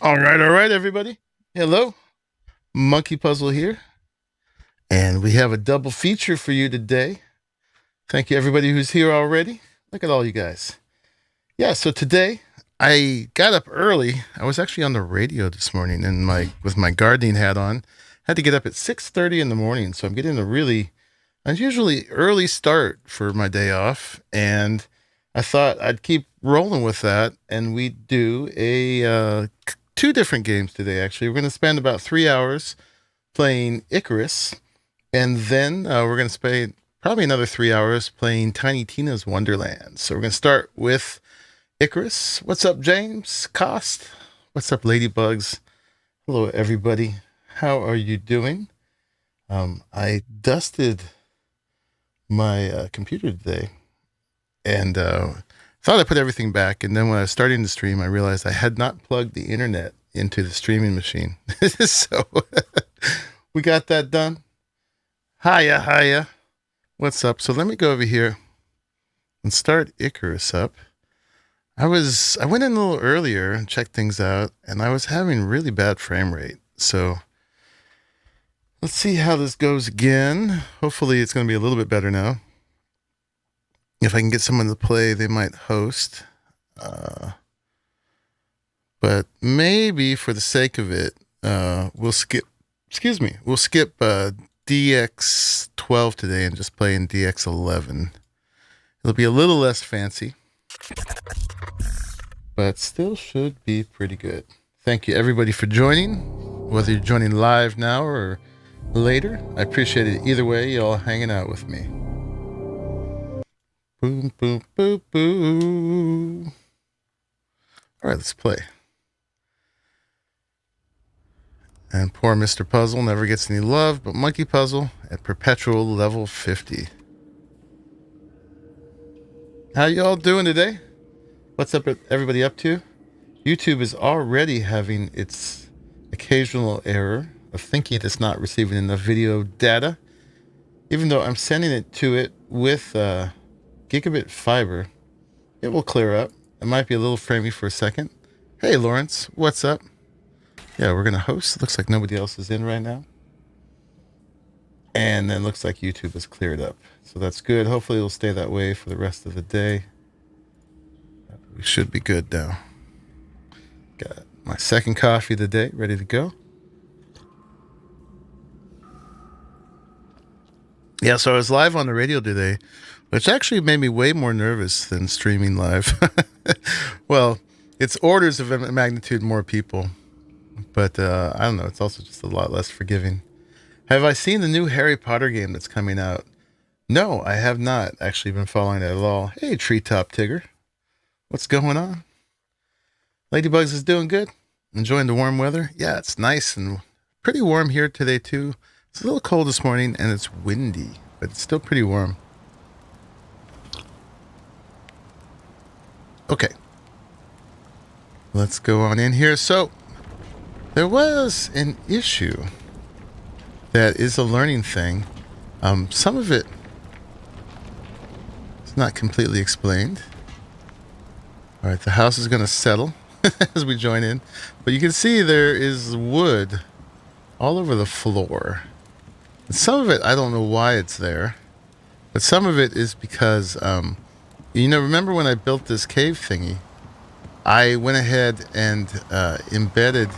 All right, everybody. Hello, Monkey Puzzle here. And we have a double feature for you today. Thank you, everybody who's here already. Look at all you guys. Yeah, so today I got up early. I was actually on the radio this morning and with my gardening hat on. Had to get up at 6:30 in the morning, so I'm getting a really unusually early start for my day off. And I thought I'd keep rolling with that, and we do two different games today. Actually, we're going to spend about 3 hours playing Icarus, and then we're going to spend probably another 3 hours playing Tiny Tina's Wonderland. So we're going to start with Icarus. What's up, James? Cost? What's up, Ladybugs? Hello, everybody. How are you doing? I dusted my computer today and thought I put everything back. And then when I was starting to stream, I realized I had not plugged the internet into the streaming machine. So we got that done. Hiya. What's up? So let me go over here and start Icarus up. I went in a little earlier and checked things out, and I was having really bad frame rate. So let's see how this goes again. Hopefully it's going to be a little bit better now. If I can get someone to play, they might host. But maybe for the sake of it, we'll skip DX12 today and just play in DX11. It'll be a little less fancy, but still should be pretty good. Thank you, everybody, for joining. Whether you're joining live now or later, I appreciate it either way. Y'all hanging out with me. Boom, boom, boom, boom. All right, let's play. And poor Mr. Puzzle never gets any love, but Monkey Puzzle at perpetual level 50. How y'all doing today? What's up, everybody up to? YouTube is already having its occasional error of thinking it's not receiving enough video data. Even though I'm sending it to it with gigabit fiber, it will clear up. It might be a little framey for a second. Hey, Lawrence, what's up? Yeah, we're going to host. Looks like nobody else is in right now. And then looks like YouTube is cleared up. So that's good. Hopefully it'll stay that way for the rest of the day. We should be good now. Got my second coffee of the day ready to go. Yeah, so I was live on the radio today, which actually made me way more nervous than streaming live. Well, it's orders of magnitude more people. But I don't know, it's also just a lot less forgiving. Have I seen the new Harry Potter game that's coming out? No, I have not actually been following it at all. Hey, Treetop Tigger. What's going on? Ladybugs is doing good. Enjoying the warm weather. Yeah, it's nice and pretty warm here today too. It's a little cold this morning and it's windy, but it's still pretty warm. Okay. Let's go on in here. So there was an issue that is a learning thing. Some of it is not completely explained. All right, the house is going to settle as we join in. But you can see there is wood all over the floor. And some of it, I don't know why it's there. But some of it is because, remember when I built this cave thingy? I went ahead and embedded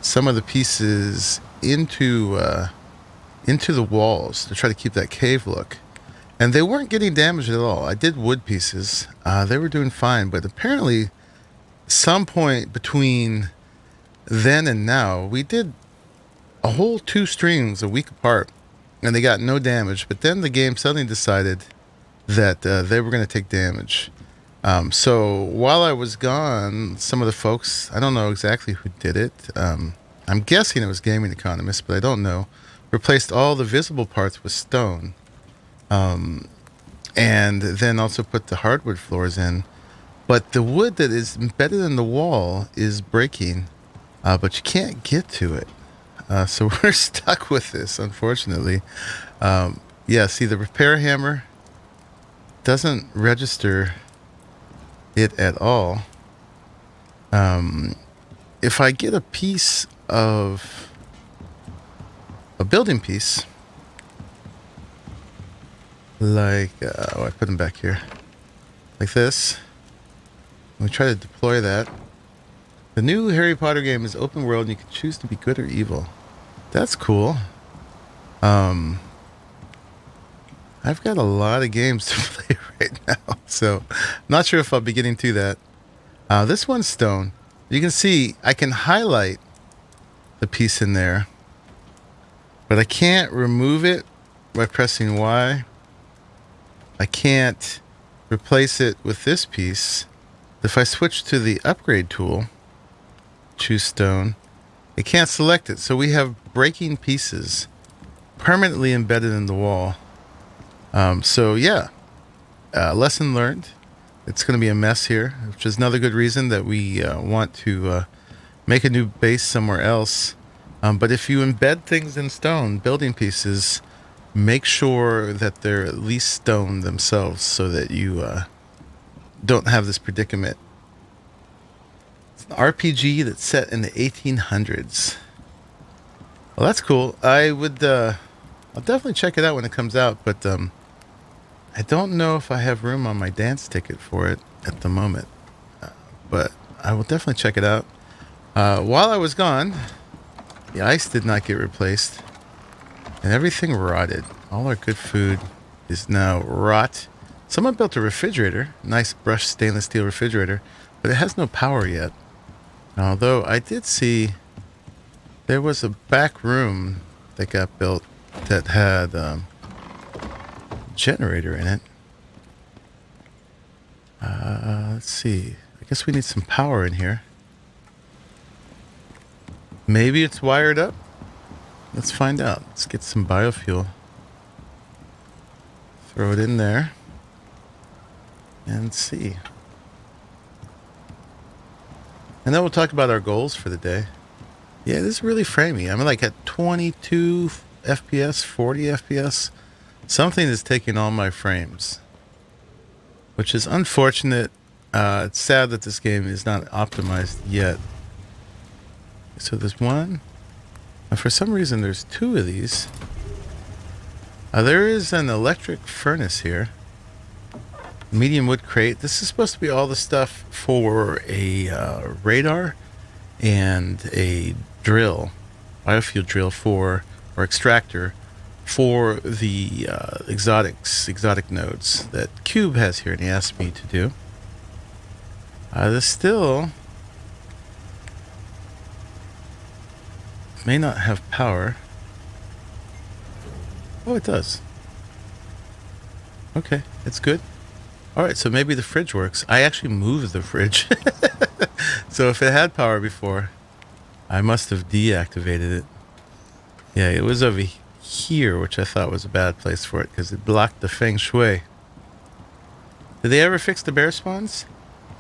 some of the pieces into the walls to try to keep that cave look, and they weren't getting damaged at all. I did wood pieces; they were doing fine. But apparently, some point between then and now, we did a whole 2 streams a week apart, and they got no damage. But then the game suddenly decided that they were going to take damage. So while I was gone, some of the folks, I don't know exactly who did it. I'm guessing it was Gaming Economist, but I don't know. Replaced all the visible parts with stone. And then also put the hardwood floors in. But the wood that is embedded in the wall is breaking, but you can't get to it. So we're stuck with this, unfortunately. Yeah, see, the repair hammer doesn't register it at all. if I get a piece of a building piece, like, oh, I put them back here, like this. We try to deploy that. The new Harry Potter game is open world, and you can choose to be good or evil. That's cool. I've got a lot of games to play right now, so I'm not sure if I'll be getting to that. This one's stone. You can see I can highlight the piece in there, but I can't remove it by pressing Y. I can't replace it with this piece. If I switch to the upgrade tool, choose stone, it can't select it. So we have breaking pieces permanently embedded in the wall. So yeah, lesson learned. It's going to be a mess here, which is another good reason that we want to make a new base somewhere else. But if you embed things in stone, building pieces, make sure that they're at least stone themselves so that you don't have this predicament. It's an RPG that's set in the 1800s. Well, that's cool. I would, I'll definitely check it out when it comes out, but I don't know if I have room on my dance ticket for it at the moment. But I will definitely check it out. While I was gone, the ice did not get replaced, and everything rotted. All our good food is now rot. Someone built a refrigerator, nice brushed stainless steel refrigerator, but it has no power yet. Although I did see there was a back room that got built that had a generator in it. Let's see. I guess we need some power in here. Maybe it's wired up. Let's find out. Let's get some biofuel. Throw it in there. And see. And then we'll talk about our goals for the day. Yeah, this is really framey. I'm like at 22 FPS, 40 FPS. Something is taking all my frames, which is unfortunate. It's sad that this game is not optimized yet. So there's one. For some reason, there's two of these. There is an electric furnace here. Medium wood crate. This is supposed to be all the stuff for a radar and a drill, biofuel drill for, or extractor for the exotic nodes that Cube has here, and he asked me to do. This still may not have power. Oh, it does. Okay, it's good. Alright, so maybe the fridge works. I actually moved the fridge. So if it had power before, I must have deactivated it. Yeah, it was over here, which I thought was a bad place for it because it blocked the feng shui. Did they ever fix the bear spawns?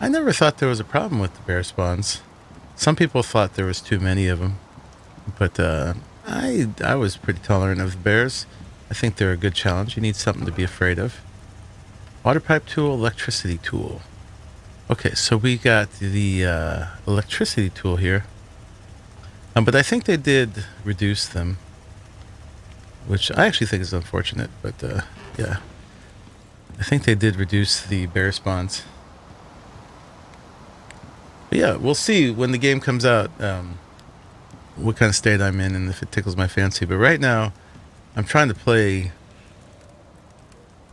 I never thought there was a problem with the bear spawns. Some people thought there was too many of them. But I was pretty tolerant of the bears. I think they're a good challenge. You need something to be afraid of. Water pipe tool, electricity tool. Okay, so we got the electricity tool here. But I think they did reduce them, which I actually think is unfortunate. But yeah, I think they did reduce the bear spawns. But yeah, we'll see when the game comes out. What kind of state I'm in and if it tickles my fancy. But right now, I'm trying to play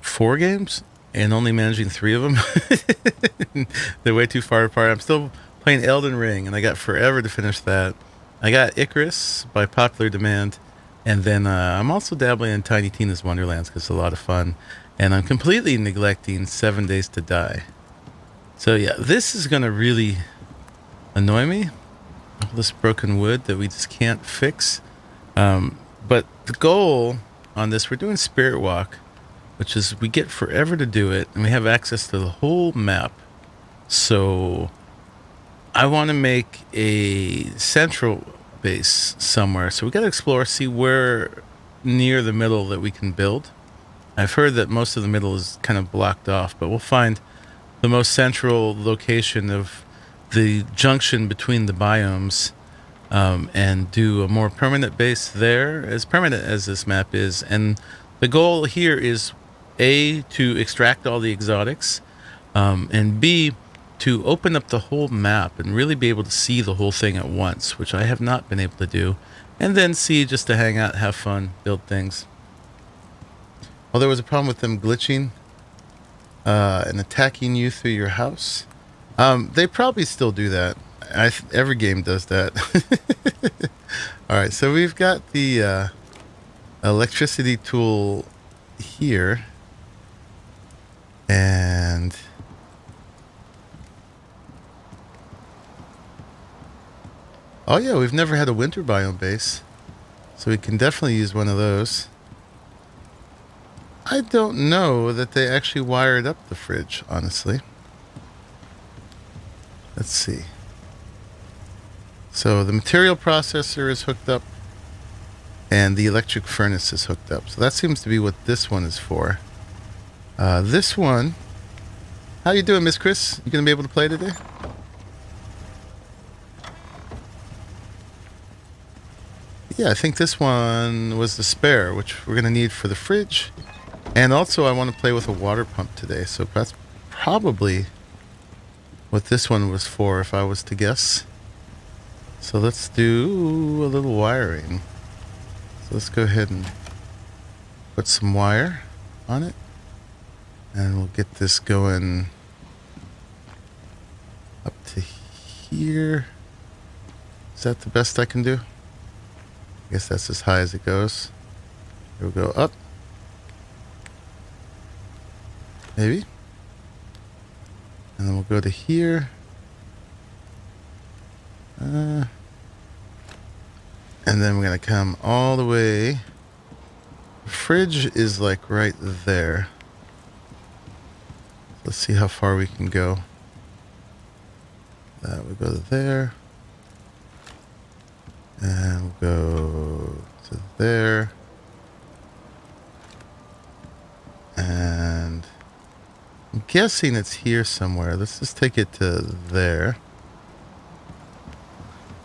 4 games and only managing 3 of them. They're way too far apart. I'm still playing Elden Ring, and I got forever to finish that. I got Icarus by popular demand, and then I'm also dabbling in Tiny Tina's Wonderlands because it's a lot of fun. And I'm completely neglecting 7 Days to Die. So yeah, this is going to really annoy me. All this broken wood that we just can't fix. But the goal on this, we're doing Spirit Walk, which is we get forever to do it, and we have access to the whole map. So I want to make a central base somewhere. So we got to explore, see where near the middle that we can build. I've heard that most of the middle is kind of blocked off, but we'll find the most central location of the junction between the biomes, and do a more permanent base there, as permanent as this map is. And the goal here is A, to extract all the exotics, and B, to open up the whole map and really be able to see the whole thing at once, which I have not been able to do. And then C, just to hang out, have fun, build things. Well, there was a problem with them glitching and attacking you through your house. They probably still do that. Every game does that. Alright, so we've got the electricity tool here. And oh yeah, we've never had a winter biome base, so we can definitely use one of those. I don't know that they actually wired up the fridge, honestly. Let's see. So the material processor is hooked up, and the electric furnace is hooked up. So that seems to be what this one is for. This one, how you doing, Miss Chris? You gonna be able to play today? Yeah, I think this one was the spare, which we're gonna need for the fridge. And also I want to play with a water pump today, so that's probably what this one was for, if I was to guess. So let's do a little wiring. So let's go ahead and put some wire on it. And we'll get this going up to here. Is that the best I can do? I guess that's as high as it goes. Here we go up. Maybe. And then we'll go to here. And then we're going to come all the way. The fridge is like right there. Let's see how far we can go. That will go there. And we'll go to there. And I'm guessing it's here somewhere. Let's just take it to there.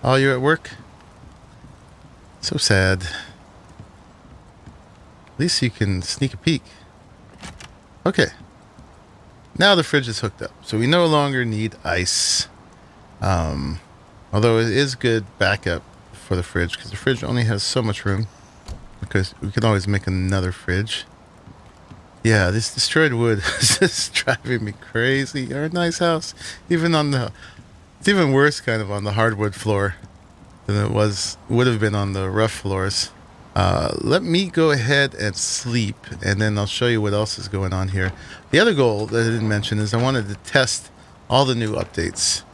Oh, you're at work? So sad. At least you can sneak a peek. Okay. Now the fridge is hooked up. So we no longer need ice. Although it is good backup for the fridge, because the fridge only has so much room. Because we can always make another fridge. Yeah, this destroyed wood is just driving me crazy. Our nice house, even on the, it's even worse kind of on the hardwood floor than it would have been on the rough floors. Let me go ahead and sleep, and then I'll show you what else is going on here. The other goal that I didn't mention is I wanted to test all the new updates.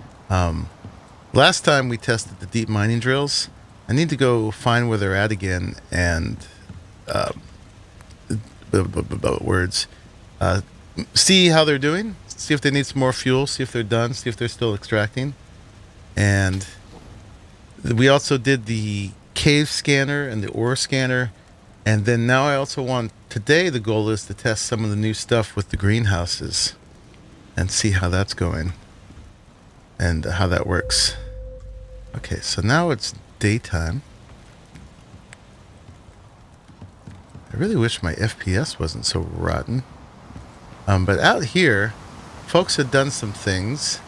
Last time we tested the deep mining drills. I need to go find where they're at again and see how they're doing, see if they need some more fuel, see if they're done, see if they're still extracting. And we also did the cave scanner and the ore scanner. And then now I also want, today the goal is to test some of the new stuff with the greenhouses and see how that's going and how that works. Okay, so now it's daytime. I really wish my FPS wasn't so rotten. But out here, folks had done some things.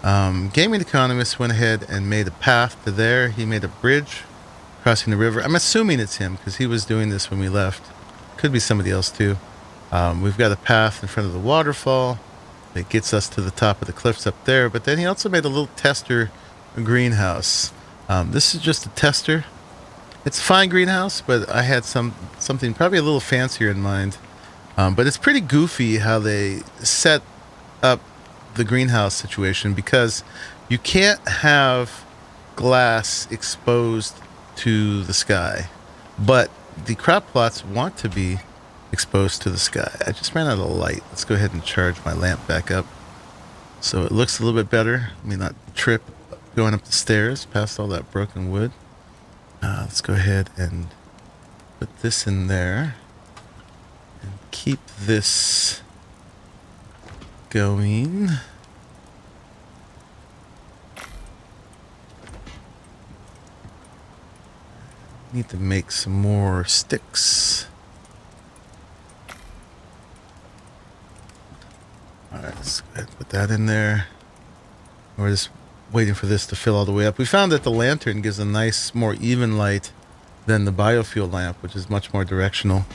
Gaming Economist went ahead and made a path to there. He made a bridge crossing the river. I'm assuming it's him because he was doing this when we left. Could be somebody else too. We've got a path in front of the waterfall that gets us to the top of the cliffs up there. But then he also made a little tester greenhouse. This is just a tester. It's a fine greenhouse, but I had something probably a little fancier in mind. But it's pretty goofy how they set up the greenhouse situation, because you can't have glass exposed to the sky, but the crop plots want to be exposed to the sky. I just ran out of light. Let's go ahead and charge my lamp back up so it looks a little bit better. Let me not trip going up the stairs past all that broken wood. Let's go ahead and put this in there and keep this going. Need to make some more sticks. Alright, let's go ahead and put that in there. We're just waiting for this to fill all the way up. We found that the lantern gives a nice, more even light than the biofuel lamp, which is much more directional.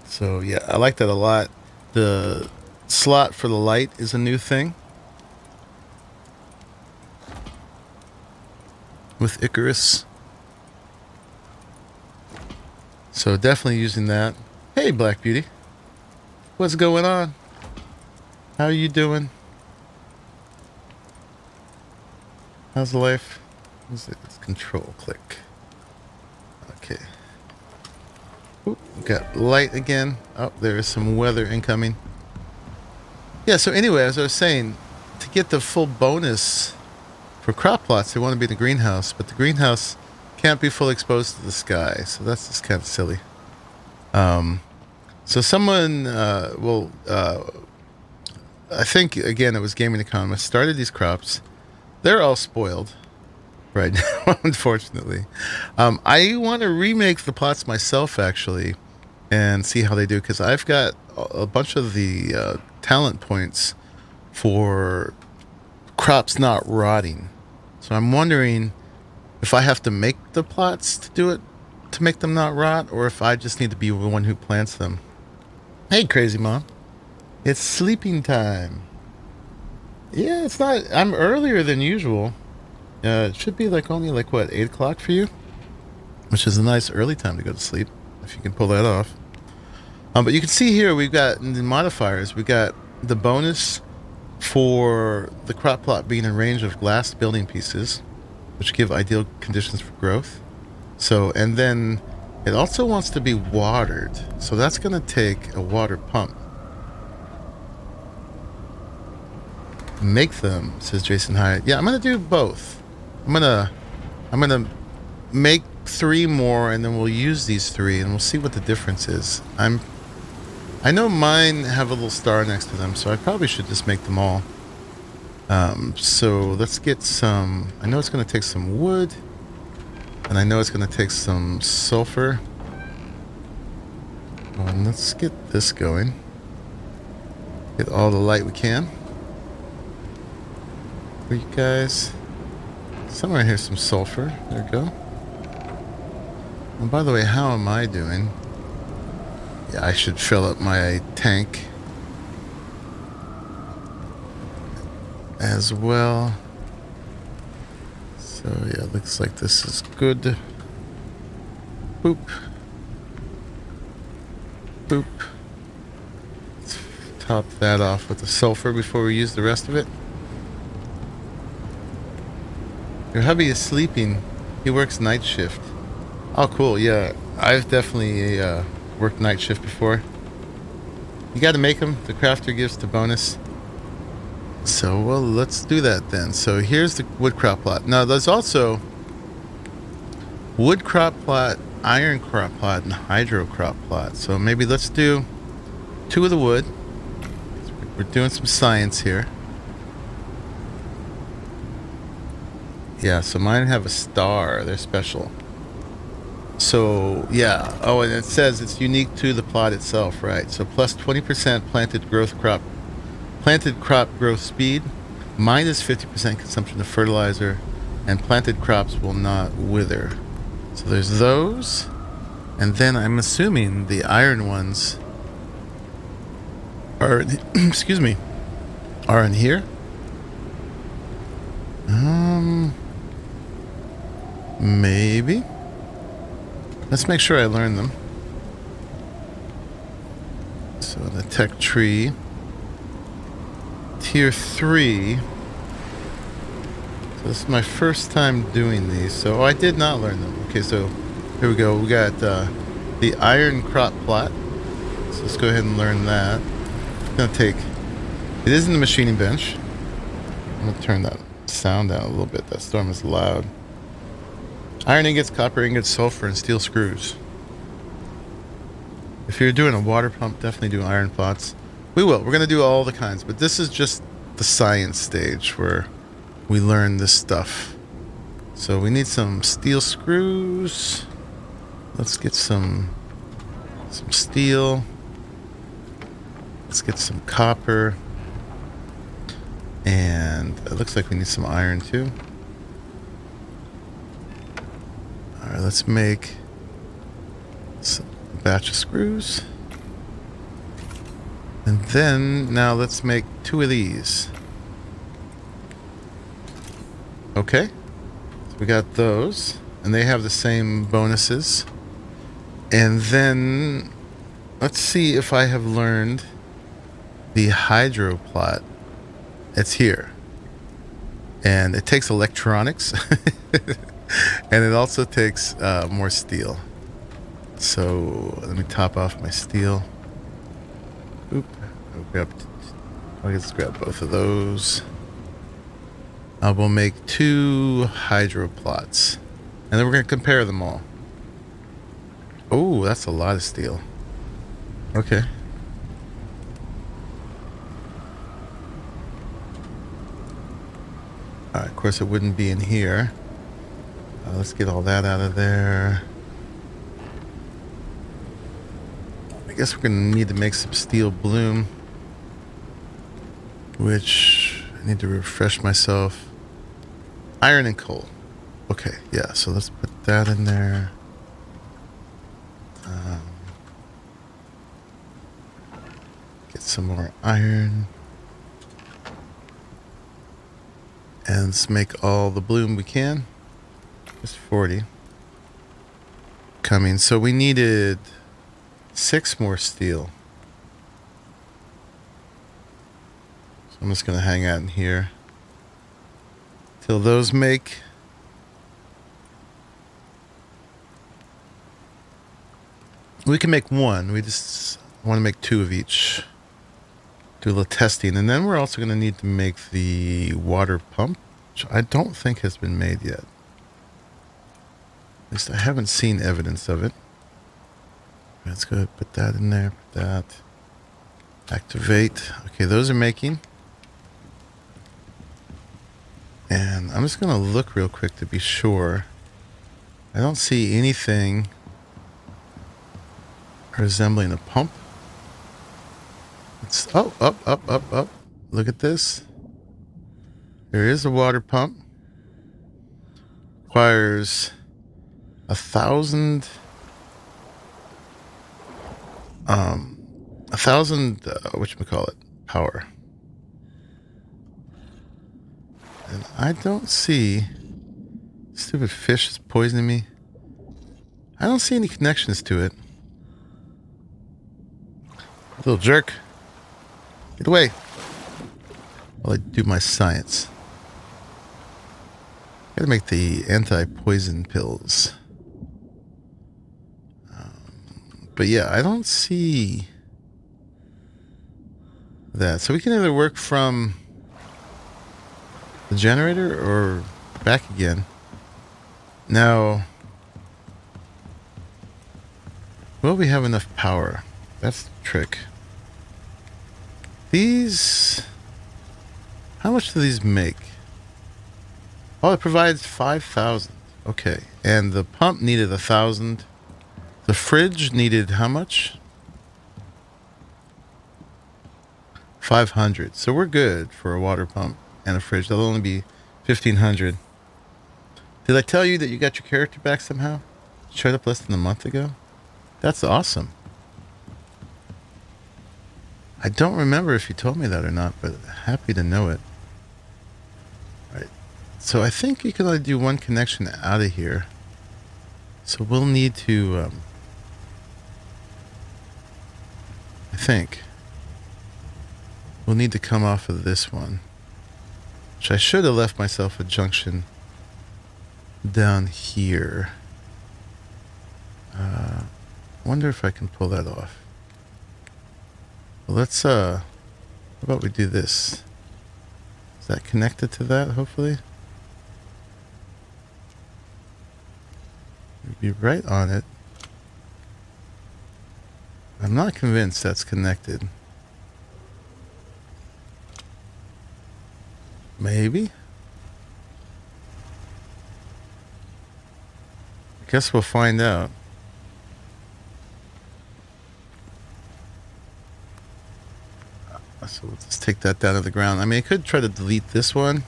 So yeah, I like that a lot. The slot for the light is a new thing with Icarus. So definitely using that. Hey, Black Beauty. What's going on? How are you doing? How's life? What's it? It's control click. Okay. Ooh, got light again. Oh, there is some weather incoming. Yeah, so anyway, as I was saying, to get the full bonus for crop plots, they want to be in the greenhouse, but the greenhouse can't be fully exposed to the sky, so that's just kind of silly. So someone I think, again, it was Gaming Economist, started these crops. They're all spoiled right now, unfortunately. I want to remake the plots myself, actually, and see how they do, because I've got a bunch of the talent points for crops not rotting. So I'm wondering if I have to make the plots to do it, to make them not rot, or if I just need to be the one who plants them. Hey, Crazy Mom. It's sleeping time. Yeah, it's not... I'm earlier than usual. It should be only what, 8 o'clock for you? Which is a nice early time to go to sleep, if you can pull that off. But you can see here, we've got in the modifiers, we got the bonus for the crop plot being in range of glass building pieces, which give ideal conditions for growth. So, and then it also wants to be watered. So that's going to take a water pump. Make them, says Jason Hyatt. Yeah, I'm going to do both. I'm going to make 3 more, and then we'll use these 3, and we'll see what the difference is. I know mine have a little star next to them, so I probably should just make them all. So let's get some... I know it's going to take some wood, and I know it's going to take some sulfur. And let's get this going. Get all the light we can. For you guys. Somewhere here's some sulfur. There we go. And by the way, how am I doing? Yeah, I should fill up my tank as well. So yeah, looks like this is good. Boop. Boop. Let's top that off with the sulfur before we use the rest of it. Your hubby is sleeping. He works night shift. Oh, cool. Yeah, I've definitely worked night shift before. You got to make them. The crafter gives the bonus. So, well, let's do that then. So here's the wood crop plot. Now, there's also wood crop plot, iron crop plot, and hydro crop plot. So maybe let's do 2 of the wood. We're doing some science here. Yeah, so mine have a star. They're special. So, yeah. Oh, and it says it's unique to the plot itself, right? So plus 20% planted crop growth speed, minus 50% consumption of fertilizer, and planted crops will not wither. So there's those. And then I'm assuming the iron ones are, excuse me, are in here. Maybe. Let's make sure I learn them. So the tech tree. Tier 3. So this is my first time doing these. So I did not learn them. Okay, so here we go. We got the iron crop plot. So let's go ahead and learn that. It's going to take... It is in the machining bench. I'm going to turn that sound down a little bit. That storm is loud. Iron ingots, copper ingots, sulfur, and steel screws. If you're doing a water pump, definitely do iron plots. We will. We're going to do all the kinds, but this is just the science stage where we learn this stuff. So we need some steel screws. Let's get some steel. Let's get some copper. And it looks like we need some iron too. Alright, let's make some batch of screws. And then, now let's make 2 of these. Okay. So we got those. And they have the same bonuses. And then, let's see if I have learned the hydro plot. It's here. And it takes electronics. And it also takes more steel. So, let me top off my steel. Oop. Let's grab both of those. We'll make 2 hydro plots. And then we're going to compare them all. Oh, that's a lot of steel. Okay. Alright, of course it wouldn't be in here. Let's get all that out of there. I guess we're going to need to make some steel bloom. Which, I need to refresh myself. Iron and coal. Okay, yeah, so let's put that in there. Get some more iron. And let's make all the bloom we can. Just 40. Coming. So we needed 6 more steel. So I'm just going to hang out in here till those make. We can make 1. We just want to make 2 of each. Do a little testing. And then we're also going to need to make the water pump, which I don't think has been made yet. At least I haven't seen evidence of it. Let's go ahead and put that in there. Put that. Activate. Okay, those are making. And I'm just going to look real quick to be sure. I don't see anything resembling a pump. It's up. Look at this. There is a water pump. Requires 1,000 whatchamacallit, power. And I don't see, stupid fish is poisoning me. I don't see any connections to it. Little jerk. Get away. While I do my science. Gotta make the anti-poison pills. But yeah, I don't see that. So we can either work from the generator or back again. Now, will we have enough power? That's the trick. These, how much do these make? Oh, it provides 5,000. Okay, and the pump needed 1,000. The fridge needed how much? 500. So we're good for a water pump and a fridge. That'll only be 1,500. Did I tell you that you got your character back somehow? Showed up less than a month ago? That's awesome. I don't remember if you told me that or not, but happy to know it. Right. So I think you can only do 1 connection out of here. So we'll need to, I think we'll need to come off of this one, which I should have left myself a junction down here. Wonder if I can pull that off. Well, let's, how about we do this? Is that connected to that, hopefully? We'd be right on it. I'm not convinced that's connected. Maybe? Guess we'll find out. So we'll just take that down to the ground. I mean, I could try to delete this one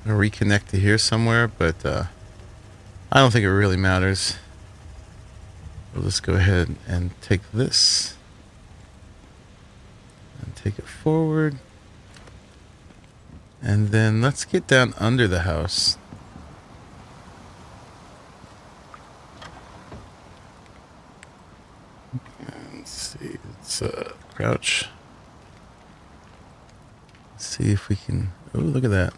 or reconnect to here somewhere, but I don't think it really matters. We'll just go ahead and take this and take it forward. And then let's get down under the house. Let's see, let's crouch. Let's see if we can, oh, look at that.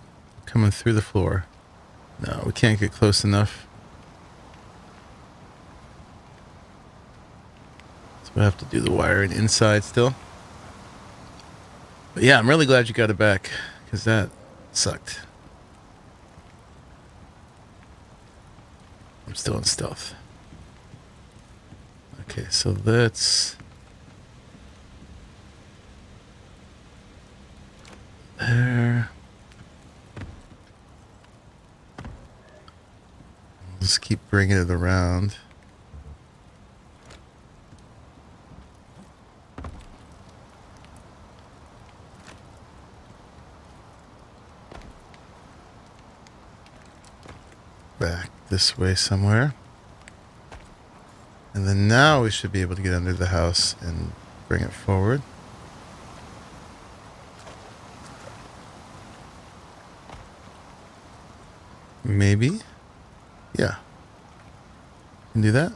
Coming through the floor. No, we can't get close enough. So we'll have to do the wiring inside still. But yeah, I'm really glad you got it back, because that sucked. I'm still in stealth. Okay, so let's... There. Just keep bringing it around. Back this way somewhere. And then now we should be able to get under the house and bring it forward. Maybe. Yeah. Can do that.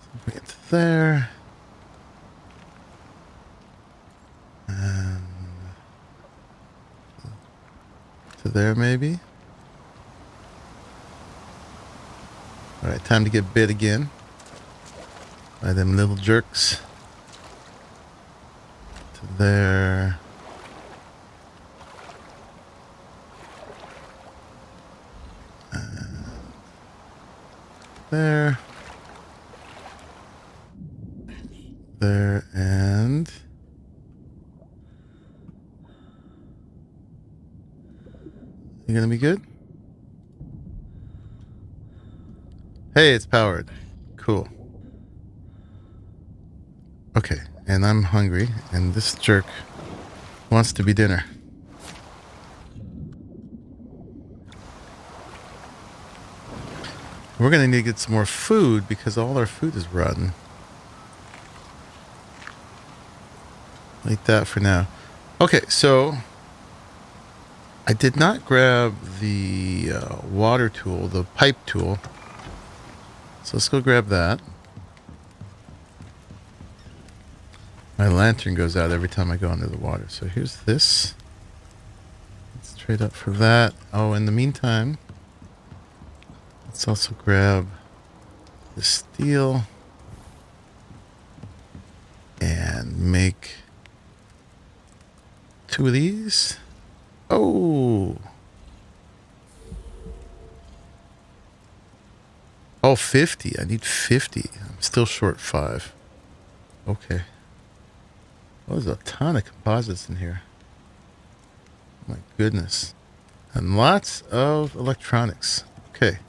So bring it to there. And to there maybe. Alright, time to get bit again by them little jerks. To there. And there. There and... You gonna be good? Hey, it's powered. Cool. Okay, and I'm hungry, and this jerk wants to be dinner. We're gonna need to get some more food because all our food is rotten. Like that for now. Okay, so I did not grab the water tool, the pipe tool. So let's go grab that. My lantern goes out every time I go under the water. So here's this. Let's trade up for that. Oh, in the meantime, let's also grab the steel and make 2 of these. Oh. Oh, 50. I need 50. I'm still short 5. Okay. Well, there's a ton of composites in here. My goodness. And lots of electronics. Okay.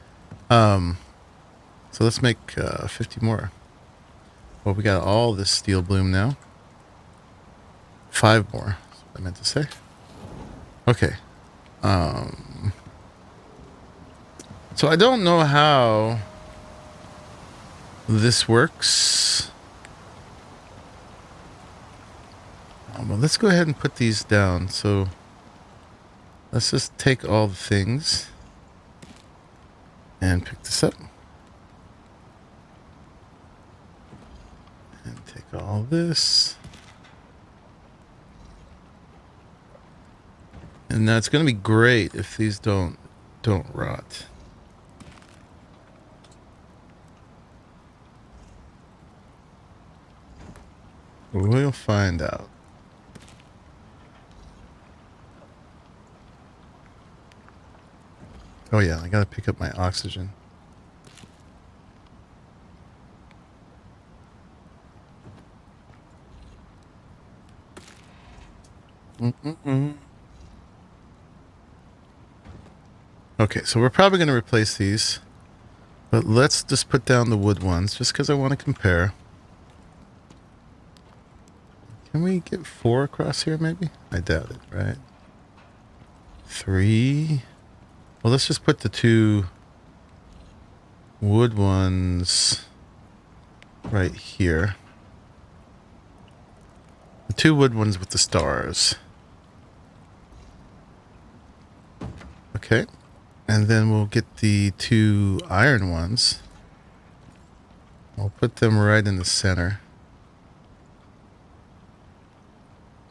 So let's make 50 more. Well, we got all this steel bloom now. 5 more. That's what I meant to say. Okay. So I don't know how this works. Well, let's go ahead and put these down. So let's just take all the things and pick this up. And take all this. And now it's going to be great if these don't rot. We'll find out. Oh yeah, I gotta pick up my oxygen. Okay, so we're probably going to replace these. But let's just put down the wood ones, just because I want to compare. Can we get 4 across here, maybe? I doubt it, right? 3. Well, let's just put the 2 wood ones right here. The 2 wood ones with the stars. Okay. And then we'll get the 2 iron ones. I'll put them right in the center.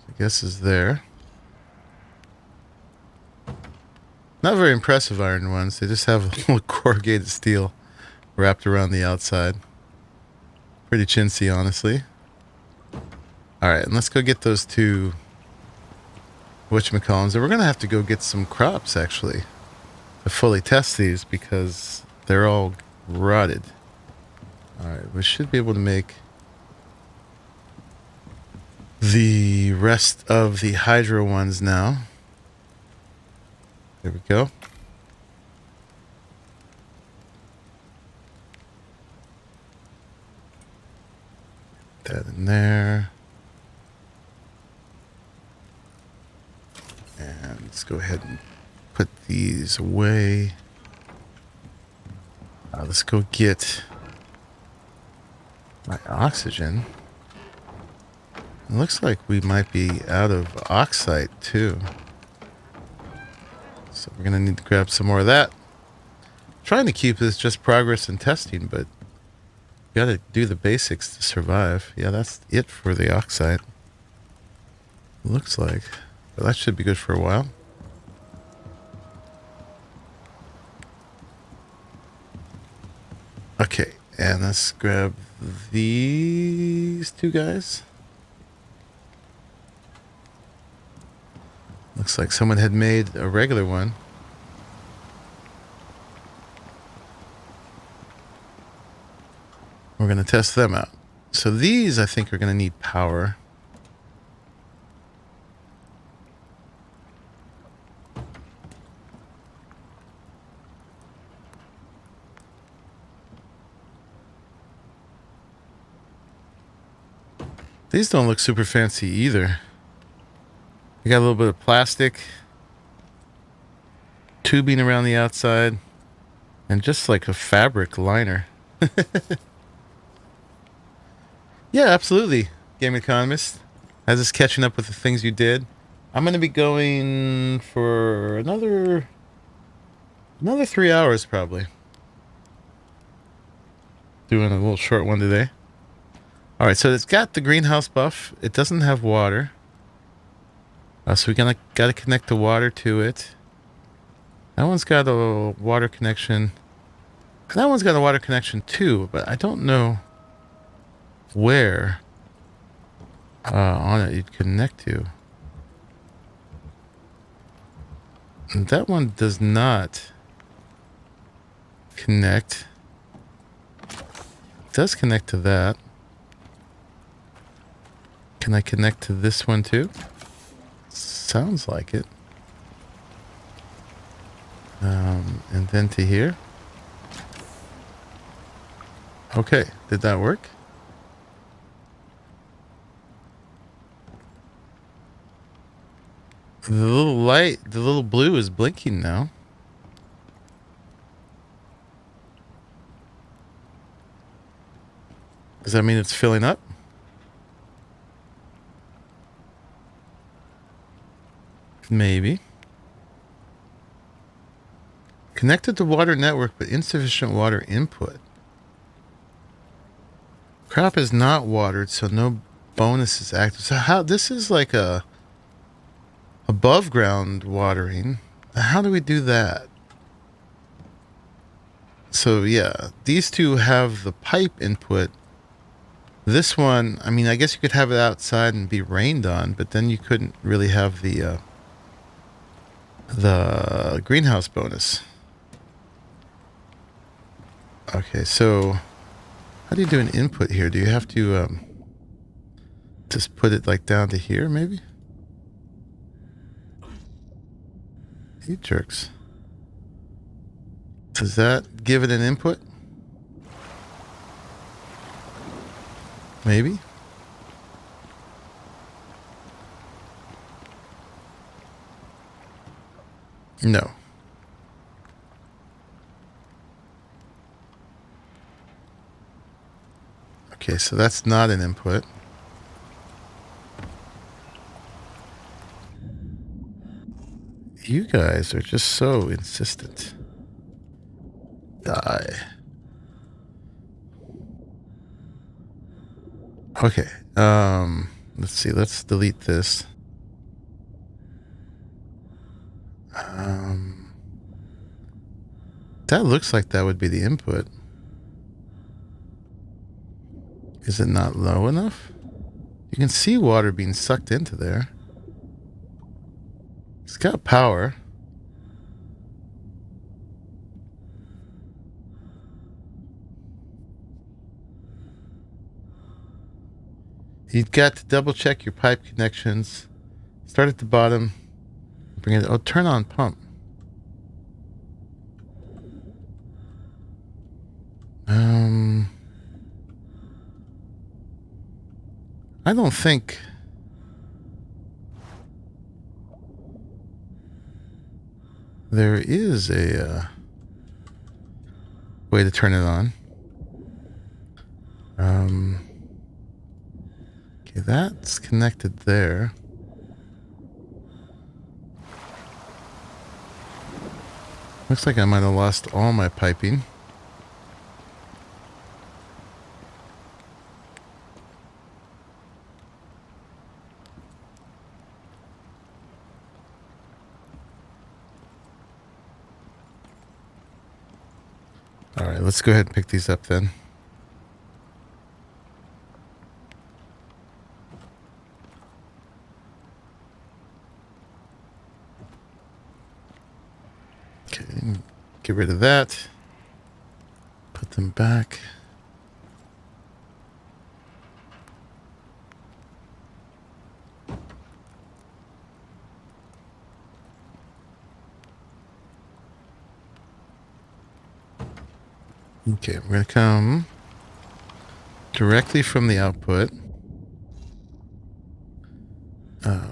I guess is there. Not very impressive iron ones. They just have a little corrugated steel wrapped around the outside. Pretty chintzy, honestly. Alright, and let's go get those 2 whatchamacallits. And we're going to have to go get some crops, actually, to fully test these because they're all rotted. Alright, we should be able to make the rest of the hydro ones now. There we go. That in there. And let's go ahead and put these away. Let's go get my oxygen. It looks like we might be out of oxide too. So we're gonna need to grab some more of that. Trying to keep this just progress and testing, but you gotta do the basics to survive. Yeah, that's it for the oxide. Looks like. But that should be good for a while. Okay, and let's grab these 2 guys. Looks like someone had made a regular one. We're going to test them out. So these, I think, are going to need power. These don't look super fancy either. You got a little bit of plastic tubing around the outside and just like a fabric liner. Yeah, absolutely, Game Economist. I was just catching up with the things you did. I'm going to be going for another 3 hours probably. Doing a little short one today. All right, so it's got the greenhouse buff. It doesn't have water. So we got to connect the water to it. That one's got a water connection. That one's got a water connection too, but I don't know where on it you'd connect to. And that one does not connect. It does connect to that. Can I connect to this one too? Sounds like it. And then to here. Okay, did that work? The little light, the little blue is blinking now. Does that mean it's filling up? Maybe. Connected to water network, but insufficient water input. Crop is not watered, so no bonus is active. So how, this is like a above ground watering. How do we do that? So yeah, these 2 have the pipe input. This one, I mean, I guess you could have it outside and be rained on, but then you couldn't really have the greenhouse bonus. Okay, so how do you do an input here? Do you have to just put it like down to here, maybe? You jerks. Does that give it an input? Maybe. No. Okay, so that's not an input. You guys are just so insistent. Die. Okay. Let's see. Let's delete this. That looks like that would be the input. Is it not low enough? You can see water being sucked into there. It's got power. You've got to double check your pipe connections. Start at the bottom. Bring it. Oh, turn on pump. I don't think there is a way to turn it on. Okay, that's connected there. Looks like I might have lost all my piping. All right, let's go ahead and pick these up then. Okay, get rid of that. Put them back. Okay, we're going to come directly from the output.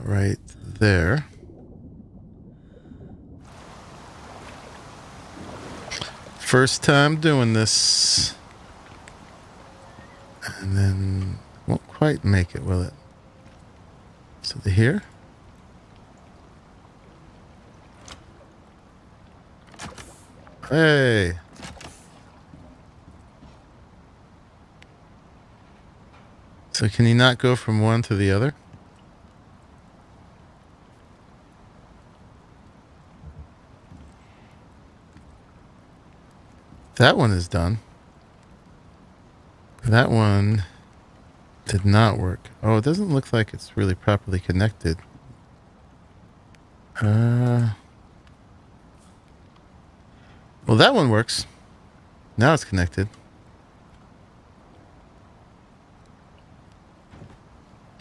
Right there. First time doing this. And then won't quite make it, will it? So to here. Hey. So can you not go from one to the other? That one is done. That one did not work. Oh, it doesn't look like it's really properly connected. Well, that one works. Now it's connected.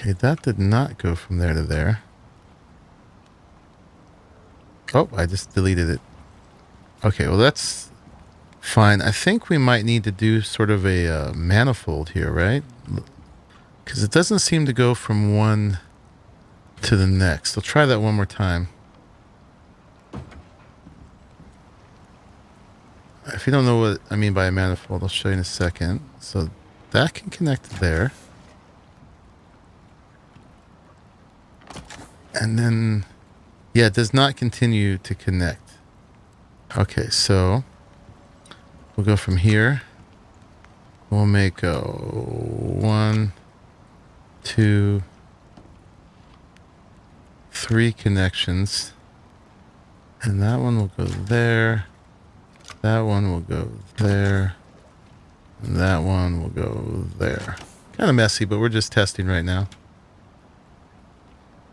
Okay, that did not go from there to there. Oh, I just deleted it. Okay, well that's fine. I think we might need to do sort of a manifold here, right? Because it doesn't seem to go from one to the next. I'll try that one more time. If you don't know what I mean by a manifold, I'll show you in a second. So that can connect there. And then, yeah, it does not continue to connect. Okay, so we'll go from here. We'll make 1, 2, 3 connections. And that one will go there. That one will go there. And that one will go there. Kind of messy, but we're just testing right now.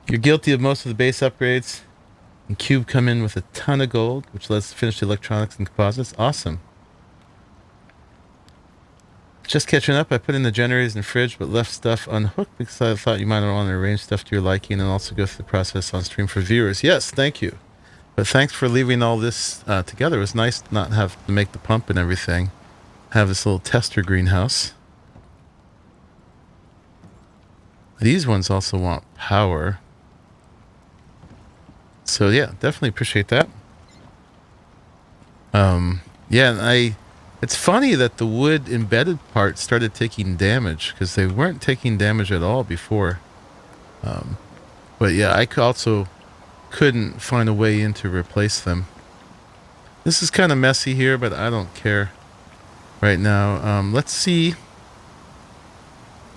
You're guilty of most of the base upgrades. And Cube come in with a ton of gold, which lets us finish the electronics and composites. Awesome. Just catching up. I put in the generators in the fridge, but left stuff unhooked because I thought you might want to arrange stuff to your liking and also go through the process on stream for viewers. Yes, thank you. But thanks for leaving all this together. It was nice not have to make the pump and everything. Have this little tester greenhouse. These ones also want power. So yeah, definitely appreciate that. Yeah, and it's funny that the wood embedded part started taking damage because they weren't taking damage at all before. But yeah, I also couldn't find a way in to replace them. This is kind of messy here, but I don't care right now. Let's see.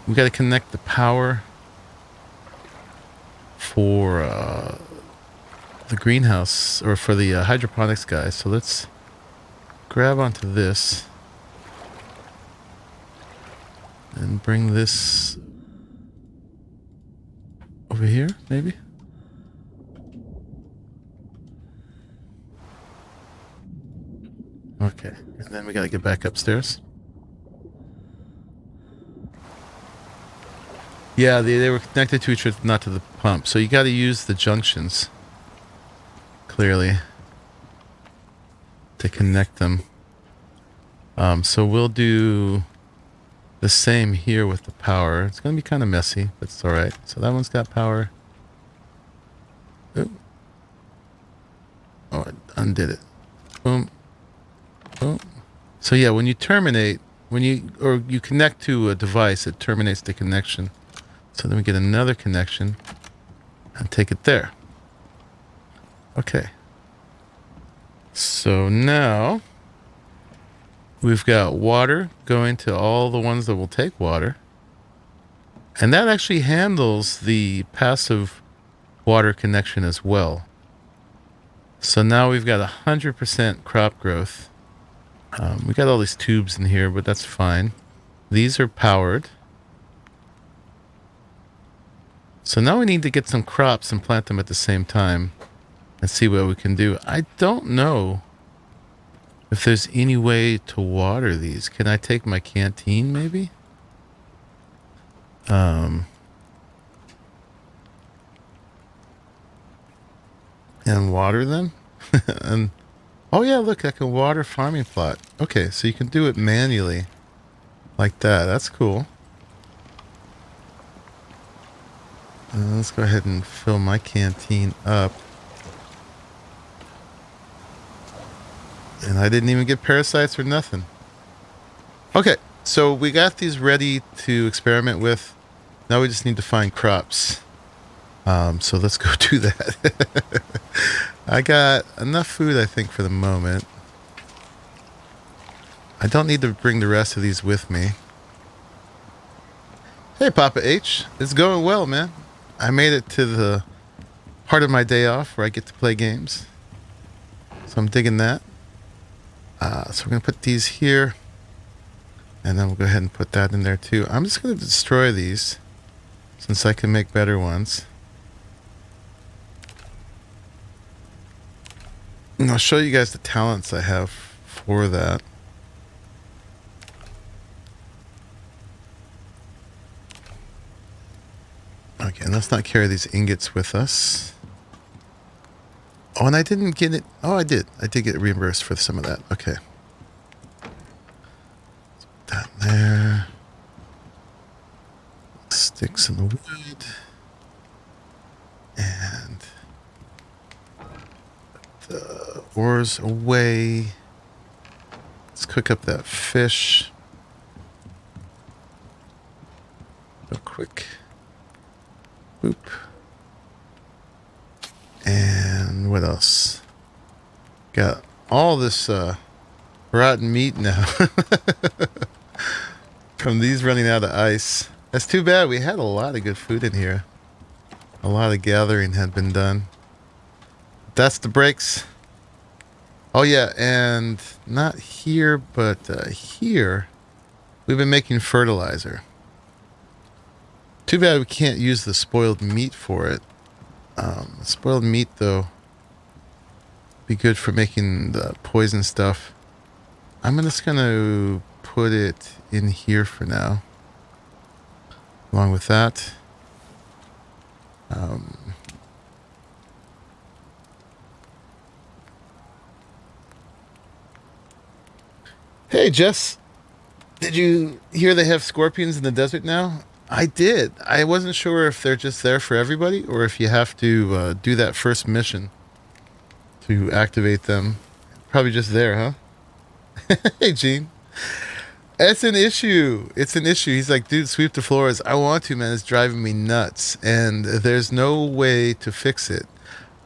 We got to connect the power for the greenhouse, or for the hydroponics guys. So let's grab onto this and bring this over here, maybe. Okay, and then we gotta get back upstairs. Yeah, they were connected to each other, not to the pump. So you gotta use the junctions, clearly, to connect them. So we'll do the same here with the power. It's gonna be kind of messy, but it's alright. So that one's got power. Ooh. Oh, I undid it. Boom. Boom. So yeah, when you terminate, you connect to a device, it terminates the connection. So then we get another connection and take it there. Okay. So now we've got water going to all the ones that will take water. And that actually handles the passive water connection as well. So now we've got 100% crop growth. We got all these tubes in here, but that's fine. These are powered. So now we need to get some crops and plant them at the same time and see what we can do. I don't know if there's any way to water these. Can I take my canteen maybe? And water them? And oh yeah, look, I can water farming plot. Okay, so you can do it manually like that. That's cool. Let's go ahead and fill my canteen up. And I didn't even get parasites or nothing. Okay, so we got these ready to experiment with. Now we just need to find crops. So let's go do that. I got enough food, I think, for the moment. I don't need to bring the rest of these with me. Hey, Papa H. It's going well, man. I made it to the part of my day off where I get to play games. So I'm digging that. So we're going to put these here. And then we'll go ahead and put that in there too. I'm just going to destroy these since I can make better ones. And I'll show you guys the talents I have for that. Okay, let's not carry these ingots with us. Oh, and I didn't get it. Oh, I did. I did get reimbursed for some of that. Okay. Put that in there. Sticks in the wood. And put the ores away. Let's cook up that fish. Real quick. Boop. And what else? Got all this rotten meat now. From these running out of ice. That's too bad. We had a lot of good food in here. A lot of gathering had been done. That's the breaks. Oh yeah, and not here, but here we've been making fertilizer. Too bad we can't use the spoiled meat for it. Spoiled meat, though, be good for making the poison stuff. I'm just going to put it in here for now. Along with that. Hey, Jess, did you hear they have scorpions in the desert now? I did. I wasn't sure if they're just there for everybody or if you have to do that first mission to activate them. Probably just there, huh? Hey, Gene. It's an issue. It's an issue. He's like, dude, sweep the floors. I want to, man. It's driving me nuts. And there's no way to fix it.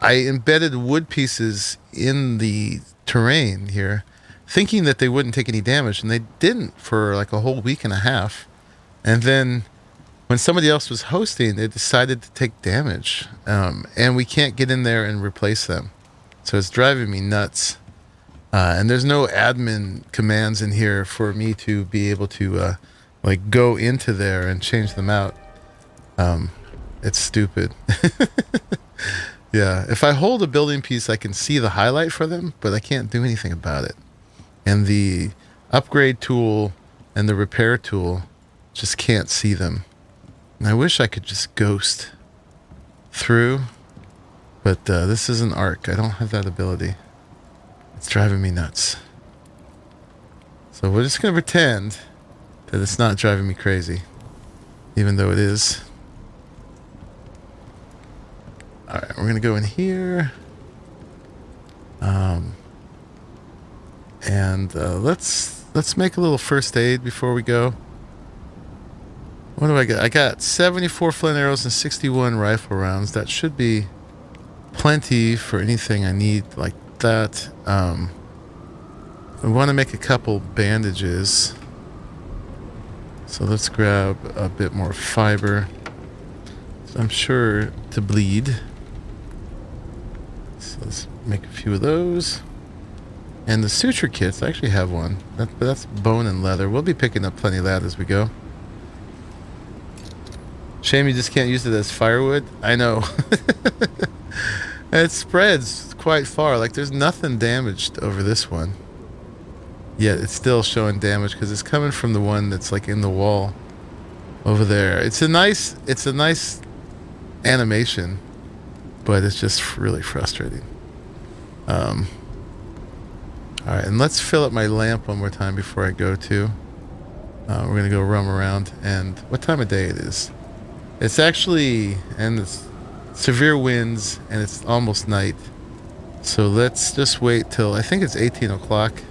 I embedded wood pieces in the terrain here, thinking that they wouldn't take any damage, and they didn't for like a whole week and a half. And then when somebody else was hosting, they decided to take damage. And we can't get in there and replace them. So it's driving me nuts. And there's no admin commands in here for me to be able to like go into there and change them out. It's stupid. Yeah, if I hold a building piece, I can see the highlight for them, but I can't do anything about it. And the upgrade tool and the repair tool just can't see them. And I wish I could just ghost through, but this is an Arc. I don't have that ability. It's driving me nuts. So we're just going to pretend that it's not driving me crazy, even though it is. Alright, we're going to go in here. And let's make a little first aid before we go. What do I get? I got 74 flint arrows and 61 rifle rounds. That should be plenty for anything I need like that. I want to make a couple bandages. So let's grab a bit more fiber. So I'm sure to bleed. So let's make a few of those. And the suture kits, I actually have one. That's bone and leather. We'll be picking up plenty of that as we go. Shame you just can't use it as firewood. I know. It spreads quite far. Like there's nothing damaged over this one. Yet it's still showing damage because it's coming from the one that's like in the wall over there. It's a nice animation, but it's just really frustrating. Alright, and let's fill up my lamp one more time before I go to. We're gonna go roam around, and what time of day it is? It's actually, and it's severe winds, and it's almost night. So let's just wait till, I think it's 18 o'clock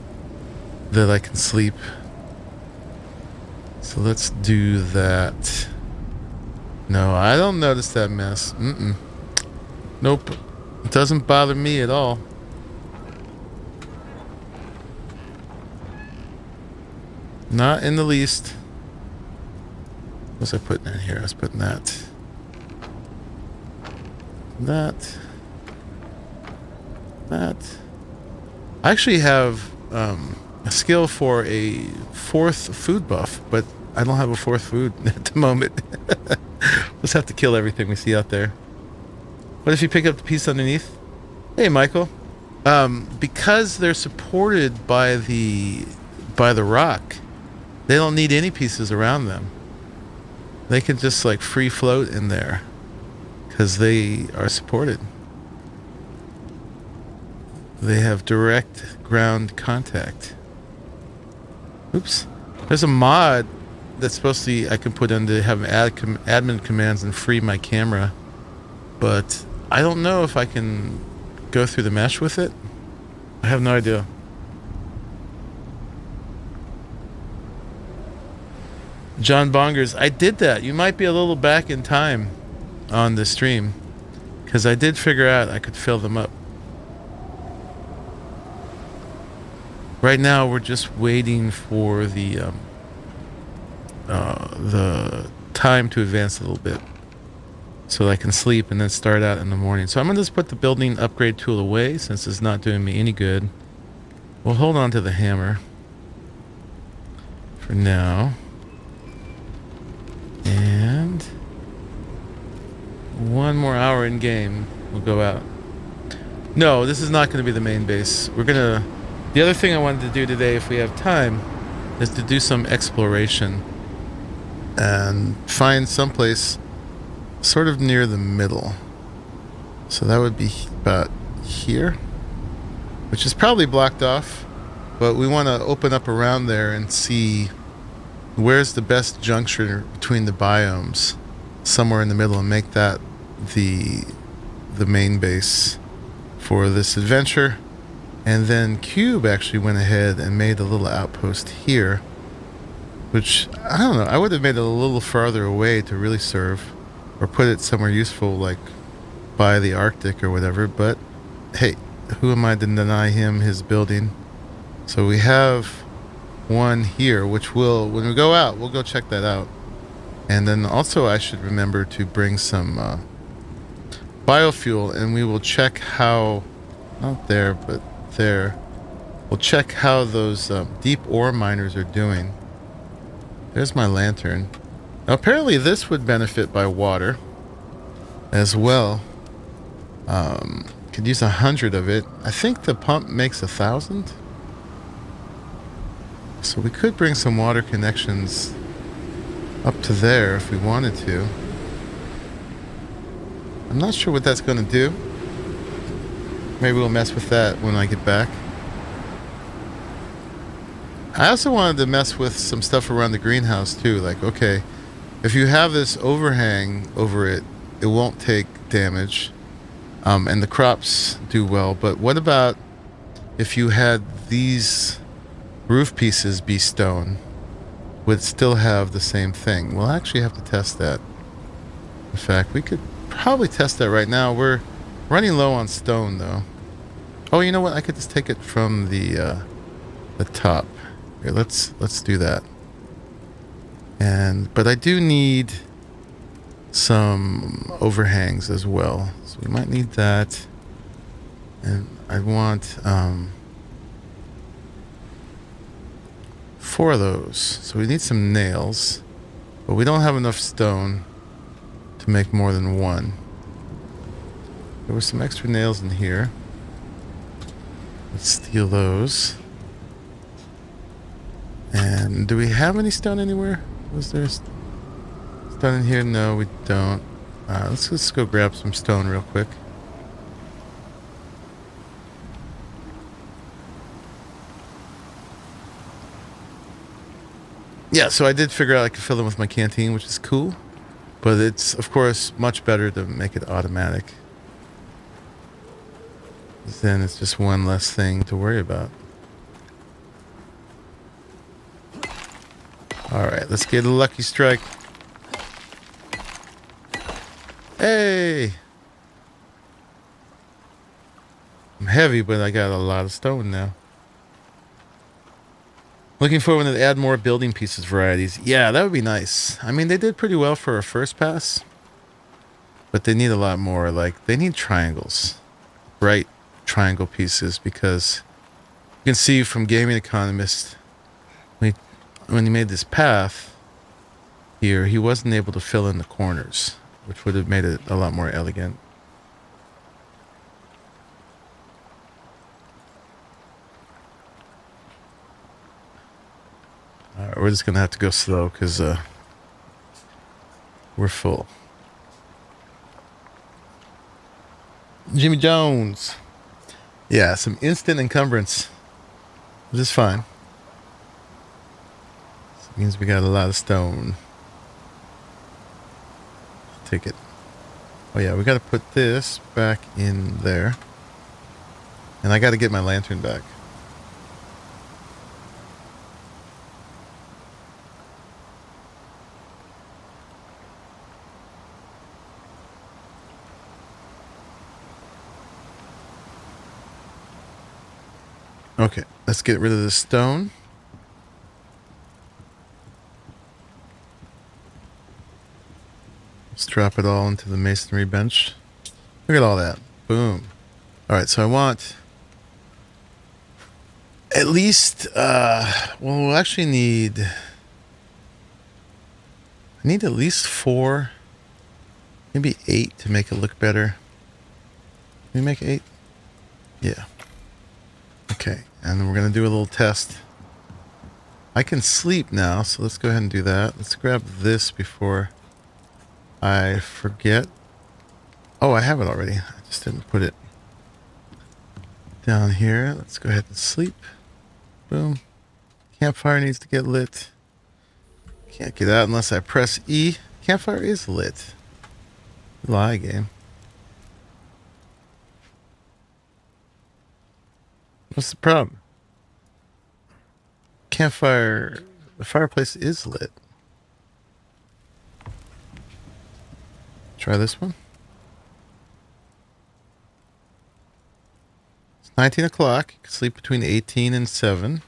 that I can sleep. So let's do that. No, I don't notice that mess. Nope. It doesn't bother me at all. Not in the least. What was I putting in here? I was putting that. That. I actually have a skill for a 4th food buff, but I don't have a 4th food at the moment. Let's have to kill everything we see out there. What if you pick up the piece underneath? Hey, Michael. Because they're supported by the rock, they don't need any pieces around them. They can just like free float in there because they are supported. They have direct ground contact. Oops. There's a mod that's supposed to, I can put in to have admin commands and free my camera, but I don't know if I can go through the mesh with it. I have no idea. John Bongers, I did that. You might be a little back in time on the stream because I did figure out I could fill them up. Right now we're just waiting for the time to advance a little bit so I can sleep and then start out in the morning. So I'm gonna just put the building upgrade tool away since it's not doing me any good. We'll hold on to the hammer for now. And 1 more hour in game, we'll go out. No, this is not going to be the main base. The other thing I wanted to do today, if we have time, is to do some exploration and find someplace sort of near the middle. So that would be about here, which is probably blocked off. but we want to open up around there and see where's the best juncture between the biomes, somewhere in the middle, and make that the main base for this adventure. And then Cube actually went ahead and made a little outpost here, which, I don't know, I would have made it a little farther away to really serve, or put it somewhere useful, like by the Arctic or whatever. But hey, who am I to deny him his building? So we have one here, which will, when we go out, we'll go check that out. And then also I should remember to bring some biofuel, and we will check how, not there, but there, we'll check how those deep ore miners are doing. There's my lantern. Now apparently this would benefit by water as well. Could use 100 of it. I think the pump makes 1,000. So we could bring some water connections up to there if we wanted to. I'm not sure what that's going to do. Maybe we'll mess with that when I get back. I also wanted to mess with some stuff around the greenhouse too. Like, okay, if you have this overhang over it, it won't take damage. And the crops do well. But what about if you had these roof pieces be stone? Would still have the same thing? We'll actually have to test that. In fact, we could probably test that right now. We're running low on stone though. Oh, you know what? I could just take it from the top. Here, let's do that. But I do need some overhangs as well. So we might need that. And I want 4 of those. So we need some nails, but we don't have enough stone to make more than 1. There were some extra nails in here. Let's steal those. And do we have any stone anywhere? Was there stone in here? No, we don't. Let's just go grab some stone real quick. Yeah, so I did figure out I could fill them with my canteen, which is cool. But it's, of course, much better to make it automatic. Then it's just one less thing to worry about. Alright, let's get a lucky strike. Hey! I'm heavy, but I got a lot of stone now. Looking forward to add more building pieces varieties. Yeah, that would be nice. I mean, they did pretty well for a first pass. But they need a lot more. Like, they need triangles. Bright triangle pieces, because you can see from Gaming Economist, when he made this path here, he wasn't able to fill in the corners, which would have made it a lot more elegant. Alright, we're just gonna have to go slow because we're full. Jimmy Jones. Yeah, some instant encumbrance, which is fine. This means we got a lot of stone. I'll take it. Oh yeah, we got to put this back in there. And I got to get my lantern back. Okay, let's get rid of the stone. Let's drop it all into the masonry bench. Look at all that. Boom. Alright, so I want at least, well, we'll actually need, I need at least 4, maybe 8 to make it look better. Can we make 8? Yeah. Okay, and we're going to do a little test. I can sleep now, so let's go ahead and do that. Let's grab this before I forget. Oh, I have it already. I just didn't put it down here. Let's go ahead and sleep. Boom. Campfire needs to get lit. Can't get out unless I press E. Campfire is lit. Lie game. What's the problem? Campfire... The fireplace is lit. Try this one. It's 19 o'clock. You can sleep between 18 and 7.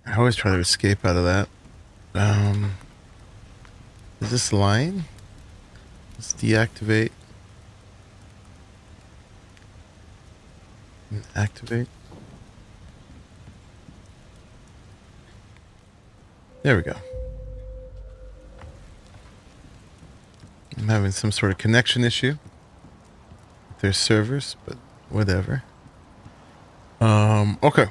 I always try to escape out of that. Is this lying? Let's deactivate. And activate. There we go. I'm having some sort of connection issue with their servers, but whatever. Okay.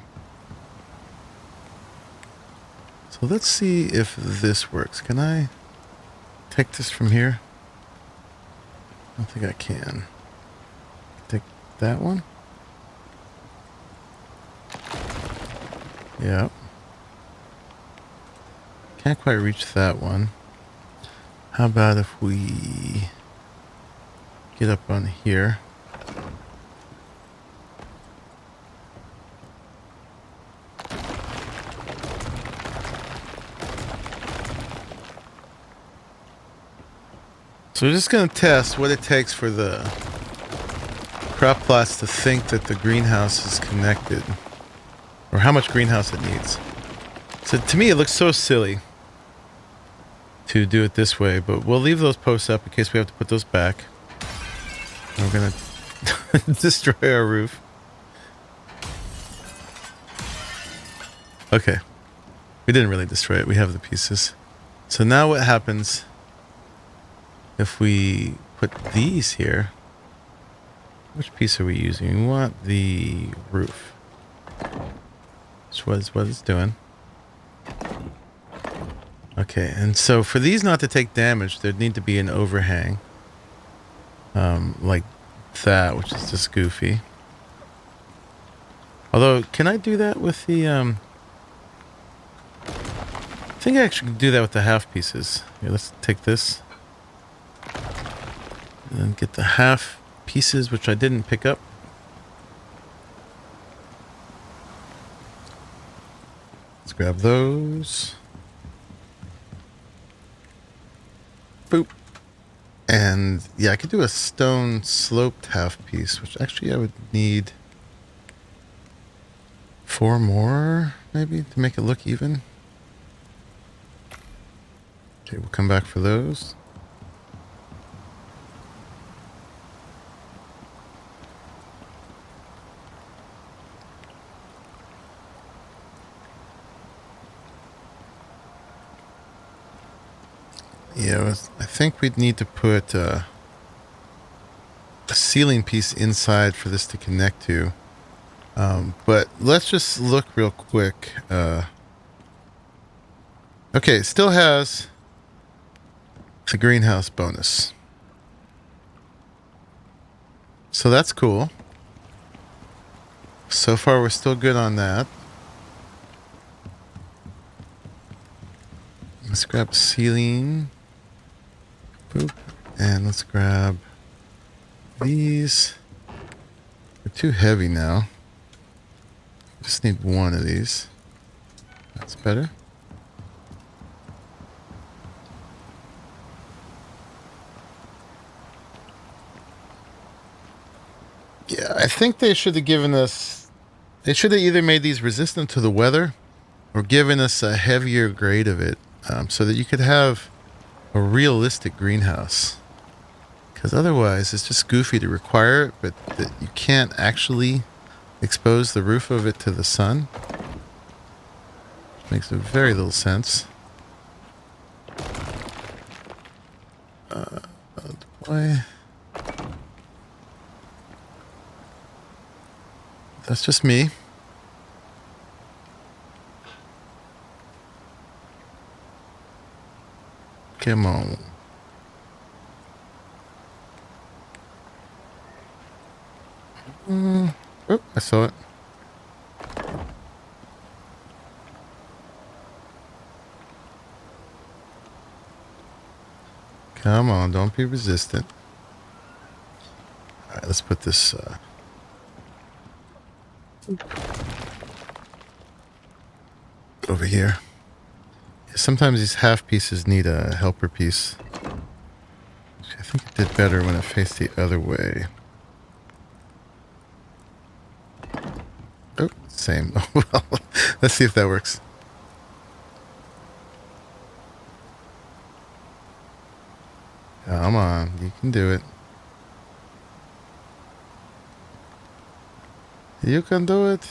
So let's see if this works. Can I take this from here? I don't think I can. Take that one. Yeah. Can't quite reach that one. How about if we get up on here? So we're just going to test what it takes for the crop plots to think that the greenhouse is connected, or how much greenhouse it needs. So to me it looks so silly to do it this way, but we'll leave those posts up in case we have to put those back. And we're going to destroy our roof. Okay. We didn't really destroy it. We have the pieces. So now what happens if we put these here? Which piece are we using? We want the roof. Which was what it's doing. Okay, and so for these not to take damage, there'd need to be an overhang. Like that, which is just goofy. Although, can I do that with the, I think I actually can do that with the half pieces. Here, let's take this. And get the half pieces, which I didn't pick up. Let's grab those. Boop. And yeah, I could do a stone sloped half piece, which actually I would need 4 more, maybe, to make it look even. Okay, we'll come back for those. Yeah, I think we'd need to put a ceiling piece inside for this to connect to. But let's just look real quick. Okay, it still has the greenhouse bonus. So that's cool. So far, we're still good on that. Let's grab ceiling. Boop. And let's grab these. They're too heavy now. Just need one of these. That's better. Yeah, I think they should have given us... They should have either made these resistant to the weather or given us a heavier grade of it, so that you could have a realistic greenhouse. Because otherwise, it's just goofy to require it, but that you can't actually expose the roof of it to the sun. Which makes very little sense. Deploy. That's just me. Come on. Oh, I saw it. Come on, don't be resistant. All right, let's put this over here. Sometimes these half pieces need a helper piece. I think it did better when it faced the other way. Oh, same. Well, let's see if that works. Come on, you can do it. You can do it.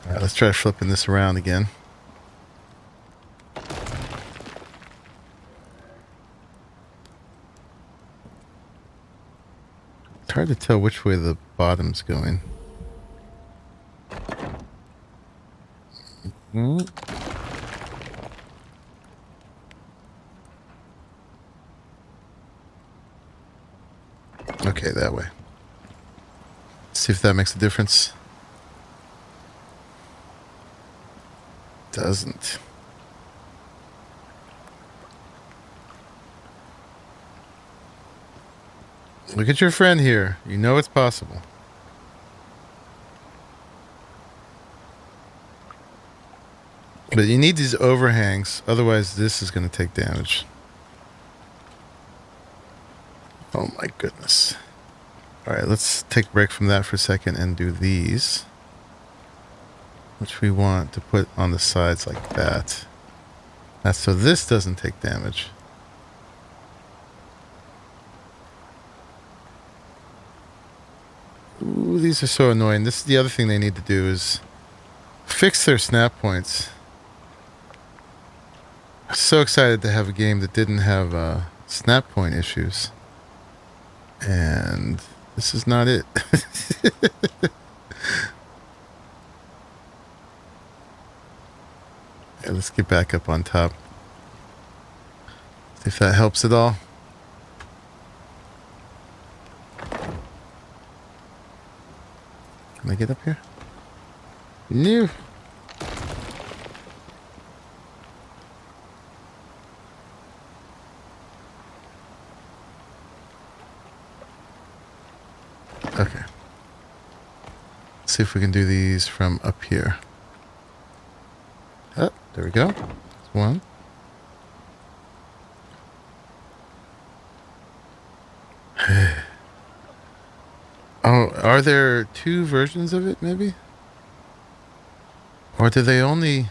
All right, let's try flipping this around again. It's hard to tell which way the bottom's going. Okay, that way. Let's see if that makes a difference. Doesn't. Look at your friend here. You know it's possible. But you need these overhangs, otherwise this is going to take damage. Oh my goodness. Alright, let's take a break from that for a second and do these. Which we want to put on the sides like that. That's so this doesn't take damage. Ooh, these are so annoying. This is the other thing they need to do is fix their snap points. I'm so excited to have a game that didn't have snap point issues. And this is not it. Yeah, let's get back up on top. See if that helps at all. Can I get up here? No. Okay. Let's see if we can do these from up here. Oh, there we go. That's one. Oh, are there two versions of it, maybe? Or do they only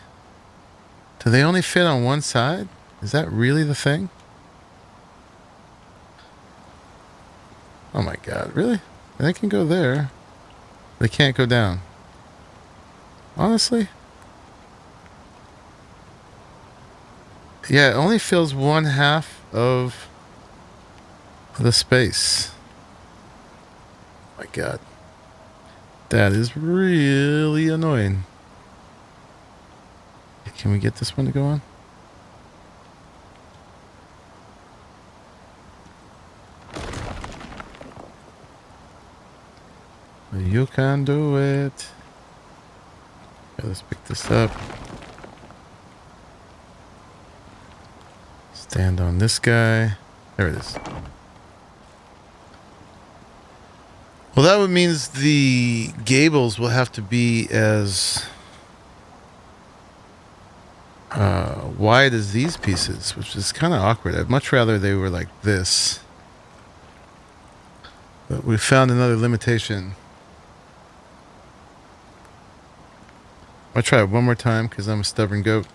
fit on one side? Is that really the thing? Oh my god, really? They can go there. They can't go down. Honestly? Yeah, it only fills one half of the space. Oh my god. That is really annoying. Can we get this one to go on? You can do it. Okay, let's pick this up. Stand on this guy. There it is. Well, that would means the gables will have to be as wide as these pieces, which is kind of awkward. I'd much rather they were like this. But we found another limitation. I'll try it one more time because I'm a stubborn goat.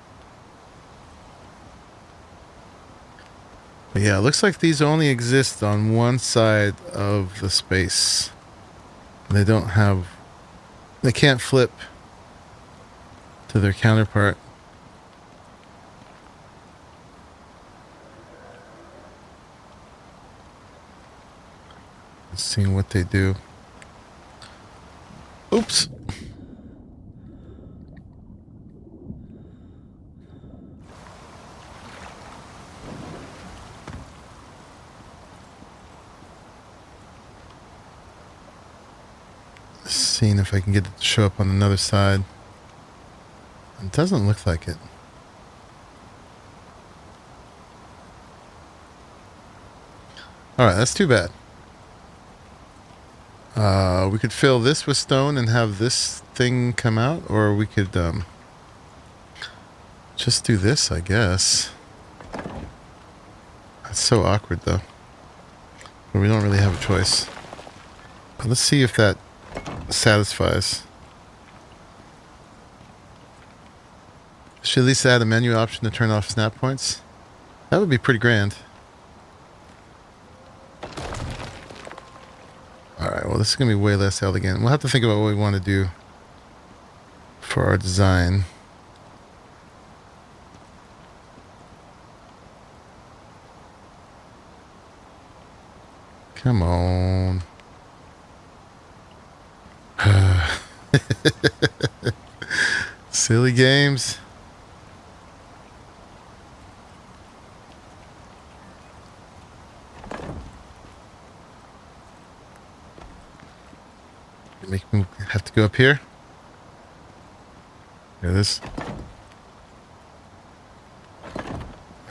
But yeah, it looks like these only exist on one side of the space. They don't have... They can't flip to their counterpart. Let's see what they do. Oops. Seeing if I can get it to show up on another side. It doesn't look like it. Alright, that's too bad. We could fill this with stone and have this thing come out, or we could just do this, I guess. That's so awkward, though. But we don't really have a choice. But let's see if that satisfies. Should at least add a menu option to turn off snap points. That would be pretty grand. Alright, well this is going to be way less elegant. We'll have to think about what we want to do for our design. Come on. Silly games. Make me have to go up here. Here it is.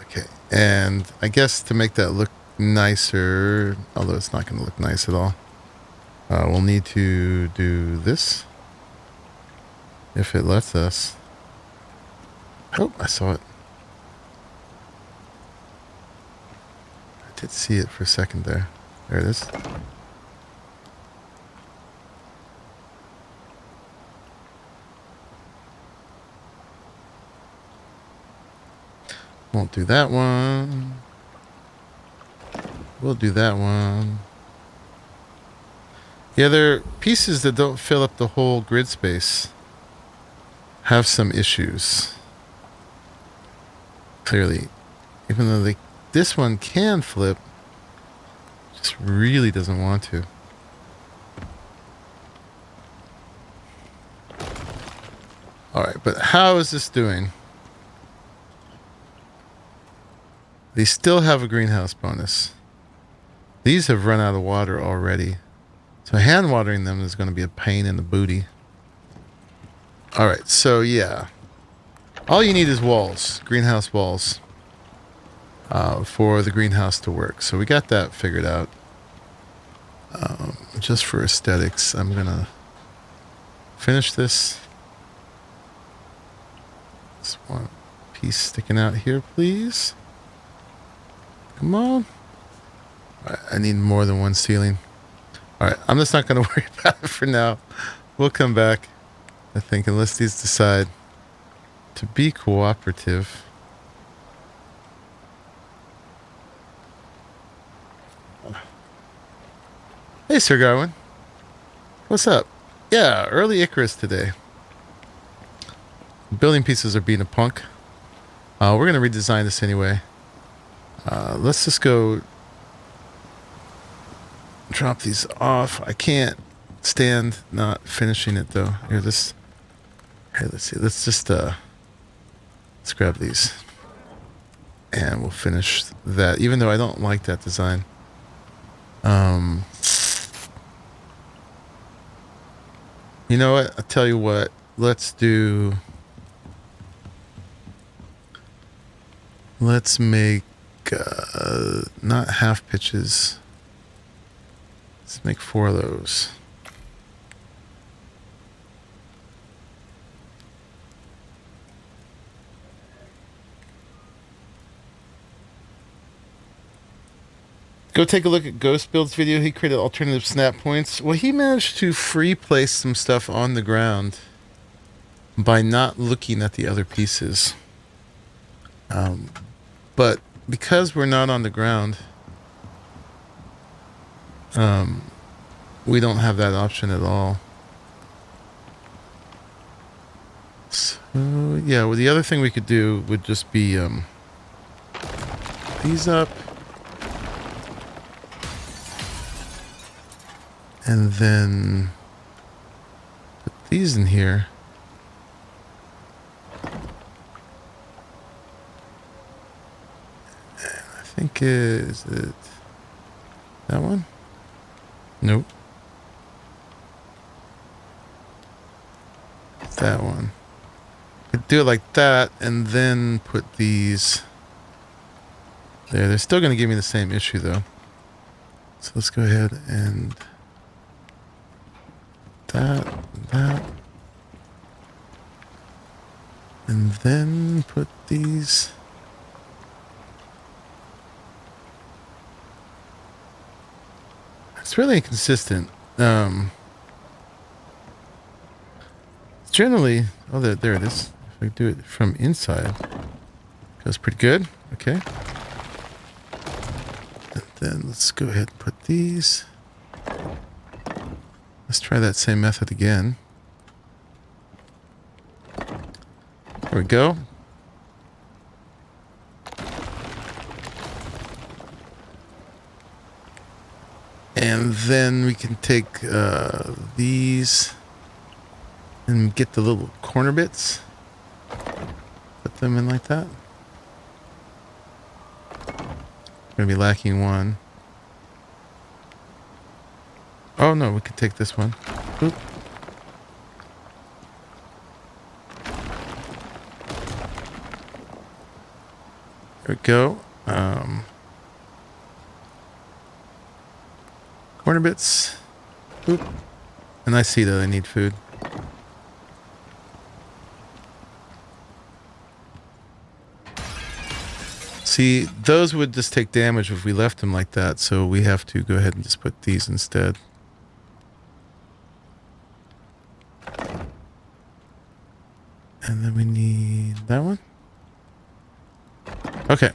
Okay, and I guess to make that look nicer, although it's not going to look nice at all, we'll need to do this. If it lets us. Oh, I saw it. I did see it for a second there. There it is. Won't do that one. We'll do that one. Yeah, there are pieces that don't fill up the whole grid space. Have some issues. Clearly. Even though this one can flip, just really doesn't want to. Alright, but how is this doing? They still have a greenhouse bonus. These have run out of water already. So hand watering them is going to be a pain in the booty. Alright, so yeah. All you need is walls. Greenhouse walls. For the greenhouse to work. So we got that figured out. Just for aesthetics, I'm going to finish this. Just one piece sticking out here, please. Come on. Alright, I need more than one ceiling. Alright, I'm just not going to worry about it for now. We'll come back, I think, unless these decide to be cooperative. Hey, Sir Garwin. What's up? Yeah, early Icarus today. Building pieces are being a punk. We're going to redesign this anyway. Let's just go drop these off. I can't stand not finishing it though. Here, let's see. Let's just let's grab these, and we'll finish that. Even though I don't like that design. You know what? I'll tell you what. Let's make not half pitches. Let's make 4 of those. Go take a look at Ghost Build's video. He created alternative snap points. Well, he managed to free place some stuff on the ground by not looking at the other pieces. But because we're not on the ground, we don't have that option at all. So, yeah, well, the other thing we could do would just be these up. And then put these in here. And I think is it that one? Nope. That one. Could do it like that and then put these there. They're still going to give me the same issue though. So let's go ahead and that. And then put these. It's really inconsistent. Generally, oh, there it is. If I do it from inside, goes pretty good. Okay. And then let's go ahead and put these. Let's try that same method again. There we go. And then we can take these and get the little corner bits. Put them in like that. Gonna be lacking one. Oh no, we could take this one. Oop. There we go. Corner bits. Oop. And I see that I need food. See, those would just take damage if we left them like that, so we have to go ahead and just put these instead. And then we need that one. Okay.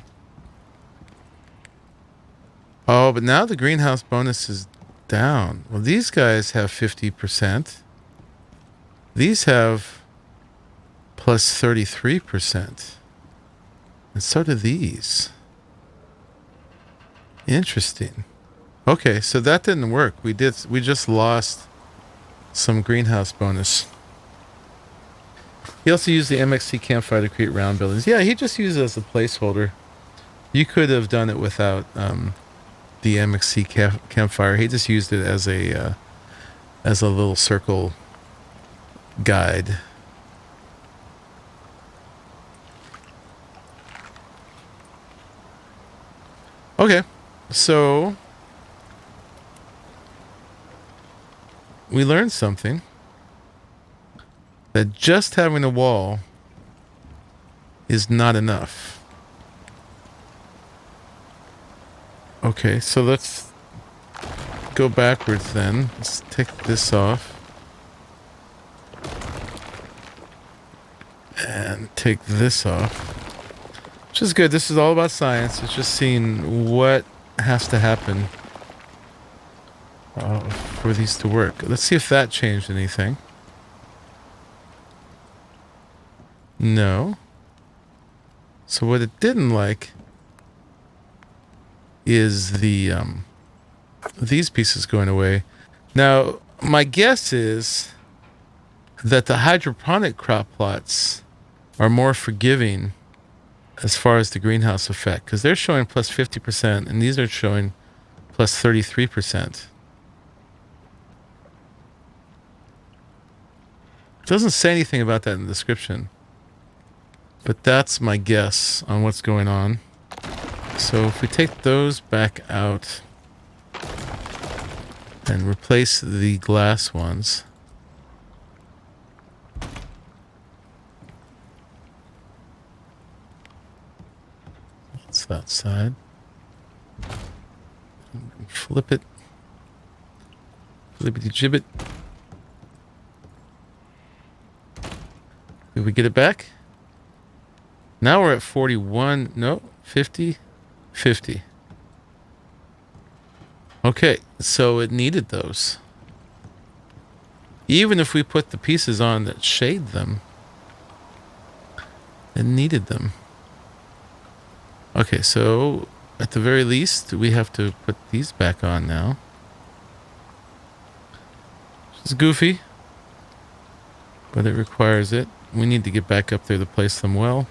Oh, but now the greenhouse bonus is down. Well, these guys have 50%. These have plus 33%. And so do these. Interesting. Okay, so that didn't work. We just lost some greenhouse bonus. He also used the MXC campfire to create round buildings. Yeah, he just used it as a placeholder. You could have done it without the MXC campfire. He just used it as a little circle guide. Okay, so we learned something. That just having a wall is not enough. Okay, so let's go backwards then. Let's take this off. And take this off. Which is good. This is all about science. It's just seeing what has to happen for these to work. Let's see if that changed anything. No. So what it didn't like is the these pieces going away. Now, my guess is that the hydroponic crop plots are more forgiving as far as the greenhouse effect, because they're showing plus 50% and these are showing plus 33%. It doesn't say anything about that in the description. But that's my guess on what's going on. So if we take those back out and replace the glass ones. That's that side. Flip it. Flippity gibbet. Did we get it back? Now we're at 41. No, 50. 50. Okay, so it needed those. Even if we put the pieces on that shade them, it needed them. Okay, so at the very least, we have to put these back on now. It's goofy, but it requires it. We need to get back up there to place them well.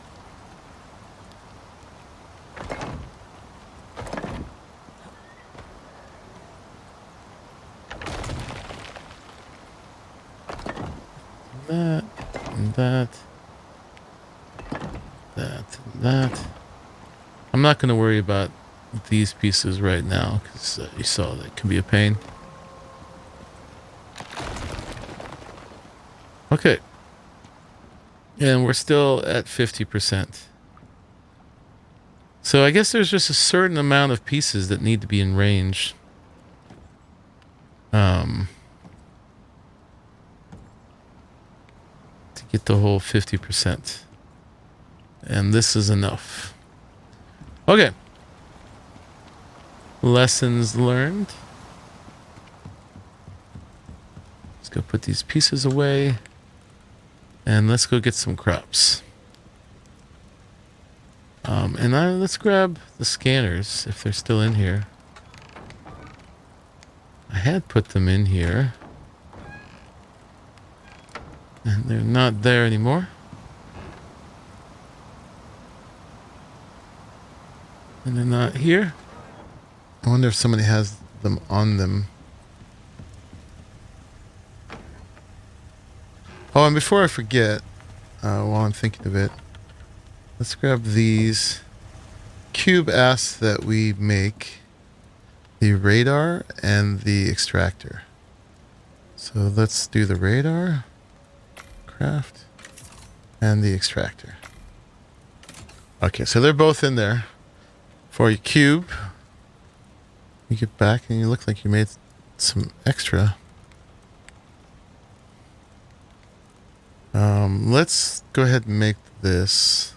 That, and that, that, and that. I'm not going to worry about with these pieces right now, because you saw that can be a pain. Okay. And we're still at 50%. So I guess there's just a certain amount of pieces that need to be in range. To get the whole 50%. And this is enough. Okay. Lessons learned. Let's go put these pieces away. And let's go get some crops. Let's grab the scanners if they're still in here. I had put them in here. And they're not there anymore. And they're not here. I wonder if somebody has them on them. Oh, and before I forget, while I'm thinking of it, let's grab these. Cube asks that we make the radar and the extractor. So let's do the radar, craft, and the extractor. Okay, so they're both in there. For your cube, you get back and you look like you made some extra. Let's go ahead and make this,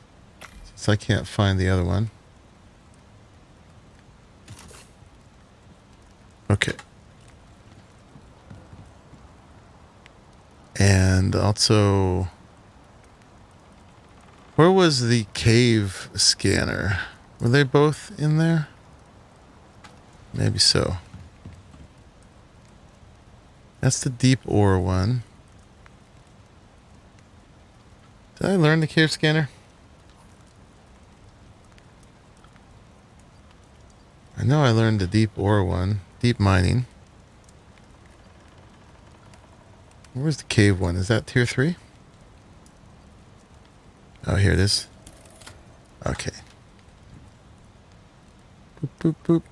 since I can't find the other one. Okay. And also, where was the cave scanner? Were they both in there? Maybe so. That's the deep ore one. Did I learn the cave scanner? I know I learned the deep ore one. Deep mining. Where's the cave one? Is that tier 3? Oh, here it is. Okay. Boop, boop, boop.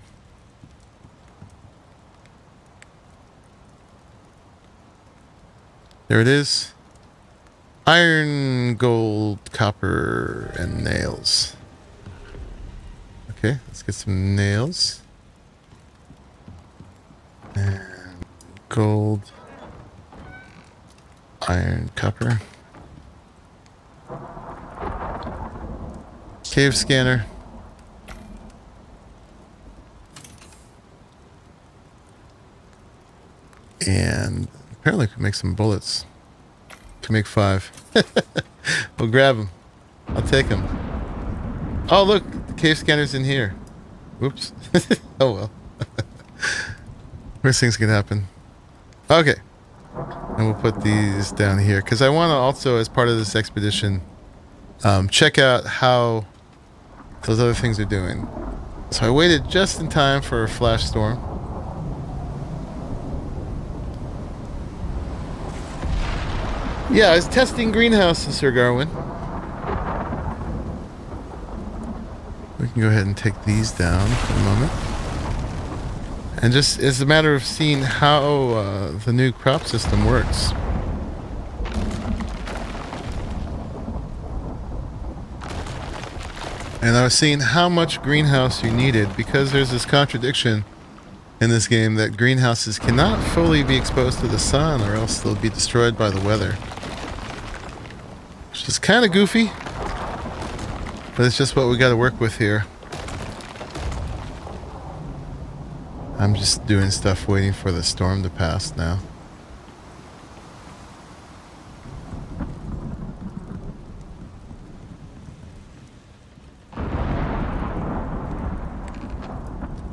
There it is. Iron, gold, copper, and nails. Okay, let's get some nails. And gold, iron, copper. Cave scanner. And apparently we can make some bullets. Can make 5. We'll grab them. I'll take them. Oh, look, the cave scanner's in here. Whoops. Oh well. Worst things can happen. Okay. And we'll put these down here because I want to also, as part of this expedition, check out how those other things are doing. So I waited just in time for a flash storm. Yeah, I was testing greenhouses, Sir Garwin. We can go ahead and take these down for a moment. And just as a matter of seeing how the new crop system works. And I was seeing how much greenhouse you needed because there's this contradiction in this game that greenhouses cannot fully be exposed to the sun or else they'll be destroyed by the weather. Which is kind of goofy, but it's just what we got to work with here. I'm just doing stuff waiting for the storm to pass now.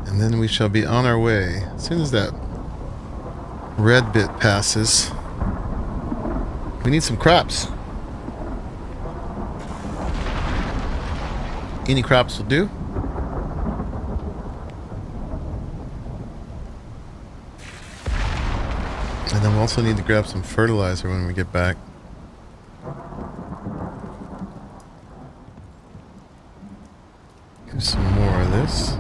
And then we shall be on our way. As soon as that red bit passes, we need some crops. Any crops will do. And then we'll also need to grab some fertilizer when we get back. Here's some more of this.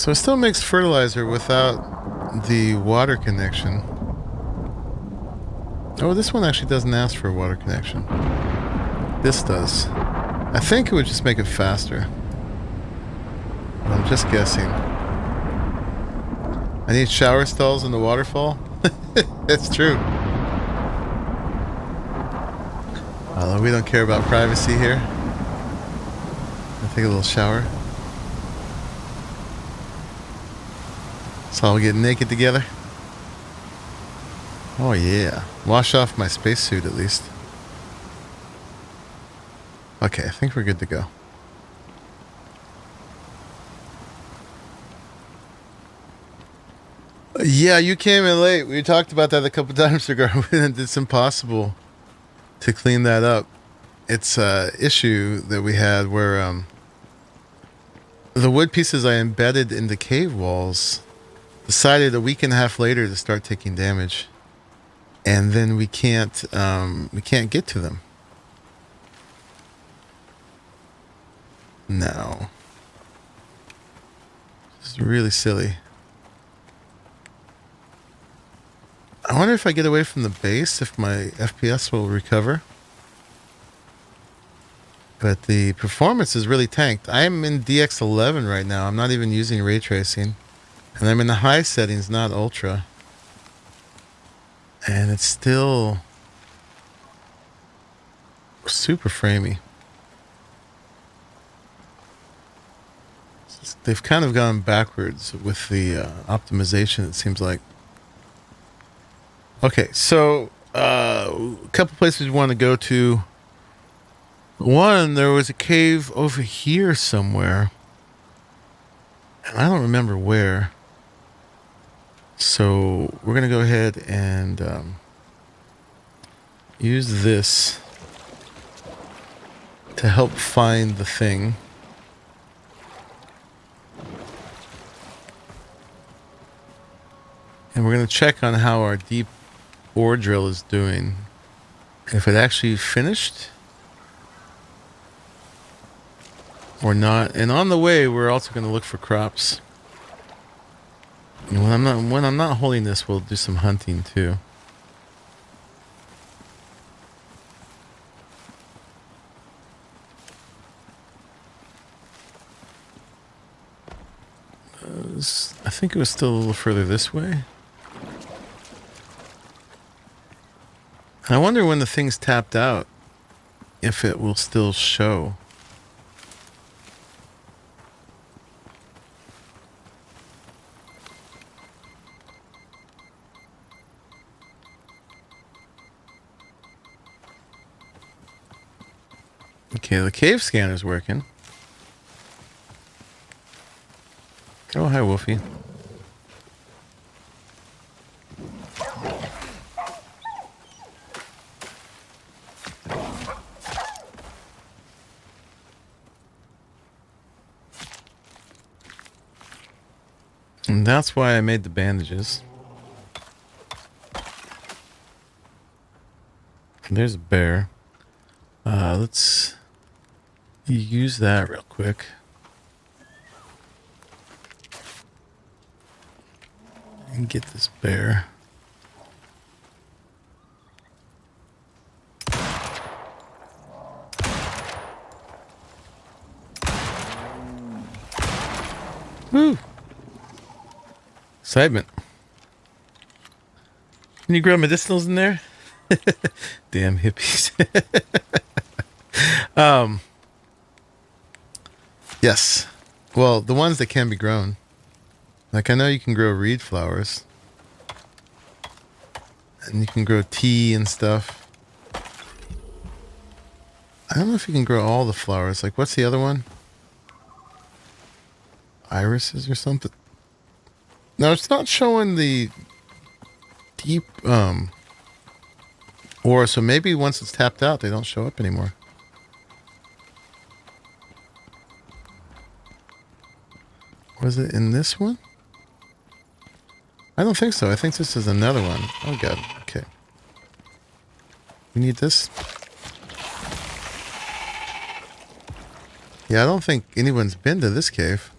So it still makes fertilizer without the water connection. Oh, this one actually doesn't ask for a water connection. This does. I think it would just make it faster. But I'm just guessing. I need shower stalls in the waterfall. It's true. Although we don't care about privacy here. I'll take a little shower. So I'll get naked together. Oh yeah. Wash off my spacesuit at least. Okay, I think we're good to go. Yeah, you came in late. We talked about that a couple times ago. It's impossible to clean that up. It's a issue that we had where the wood pieces I embedded in the cave walls decided a week and a half later to start taking damage, and then we can't get to them. No, it's really silly. I wonder if I get away from the base, if my FPS will recover. But the performance is really tanked. I'm in DX11 right now. I'm not even using ray tracing. And I'm in the high settings, not ultra. And it's still super framey. They've kind of gone backwards with the optimization, it seems like. Okay, so a couple places we want to go to. One, there was a cave over here somewhere. And I don't remember where. So we're going to go ahead and use this to help find the thing. And we're going to check on how our deep ore drill is doing. If it actually finished or not. And on the way, we're also going to look for crops. And when I'm not holding this, we'll do some hunting too. I think it was still a little further this way. I wonder when the thing's tapped out, if it will still show. Okay, the cave scanner's working. Oh, hi, Wolfie. And that's why I made the bandages. And there's a bear. Let's use that real quick. And get this bear. Woo! Excitement. Can you grow medicinals in there? Damn hippies. Yes. Well, the ones that can be grown. Like, I know you can grow reed flowers. And you can grow tea and stuff. I don't know if you can grow all the flowers. Like, what's the other one? Irises or something? No, it's not showing the deep ore, so maybe once it's tapped out, they don't show up anymore. Was it in this one? I don't think so. I think this is another one. Oh god. Okay. We need this. Yeah, I don't think anyone's been to this cave.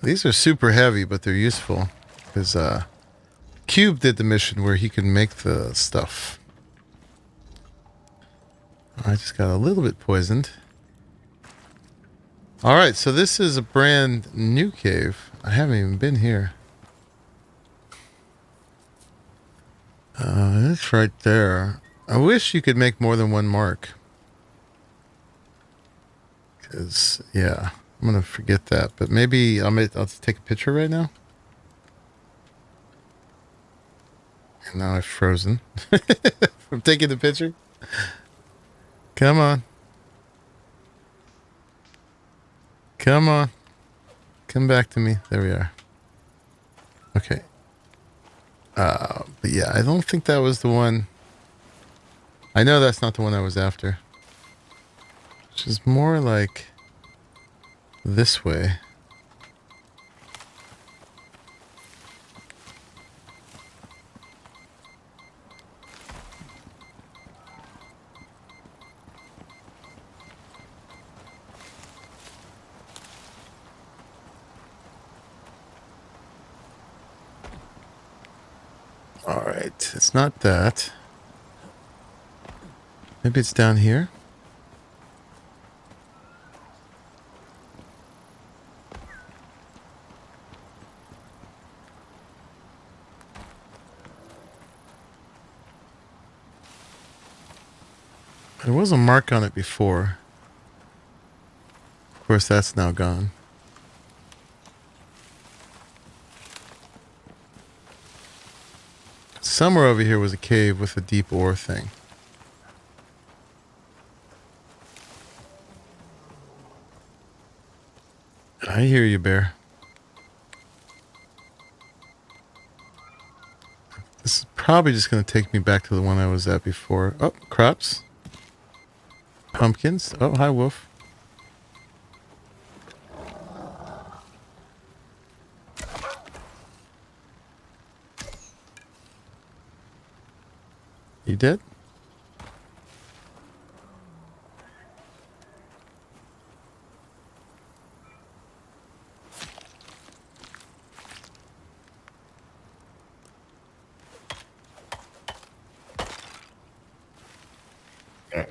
These are super heavy, but they're useful. Because Cube did the mission where he could make the stuff. I just got a little bit poisoned. Alright, so this is a brand new cave. I haven't even been here. It's right there. I wish you could make more than one mark. Because, yeah, I'm going to forget that. But maybe I'll take a picture right now. And now I've frozen. I'm taking the picture. Come on. Come on. Come back to me. There we are. Okay. But yeah, I don't think that was the one. I know that's not the one I was after. Which is more like this way. All right, it's not that. Maybe it's down here. There was a mark on it before. Of course, that's now gone. Somewhere over here was a cave with a deep ore thing. I hear you, bear. This is probably just going to take me back to the one I was at before. Oh, crops. Pumpkins. Oh, hi, wolf. You dead?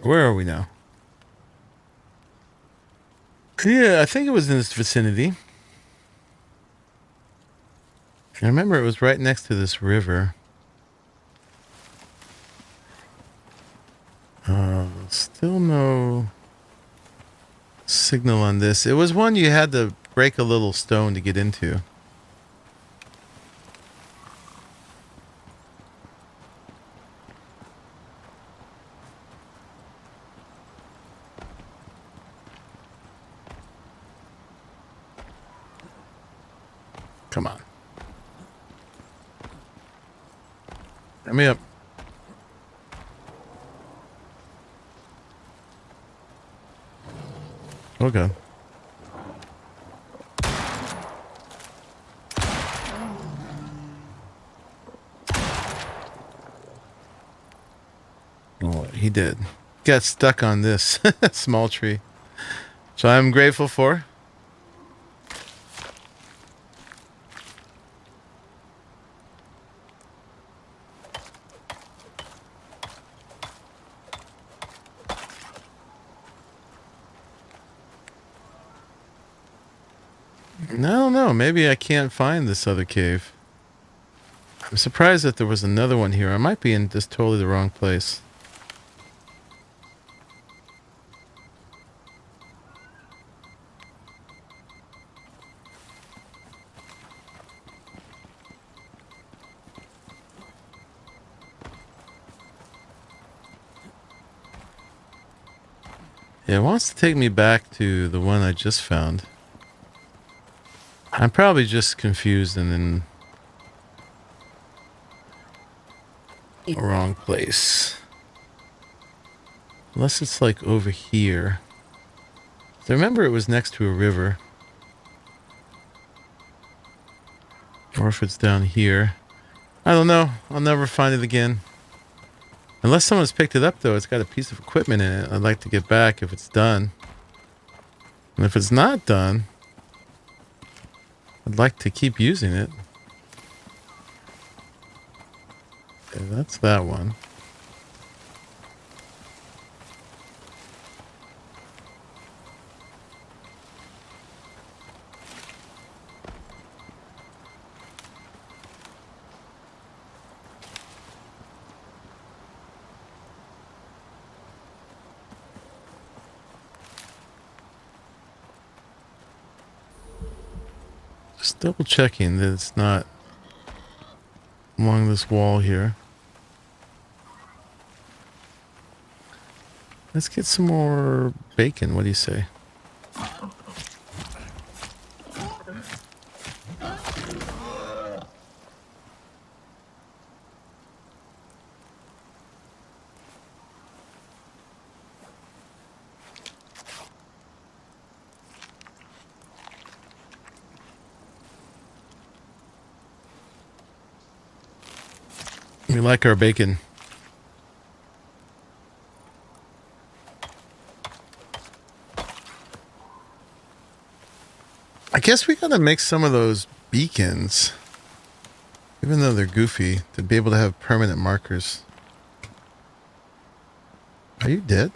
Where are we now? Yeah, I think it was in this vicinity. I remember it was right next to this river. Still no signal on this. It was one you had to break a little stone to get into. Come on. Let me up. Okay. Oh, he did. Got stuck on this small tree. So I'm grateful for. I don't know. Maybe I can't find this other cave. I'm surprised that there was another one here. I might be in just totally the wrong place. Yeah, it wants to take me back to the one I just found. I'm probably just confused and in the wrong place. Unless it's like over here. So I remember it was next to a river. Or if it's down here. I don't know. I'll never find it again. Unless someone's picked it up though, it's got a piece of equipment in it. I'd like to get back if it's done. And if it's not done, I'd like to keep using it. Okay, that's that one. Just double checking that it's not along this wall here. Let's get some more bacon. What do you say? We like our bacon. I guess we gotta make some of those beacons, even though they're goofy, to be able to have permanent markers. Are you dead?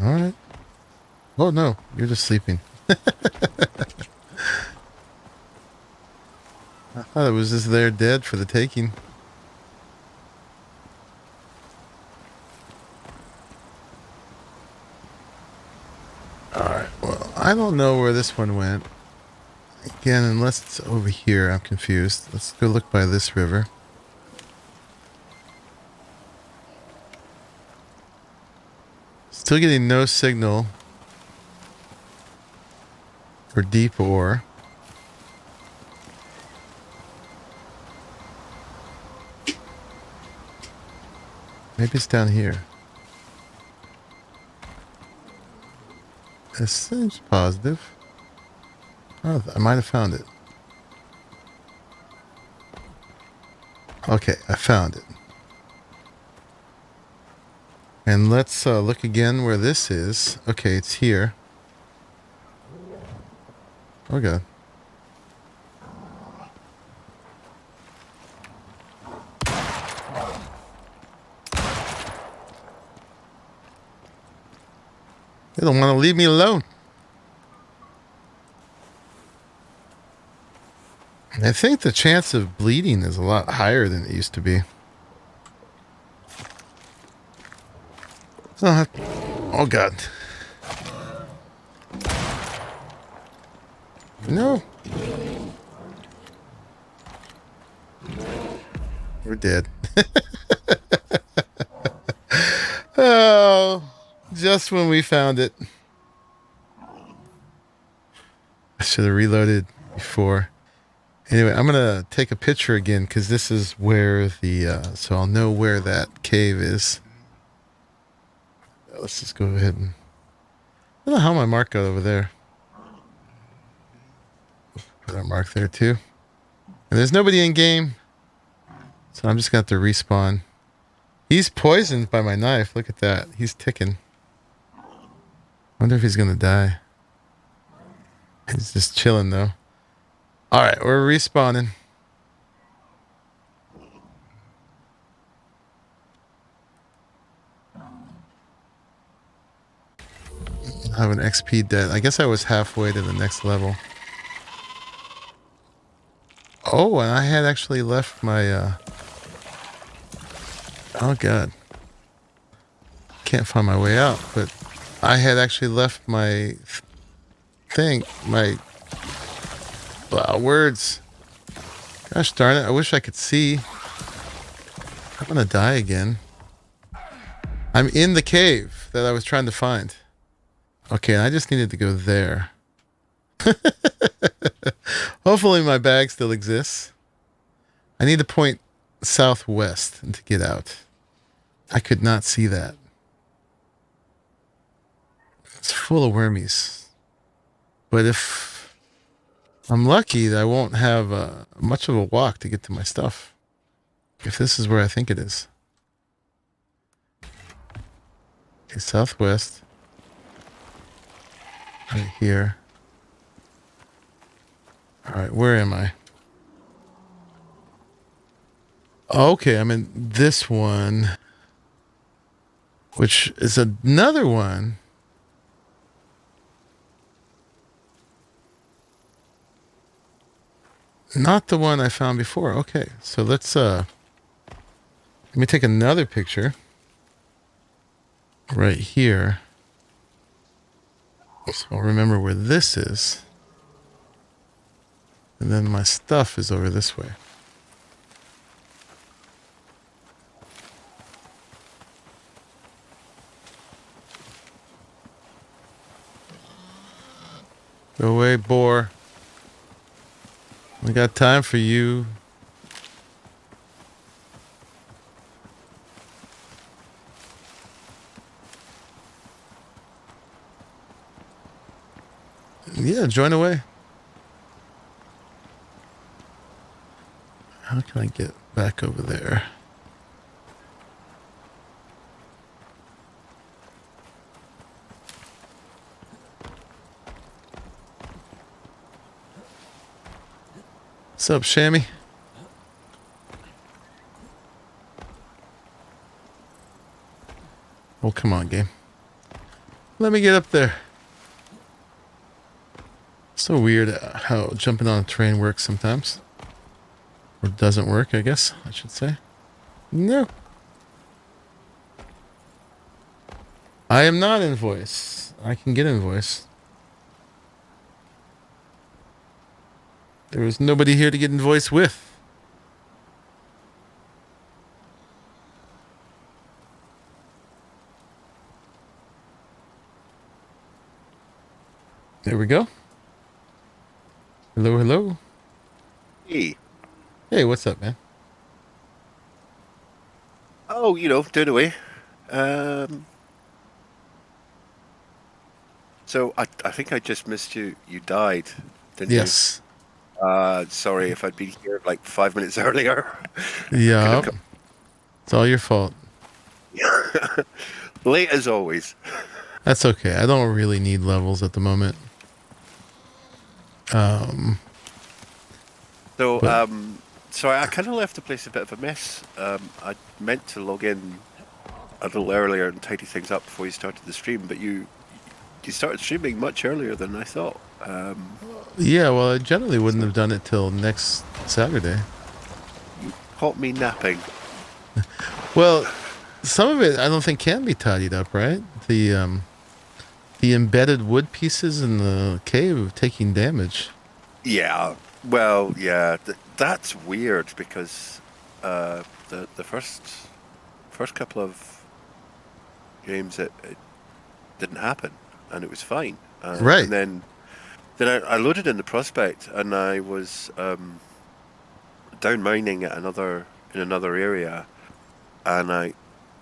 Alright. Oh no, you're just sleeping. I thought it was just there dead for the taking. Alright, well, I don't know where this one went. Again, unless it's over here, I'm confused. Let's go look by this river. Still getting no signal for deep ore. Maybe it's down here. This seems positive. Oh, I might have found it. Okay, I found it. And let's look again where this is. Okay, it's here. Oh god. They don't want to leave me alone. I think the chance of bleeding is a lot higher than it used to be. Oh god. No. We're dead. Oh, just when we found it. I should have reloaded before. Anyway, I'm going to take a picture again because this is where the, so I'll know where that cave is. Let's just go ahead and, I don't know how my mark got over there. Put our mark there too. And there's nobody in game. So I'm just going to have to respawn. He's poisoned by my knife. Look at that. He's ticking. Wonder if he's going to die. He's just chilling though. Alright, we're respawning. I have an XP debt. I guess I was halfway to the next level. Oh, and I had actually left my, oh god. Can't find my way out, but I had actually left my thing, my words. Gosh darn it, I wish I could see. I'm gonna die again. I'm in the cave that I was trying to find. Okay, and I just needed to go there. Hopefully my bag still exists. I need to point southwest to get out. I could not see that. It's full of wormies. But if I'm lucky, I won't have much of a walk to get to my stuff. If this is where I think it is. Okay, southwest. Right here. All right, where am I? Okay, I'm in this one, which is another one. Not the one I found before. Okay, so let me take another picture right here. So I'll remember where this is. And then my stuff is over this way. Go away, boar. We got time for you. Yeah, join away. How can I get back over there? What's up, Shammy? Oh, come on, game. Let me get up there. So weird how jumping on a train works sometimes. Or doesn't work, I guess, I should say. No. I am not in voice. I can get in voice. There was nobody here to get in voice with. There we go. Hello, hello. Hey. Hey, what's up, man? Oh, doing away. Um, so I think I just missed you. You died, didn't you? Yes. Sorry if I'd been here like 5 minutes earlier. I could have Yup. come It's all your fault. late as always. That's okay. I don't really need levels at the moment. So, But sorry, I kind of left the place a bit of a mess. I meant to log in a little earlier and tidy things up before you started the stream, but you started streaming much earlier than I thought. yeah, well, I generally wouldn't So have done it till next Saturday. you caught me napping. Well, some of it I don't think can be tidied up, right? The embedded wood pieces in the cave taking damage. Yeah, well, yeah, that's weird because the first couple of games it didn't happen and it was fine, Right. and then I loaded in the prospect and I was down mining at another area and I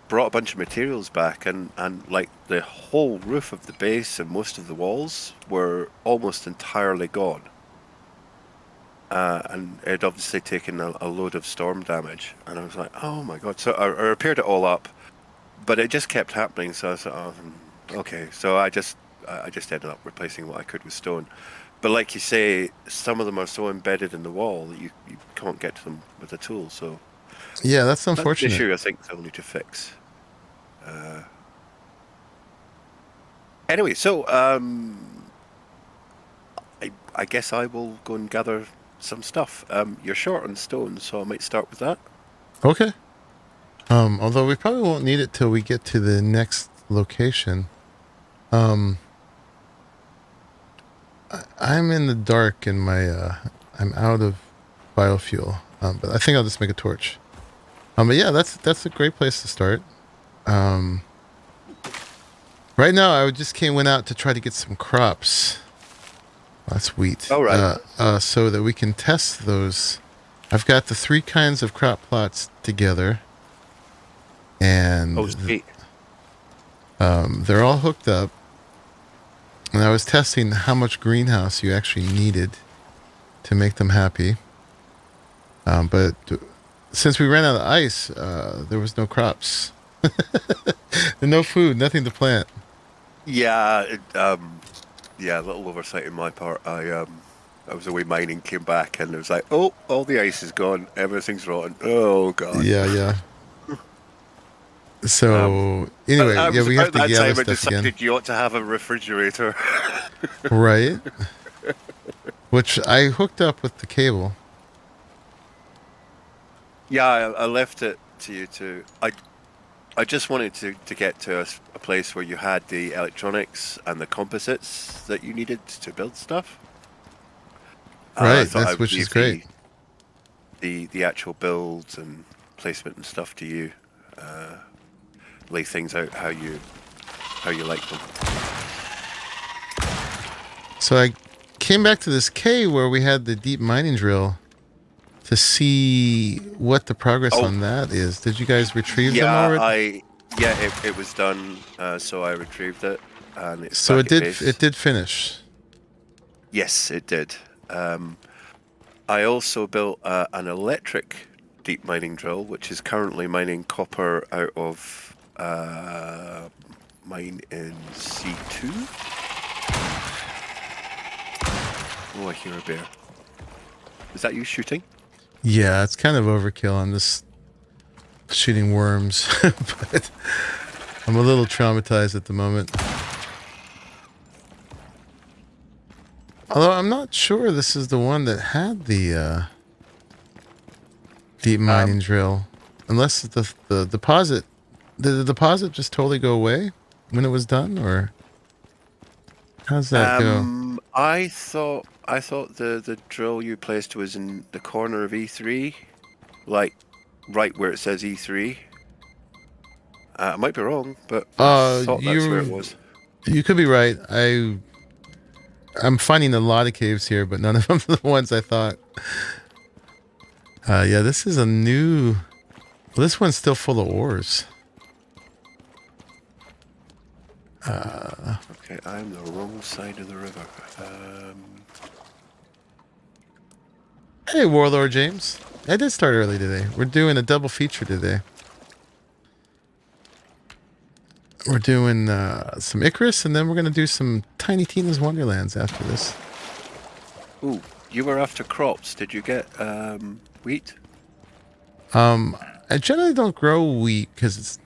brought a bunch of materials back and like the whole roof of the base and most of the walls were almost entirely gone. And it had obviously taken a load of storm damage, and I was like, "Oh my god!" So I repaired it all up, but it just kept happening. So I was like, "Oh, okay." So I just ended up replacing what I could with stone. But like you say, some of them are so embedded in the wall that you can't get to them with a tool. So Yeah, that's that's an unfortunate. issue I think they'll need to fix. Uh, anyway, so I guess I will go and gather some stuff. You're short on stone, so I might start with that. Okay. Although we probably won't need it till we get to the next location. Um, I'm in the dark and I'm out of biofuel. But I think I'll just make a torch. But yeah, that's a great place to start. Um, right now I just went out to try to get some crops. That's wheat. All right. So that we can test those. I've got the three kinds of crop plots together, Oh, and sweet. they're all hooked up. And I was testing how much greenhouse you actually needed to make them happy. But since we ran out of ice, there was no crops, and no food, nothing to plant. Yeah, yeah, a little oversight on my part. I I was away mining, came back, and it was like, oh, all the ice is gone, everything's rotten. Oh god. Yeah, yeah. Um, So anyway, I yeah, was we have about to that gather time I stuff again, decided you ought to have a refrigerator. right? Which I hooked up with the cable. Yeah, I left it to you to. I just wanted to get to a place where you had the electronics and the composites that you needed to build stuff. And I Right, thought I that's would which is leave great. the actual builds and placement and stuff to you. Uh, Lay things out how you like them. So I came back to this cave where we had the deep mining drill to see what the progress Oh, on that is. Did you guys retrieve them yeah, already? it was done. So I retrieved it, and it's So back it at did base. finish. Yes, it did. Um, I also built an electric deep mining drill, which is currently mining copper out of mine in C2. Oh, I hear a bear. Is that you shooting? Yeah, it's kind of overkill. I'm just shooting worms, but I'm a little traumatized at the moment. Although I'm not sure this is the one that had the deep mining drill, unless the deposit. Did the deposit just totally go away when it was done, or how's that go? I thought the drill you placed was in the corner of E3, like right where it says E3. I might be wrong, but I thought that's where it You was. you could be right. I'm finding a lot of caves here, but none of them are the ones I thought. Yeah, this is a new. Well, this one's still full of ores. Okay, I'm the wrong side of the river. Hey, Warlord James. I did start early today. We're doing a double feature today. We're doing some Icarus, and then we're going to do some Tiny Tina's Wonderlands after this. Ooh, you were after crops. Did you get wheat? I generally don't grow wheat because it's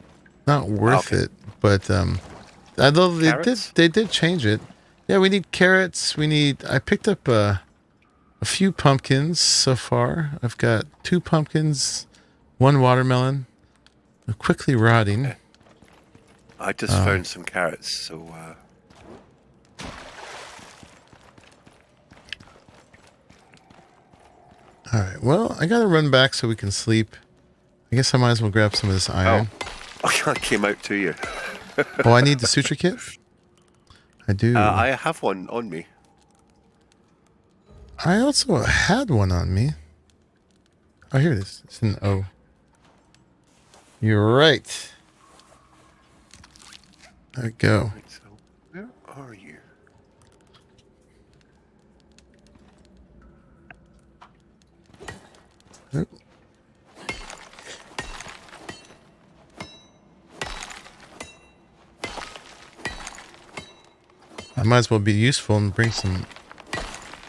not worth Okay. it. But although Carrots? they did change it. Yeah, we need carrots. We need. I picked up a few pumpkins so far. I've got 2 pumpkins, 1 watermelon, quickly rotting. Okay. I just found some carrots, so All right. Well, I gotta run back so we can sleep. I guess I might as well grab some of this oh, iron. I came out to you. Oh, I need the suture kit. I do. I have one on me. I also had one on me. Oh, here it is. It's an O. You're right. There we go. Right, so where are you? Oop. I might as well be useful and bring some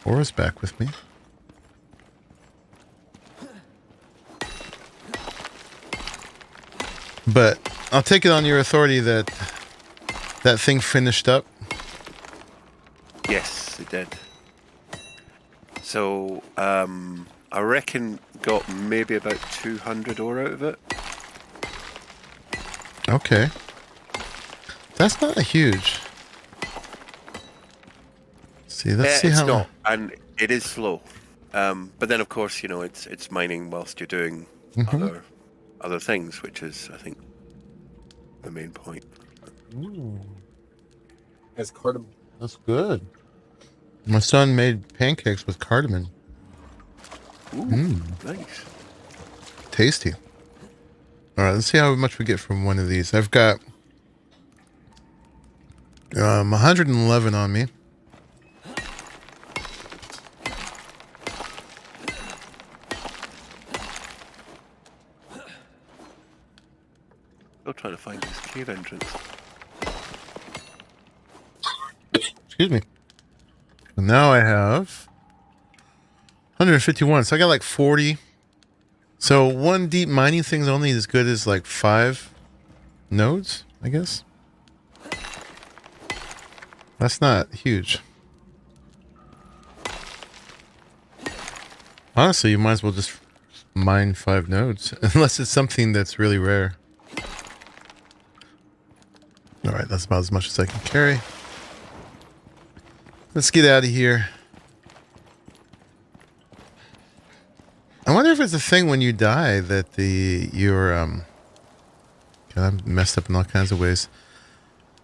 ores back with me. But I'll take it on your authority that that thing finished up. Yes, it did. So, I reckon got maybe about 200 ore out of it. Okay. That's not a huge. See, let's see It's how. not, and it is slow. But then, of course, it's mining whilst you're doing Mhm. other things, which is, I think, the main point. That's cardamom. That's good. My son made pancakes with cardamom. Ooh, nice. Tasty. All right, let's see how much we get from one of these. I've got 111 on me. Still trying to find this cave entrance. Excuse me. And now I have 151. So I got like 40. So one deep mining thing's only as good as like 5 nodes, I guess. That's not huge. Honestly, you might as well just mine 5 nodes, unless it's something that's really rare. Alright, that's about as much as I can carry. Let's get out of here. I wonder if it's a thing when you die that your God, I'm messed up in all kinds of ways.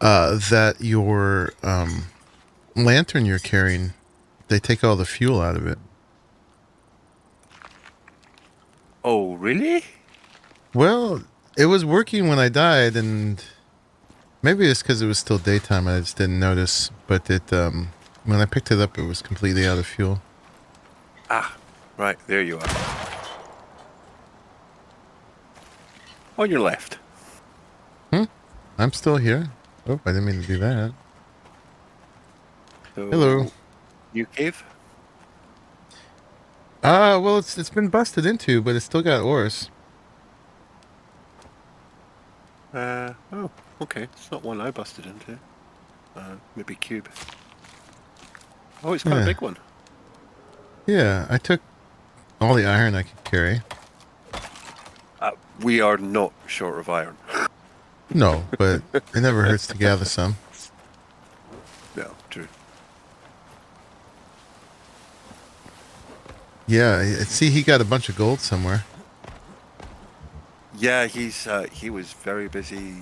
That your lantern you're carrying, they take all the fuel out of it. Oh, really? Well, it was working when I died, and maybe it's because it was still daytime. I just didn't notice. But it when I picked it up, it was completely out of fuel. Ah, right, there you are. On your left. I'm still here. Oh, I didn't mean to do that. So, Hello. new cave? Well, it's been busted into, but it's still got ores. Oh, okay. It's not one I busted into. Maybe cube. Oh, it's quite a big one. Yeah, I took all the iron I could carry. We are not short of iron. No, but it never hurts to gather some. No, true. Yeah, see, he got a bunch of gold somewhere. Yeah, he was very busy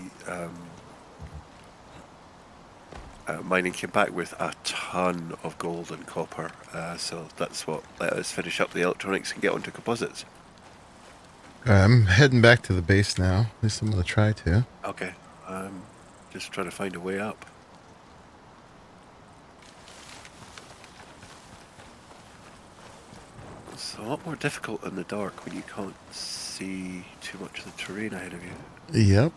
mining. Came back with a ton of gold and copper, so that's what let us finish up the electronics and get onto composites. I'm heading back to the base now. At least I'm going to try to. Okay, just trying to find a way up. It's a lot more difficult in the dark when you can't see too much of the terrain ahead of you. Yep.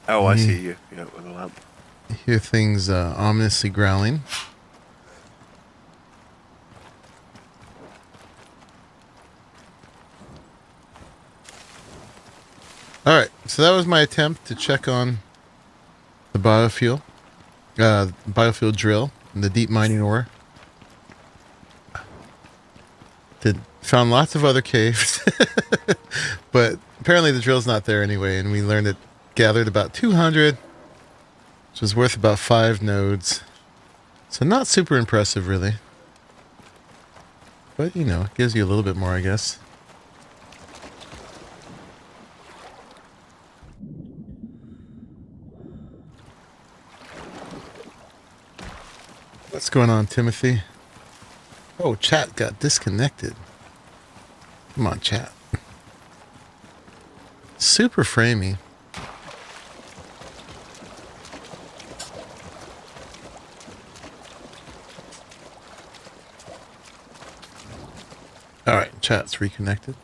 Oh, I see you. Yeah, with a lamp. I hear things ominously growling. Alright, so that was my attempt to check on the biofuel drill, and the deep mining ore. Found lots of other caves, but apparently the drill's not there anyway, and we learned it gathered about 200, which was worth about 5 nodes. So not super impressive, really. But, you know, it gives you a little bit more, I guess. What's going on, Timothy? Oh, chat got disconnected. Come on, chat. Super framey. Alright, chat's reconnected.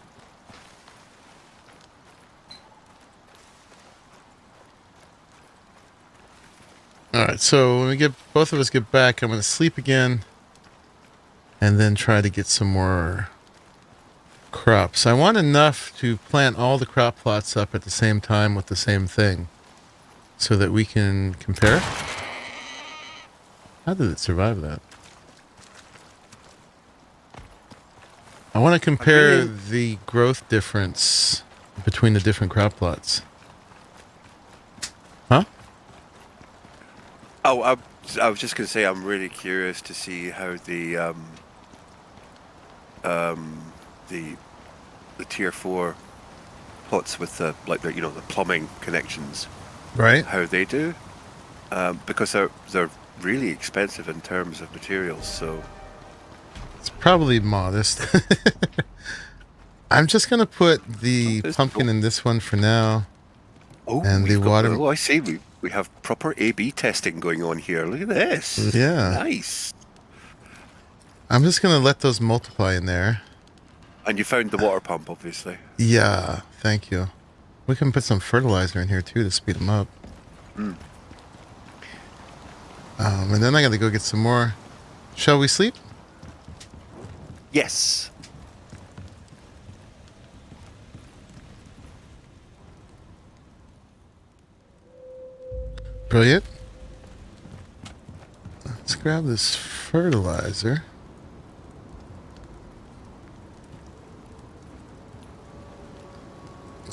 Alright, so when we get both of us get back, I'm gonna sleep again and then try to get some more crops. I want enough to plant all the crop plots up at the same time with the same thing so that we can compare. How did it survive that? I want to compare the growth difference between the different crop plots. Huh? Oh, I was just going to say I'm really curious to see how the tier 4 plots with the the plumbing connections, Right? how they do, because they're really expensive in terms of materials. So It's probably modest. I'm just gonna put the pumpkin in this one for now. And the water. Oh, I see. We have proper A/B testing going on here. Look at this. Yeah. Nice. I'm just gonna let those multiply in there. And you found the water pump, obviously. Yeah, thank you. We can put some fertilizer in here too to speed them up. Mm. And then I gotta go get some more. Shall we sleep? Yes. Brilliant. Let's grab this fertilizer.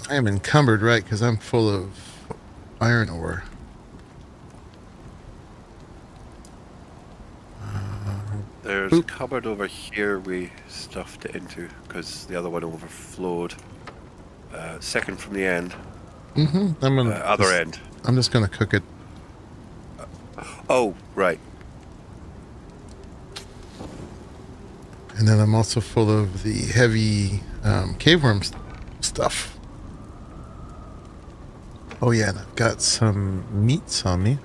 I am encumbered, right, because I'm full of iron ore. There's a cupboard over here we stuffed it into because the other one overflowed. Second from the end. Mm-hmm. Other end. I'm just gonna cook it. Oh, right. And then I'm also full of the heavy caveworm stuff. Oh yeah, and I've got some meats on me.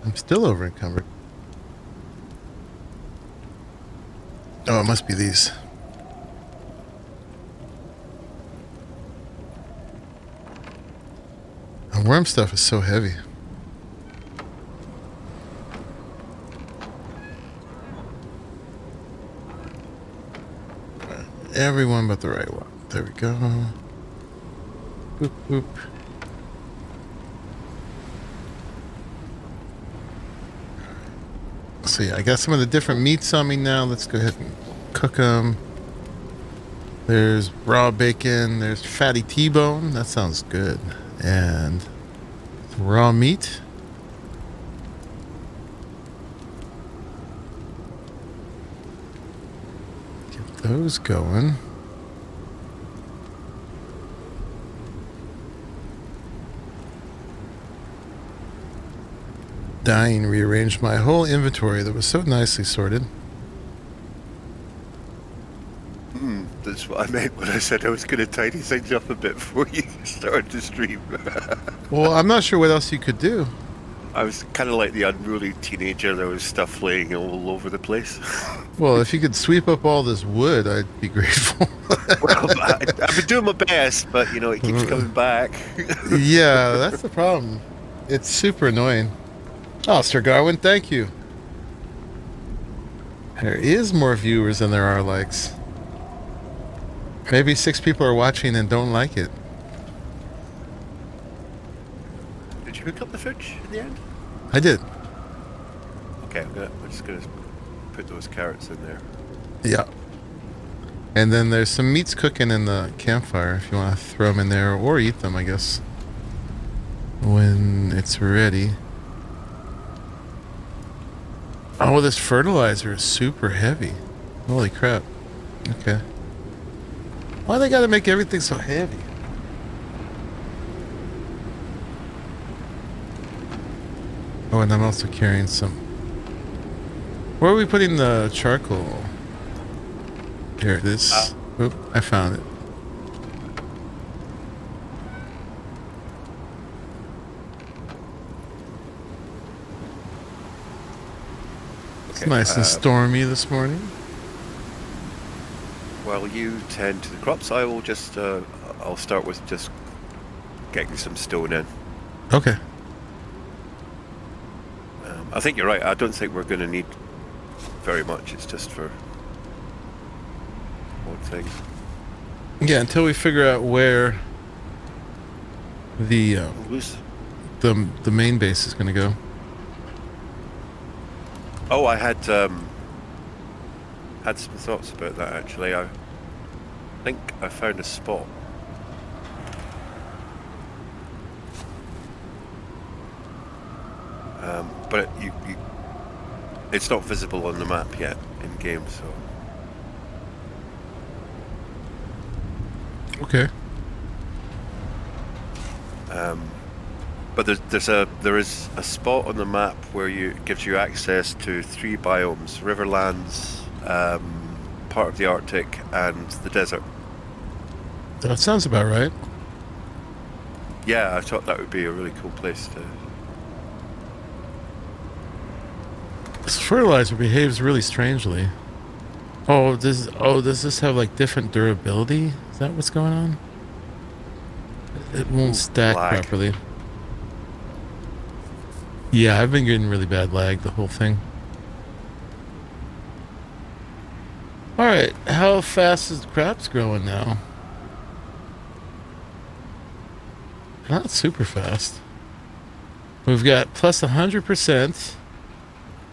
I'm still over encumbered. Oh, it must be these. The worm stuff is so heavy. Everyone but the right one. There we go. Boop, boop. So yeah, I got some of the different meats on me now. Let's go ahead and cook them. There's raw bacon. There's fatty T-bone. That sounds good. And raw meat. Get those going. Dying rearranged my whole inventory that was so nicely sorted. That's what I meant when I said I was going to tidy things up a bit before you started to stream. Well, I'm not sure what else you could do. I was kind of like the unruly teenager. There was stuff laying all over the place. Well, if you could sweep up all this wood, I'd be grateful. Well, I've been doing my best, but you know, it keeps coming back. Yeah, that's the problem. It's super annoying. Oh, Sir Garwin, thank you. There is more viewers than there are likes. Maybe 6 people are watching and don't like it. Did you hook up the fridge in the end? I did. Okay, I'm just gonna put those carrots in there. Yeah. And then there's some meats cooking in the campfire if you want to throw them in there or eat them, I guess, when it's ready. Oh, this fertilizer is super heavy. Holy crap. Okay. Why they gotta make everything so heavy? Oh, and I'm also carrying some. Where are we putting the charcoal? Here it is. Oop, I found it. It's Okay, nice and stormy this morning. While you tend to the crops, I will just, I'll start with just getting some stone in. Okay. I think you're right. I don't think we're going to need very much. It's just for odd things. Yeah, until we figure out where the main base is going to go. Oh, I had some thoughts about that actually. I think I found a spot. But it's not visible on the map yet in game, so. Okay. But there is a spot on the map where it gives you access to 3 biomes: Riverlands, part of the Arctic, and the desert. That sounds about right. Yeah, I thought that would be a really cool place to. This fertilizer behaves really strangely. Oh, does this have like different durability? Is that what's going on? It won't stack lag. properly. Yeah, I've been getting really bad lag the whole thing. All right, how fast is the crops growing now? Not super fast. We've got plus 100%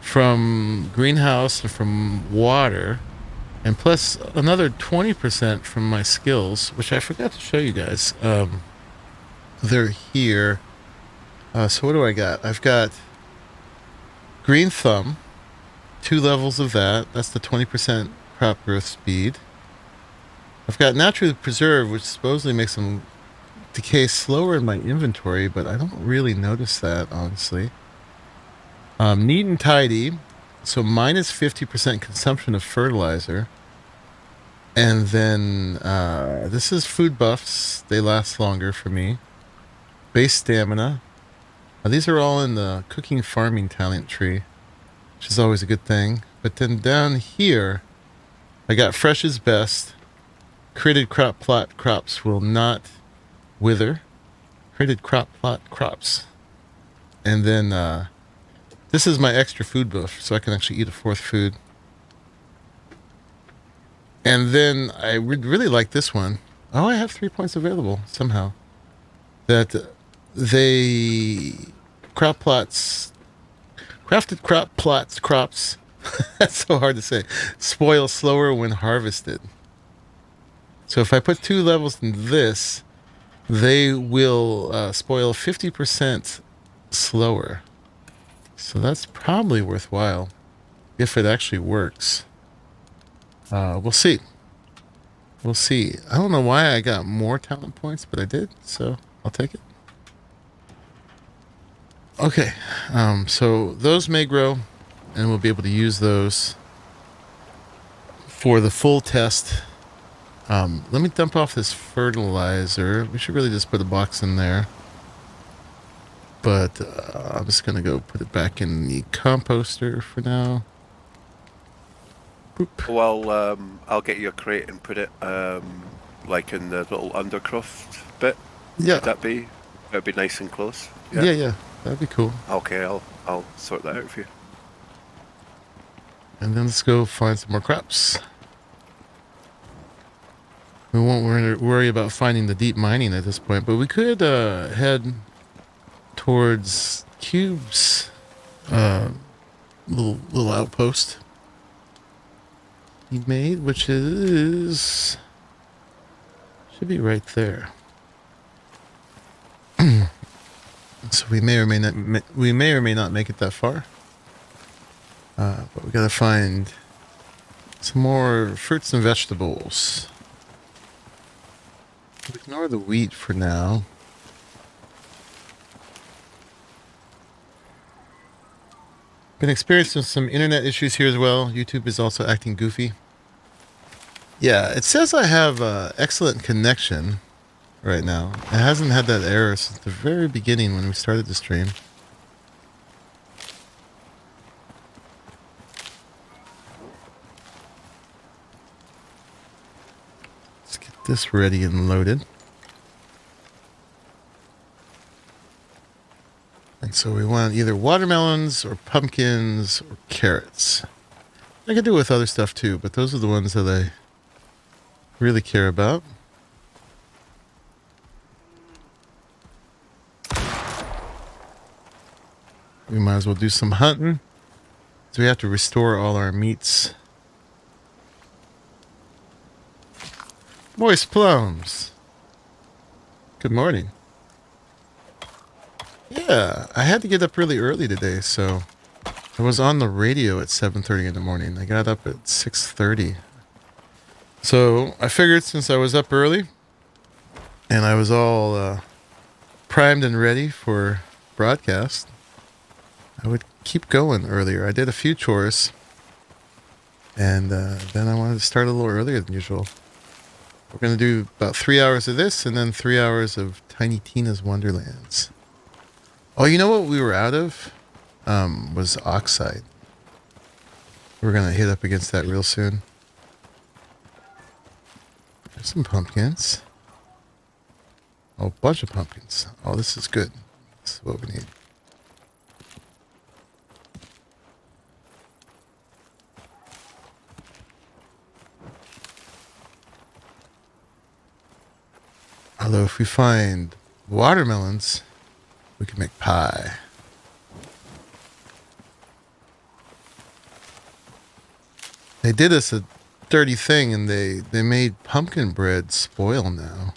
from greenhouse and from water, and plus another 20% from my skills, which I forgot to show you guys. They're here. So what do I got? I've got green thumb, 2 levels of that. That's the 20% crop growth speed. I've got naturally preserved, which supposedly makes them decay slower in my inventory, but I don't really notice that, honestly. Neat and tidy, so minus 50% consumption of fertilizer. And then this is food buffs. They last longer for me. Base stamina. These are all in the cooking farming talent tree, which is always a good thing. But then down here, I got fresh is best. Critted crop plot crops will not wither. Critted crop plot crops. And then this is my extra food buff, so I can actually eat a 4th food. And then I would really like this one. Oh, I have 3 points available somehow. That they crop plots, crafted crop plots, crops. That's so hard to say. Spoil slower when harvested. So if I put 2 levels in this, they will spoil 50% slower. So that's probably worthwhile if it actually works. We'll see. We'll see. I don't know why I got more talent points, but I did, so I'll take it. Okay, so those may grow, and we'll be able to use those for the full test. Let me dump off this fertilizer. We should really just put a box in there. But I'm just going to go put it back in the composter for now. Boop. Well, I'll get you a crate and put it like in the little undercroft bit. Yeah. That'd be nice and close. Yeah. That'd be cool. Okay, I'll sort that out for you. And then let's go find some more crops. We won't worry about finding the deep mining at this point, but we could head towards Cube's little outpost he made, which should be right there. So we may or may not make it that far. But we gotta find some more fruits and vegetables. Ignore the wheat for now. Been experiencing some internet issues here as well. YouTube is also acting goofy. Yeah, it says I have excellent connection right now. It hasn't had that error since the very beginning when we started the stream. Let's get this ready and loaded. And so we want either watermelons or pumpkins or carrots. I could do with other stuff too, but those are the ones that I really care about. We might as well do some hunting. So we have to restore all our meats. Moist plums. Good morning. Yeah, I had to get up really early today, so I was on the radio at 7:30 in the morning. I got up at 6:30. So I figured since I was up early and I was all primed and ready for broadcast, I would keep going earlier. I did a few chores, and then I wanted to start a little earlier than usual. We're going to do about 3 hours of this and then 3 hours of Tiny Tina's Wonderlands. Oh, you know what we were out of? Was oxide. We're going to hit up against that real soon. There's some pumpkins. Oh, a bunch of pumpkins. Oh, this is good. This is what we need. Although if we find watermelons, we can make pie. They did us a dirty thing, and they made pumpkin bread spoil now.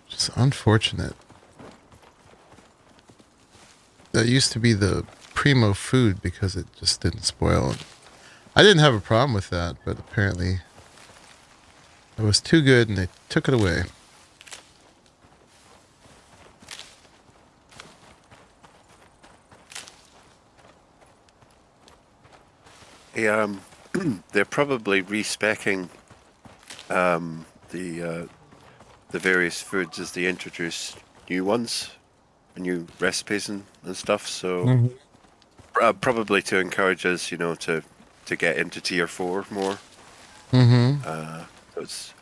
Just unfortunate. That used to be the primo food because it just didn't spoil. I didn't have a problem with that, but apparently it was too good and they took it away. Yeah, they're probably respecing the various foods as they introduce new ones, new recipes and stuff. So probably to encourage us, to get into tier 4 more. So it's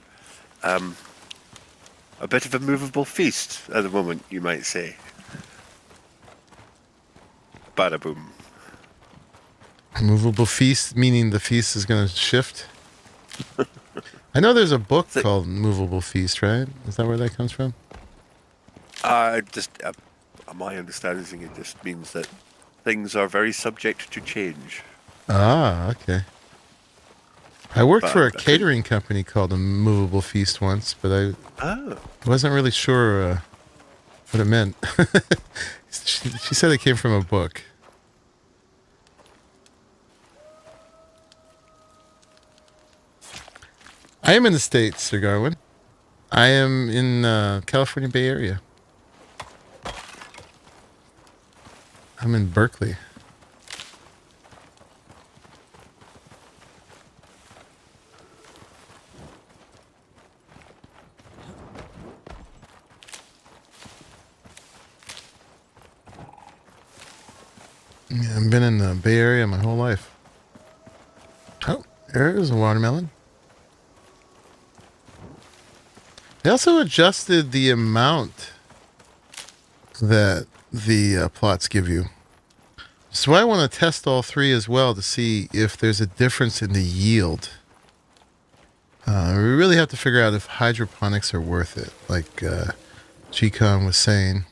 a bit of a movable feast at the moment, you might say. Bada boom. Movable feast, meaning the feast is going to shift. I know there's a book called Movable Feast, right? Is that where that comes from? My understanding, it just means that things are very subject to change. Ah, okay. I worked for a catering company called a Movable Feast once, but I wasn't really sure what it meant. She said it came from a book. I am in the States, Sir Garwin. I am in California Bay Area. I'm in Berkeley. Yeah, I've been in the Bay Area my whole life. Oh, there's a watermelon. They also adjusted the amount that the plots give you. So I want to test all three as well to see if there's a difference in the yield. We really have to figure out if hydroponics are worth it, like G.SKILL was saying,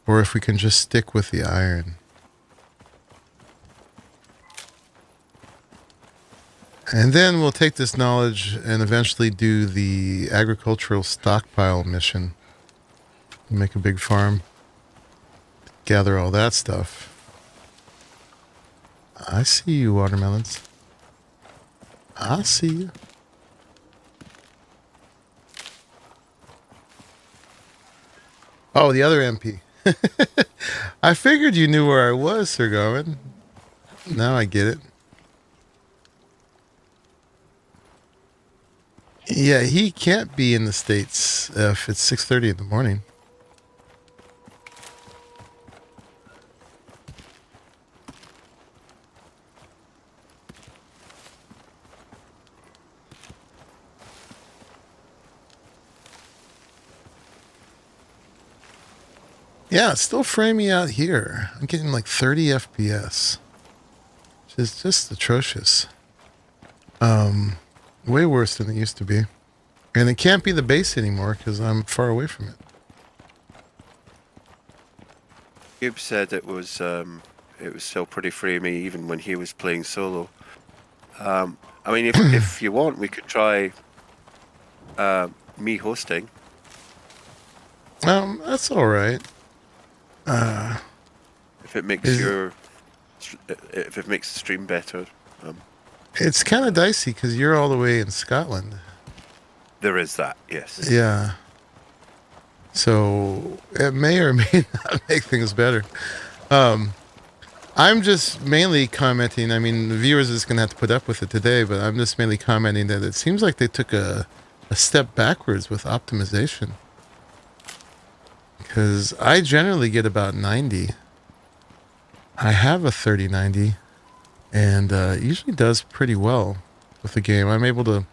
or if we can just stick with the iron. And then we'll take this knowledge and eventually do the agricultural stockpile mission. Make a big farm. Gather all that stuff. I see you, watermelons. I see you. Oh, the other MP. I figured you knew where I was, Sir Garwin. Now I get it. Yeah, he can't be in the States if it's 6:30 in the morning. Yeah, it's still framing out here. I'm getting like 30 FPS. Which is just atrocious. Way worse than it used to be. And it can't be the base anymore because I'm far away from it. Cube said it was still pretty framey even when he was playing solo. I mean, if you want, we could try me hosting. That's all right. If it makes if it makes the stream better. It's kind of dicey because you're all the way in Scotland. There is that, yes. Yeah. So it may or may not make things better. I'm just mainly commenting. I mean, the viewers are just going to have to put up with it today, but I'm just mainly commenting that it seems like they took a step backwards with optimization. Because I generally get about 90. I have a 3090, and it usually does pretty well with the game. I'm able to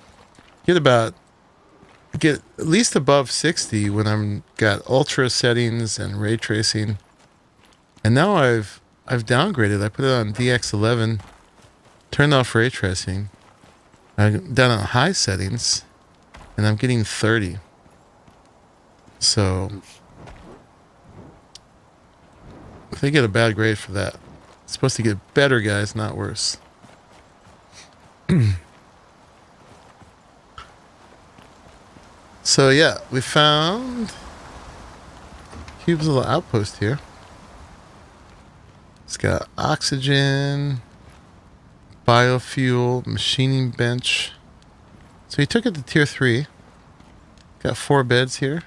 get at least above 60 when I'm got ultra settings and ray tracing. And now I've downgraded. I put it on DX11, turned off ray tracing. I'm down on high settings, and I'm getting 30. So if they get a bad grade for that, it's supposed to get better, guys, not worse. So yeah, we found Cube's little outpost here. It's got oxygen, biofuel, machining bench. So he took it to tier 3. Got 4 beds here.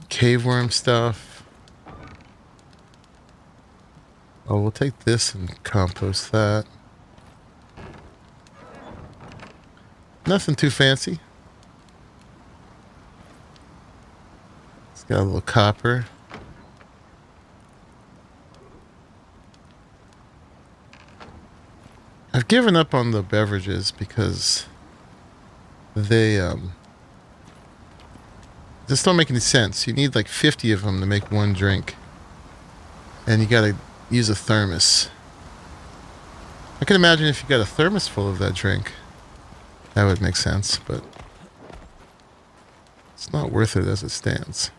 Cave worm stuff. Oh, we'll take this and compost that. Nothing too fancy. It's got a little copper. I've given up on the beverages because they just don't make any sense. You need like 50 of them to make one drink. And you gotta use a thermos. I can imagine if you got a thermos full of that drink, that would make sense, but it's not worth it as it stands.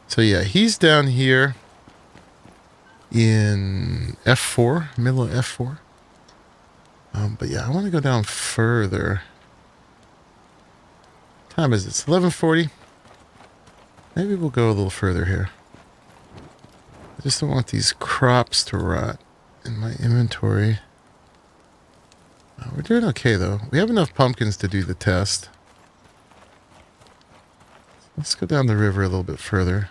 So yeah, he's down here in F4, middle of F4. But yeah, I want to go down further. Time is it? It's 11:40. Maybe we'll go a little further here. I just don't want these crops to rot in my inventory. We're doing okay though. We have enough pumpkins to do the test. Let's go down the river a little bit further.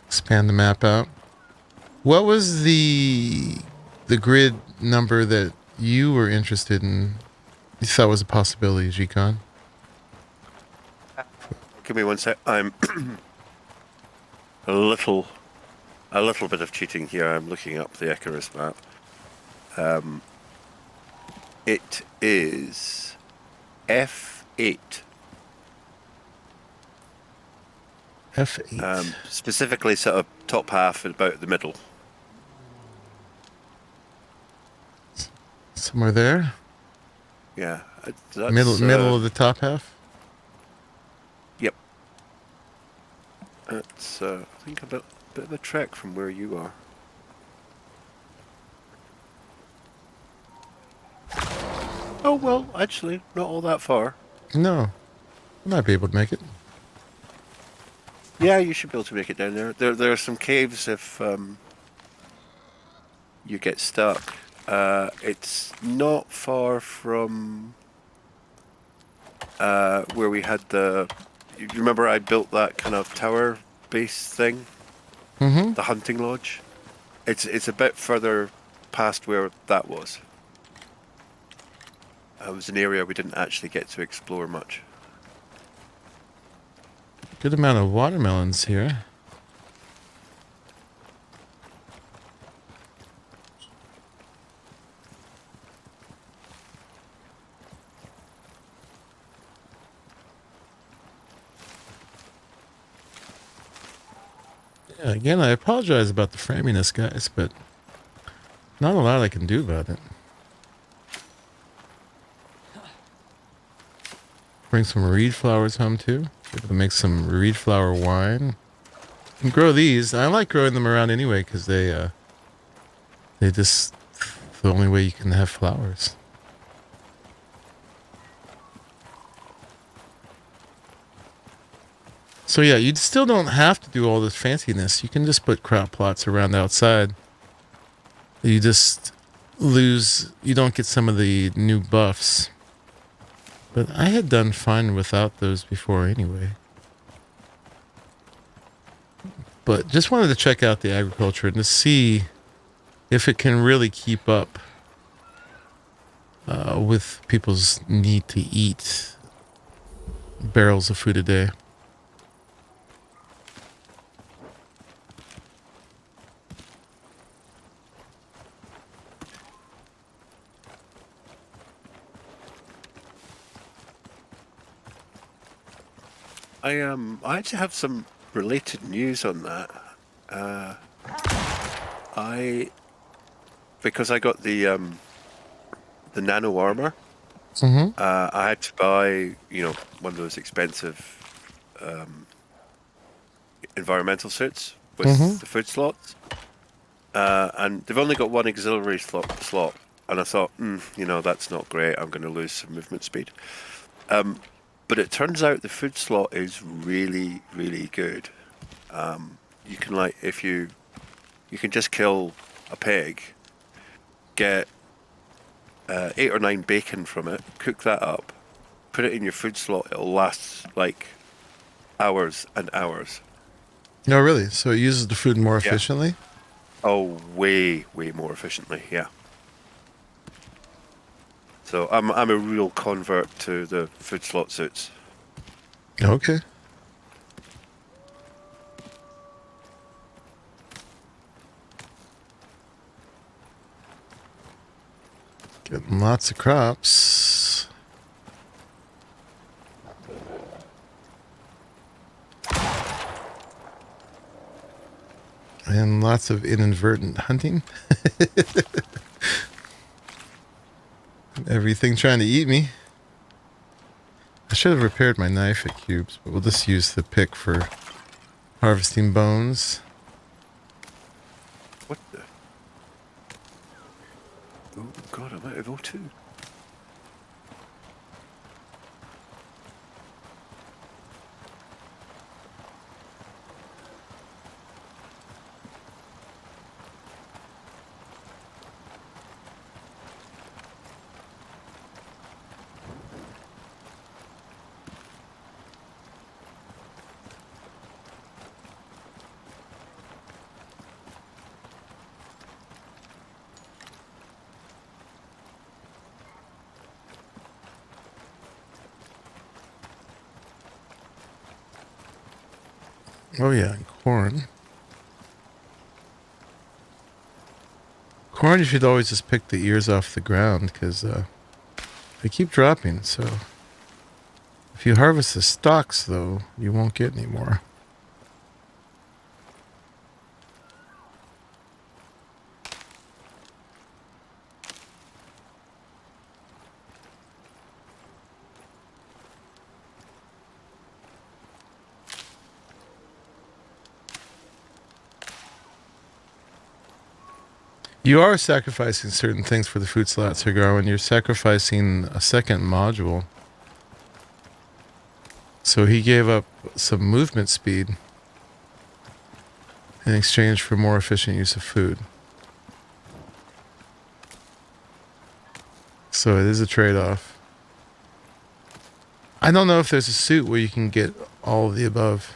Expand the map out. What was the grid number that you were interested in? You thought was a possibility, G.SKILL? Give me one sec. I'm a little bit of cheating here. I'm looking up the Icarus map. It is F8. F8. Specifically, sort of top half, about the middle. Somewhere there? Yeah. Middle of the top half? Yep. That's, I think, a bit of a trek from where you are. Oh, well, actually, not all that far. No. I might be able to make it. Yeah, you should be able to make it down there. There are some caves if you get stuck. It's not far from where we had the... You remember I built that kind of tower base thing? Mm-hmm. The hunting lodge? It's a bit further past where that was. It was an area we didn't actually get to explore much. Good amount of watermelons here. Yeah, again, I apologize about the framiness, guys, but not a lot I can do about it. Bring some reed flowers home too. Able to make some reed flower wine. You can grow these. I like growing them around anyway because they just the only way you can have flowers. So yeah, you still don't have to do all this fanciness. You can just put crop plots around outside. You just lose. You don't get some of the new buffs. But I had done fine without those before anyway. But just wanted to check out the agriculture and to see if it can really keep up with people's need to eat barrels of food a day. I actually have some related news on that. Because I got the the nano armor. Mm-hmm. I had to buy, one of those expensive environmental suits Mm-hmm. with the food slots, and they've only got one auxiliary slot. And I thought, that's not great. I'm going to lose some movement speed. But it turns out the food slot is really, really good. You can if you can just kill a pig, get 8 or 9 bacon from it, cook that up, put it in your food slot. It'll last like hours and hours. No, really. So it uses the food more Yeah. efficiently. Oh, way, way more efficiently. Yeah. So I'm a real convert to the food slot suits. Okay. Getting lots of crops. And lots of inadvertent hunting. Everything trying to eat me. I should have repaired my knife at Cubes, but we'll just use the pick for harvesting bones. What the? Oh God, I'm out of O2. Oh yeah, and corn. Corn, you should always just pick the ears off the ground because they keep dropping. So if you harvest the stalks, though, you won't get any more. You are sacrificing certain things for the food slot, Sir Garwin. You're sacrificing a second module. So he gave up some movement speed in exchange for more efficient use of food. So it is a trade-off. I don't know if there's a suit where you can get all of the above.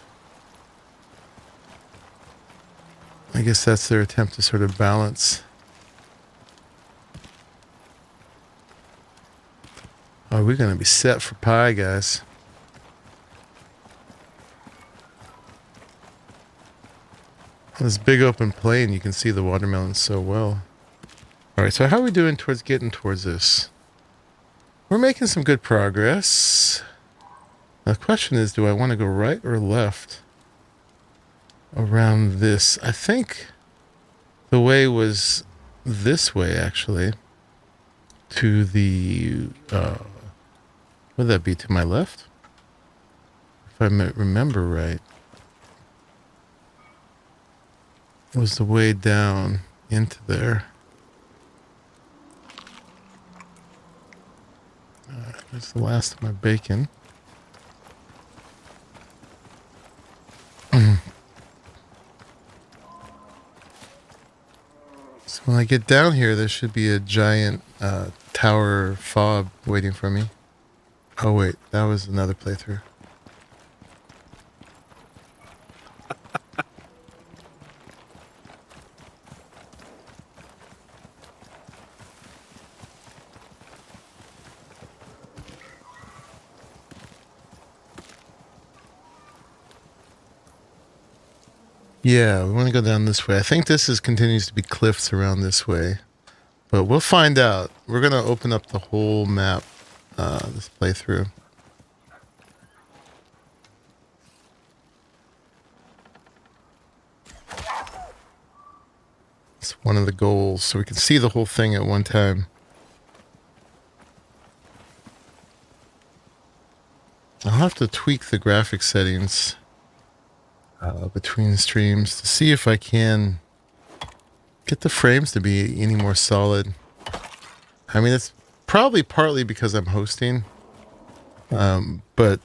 I guess that's their attempt to sort of balance. Oh, we're going to be set for pie, guys. This big open plain, you can see the watermelons so well. All right, so how are we doing towards getting towards this? We're making some good progress. Now, the question is, do I want to go right or left around this? I think the way was this way, actually. To the, would that be to my left? If I remember right. It was the way down into there. That's the last of my bacon. So when I get down here, there should be a giant tower fob waiting for me. Oh wait, that was another playthrough. Yeah, we want to go down this way. I think this continues to be cliffs around this way. But we'll find out. We're going to open up the whole map this playthrough. It's one of the goals, so we can see the whole thing at one time. I'll have to tweak the graphics settings between streams to see if I can get the frames to be any more solid. I mean, it's probably partly because I'm hosting, but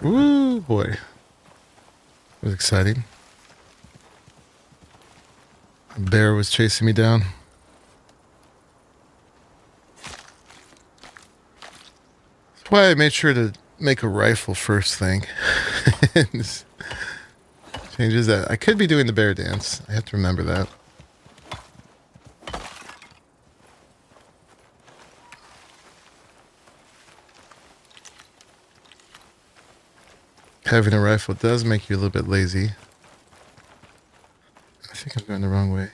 woo boy, it was exciting. A bear was chasing me down. That's why I made sure to make a rifle first thing. Changes that. I could be doing the bear dance. I have to remember that. Having a rifle does make you a little bit lazy. I think I'm going the wrong way.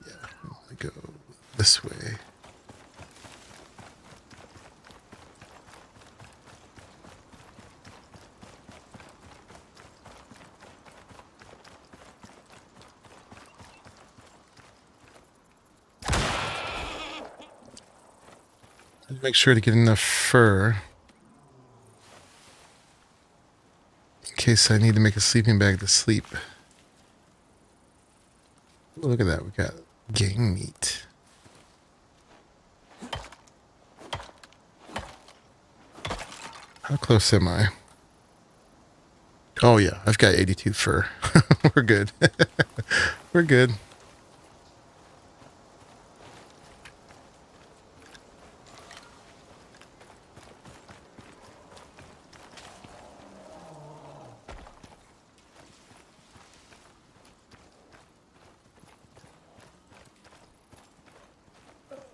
Yeah, I'm gonna go this way. Make sure to get enough fur in case I need to make a sleeping bag to sleep. Ooh, look at that, we got game meat. How close am I? Oh yeah, I've got 82 fur. We're good. We're good.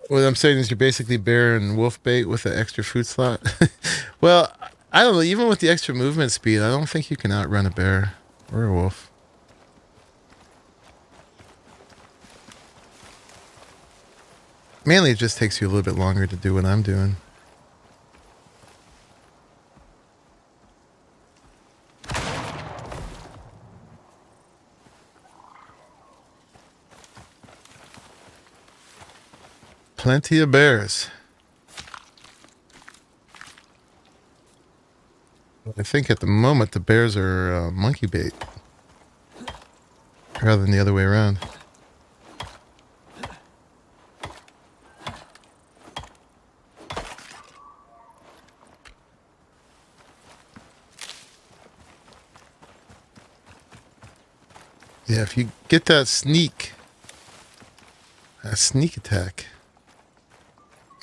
What I'm saying is you're basically bear and wolf bait with an extra food slot. Well, I don't know. Even with the extra movement speed, I don't think you can outrun a bear or a wolf. Mainly, it just takes you a little bit longer to do what I'm doing. Plenty of bears. I think at the moment the bears are monkey bait rather than the other way around. Yeah, if you get that sneak attack.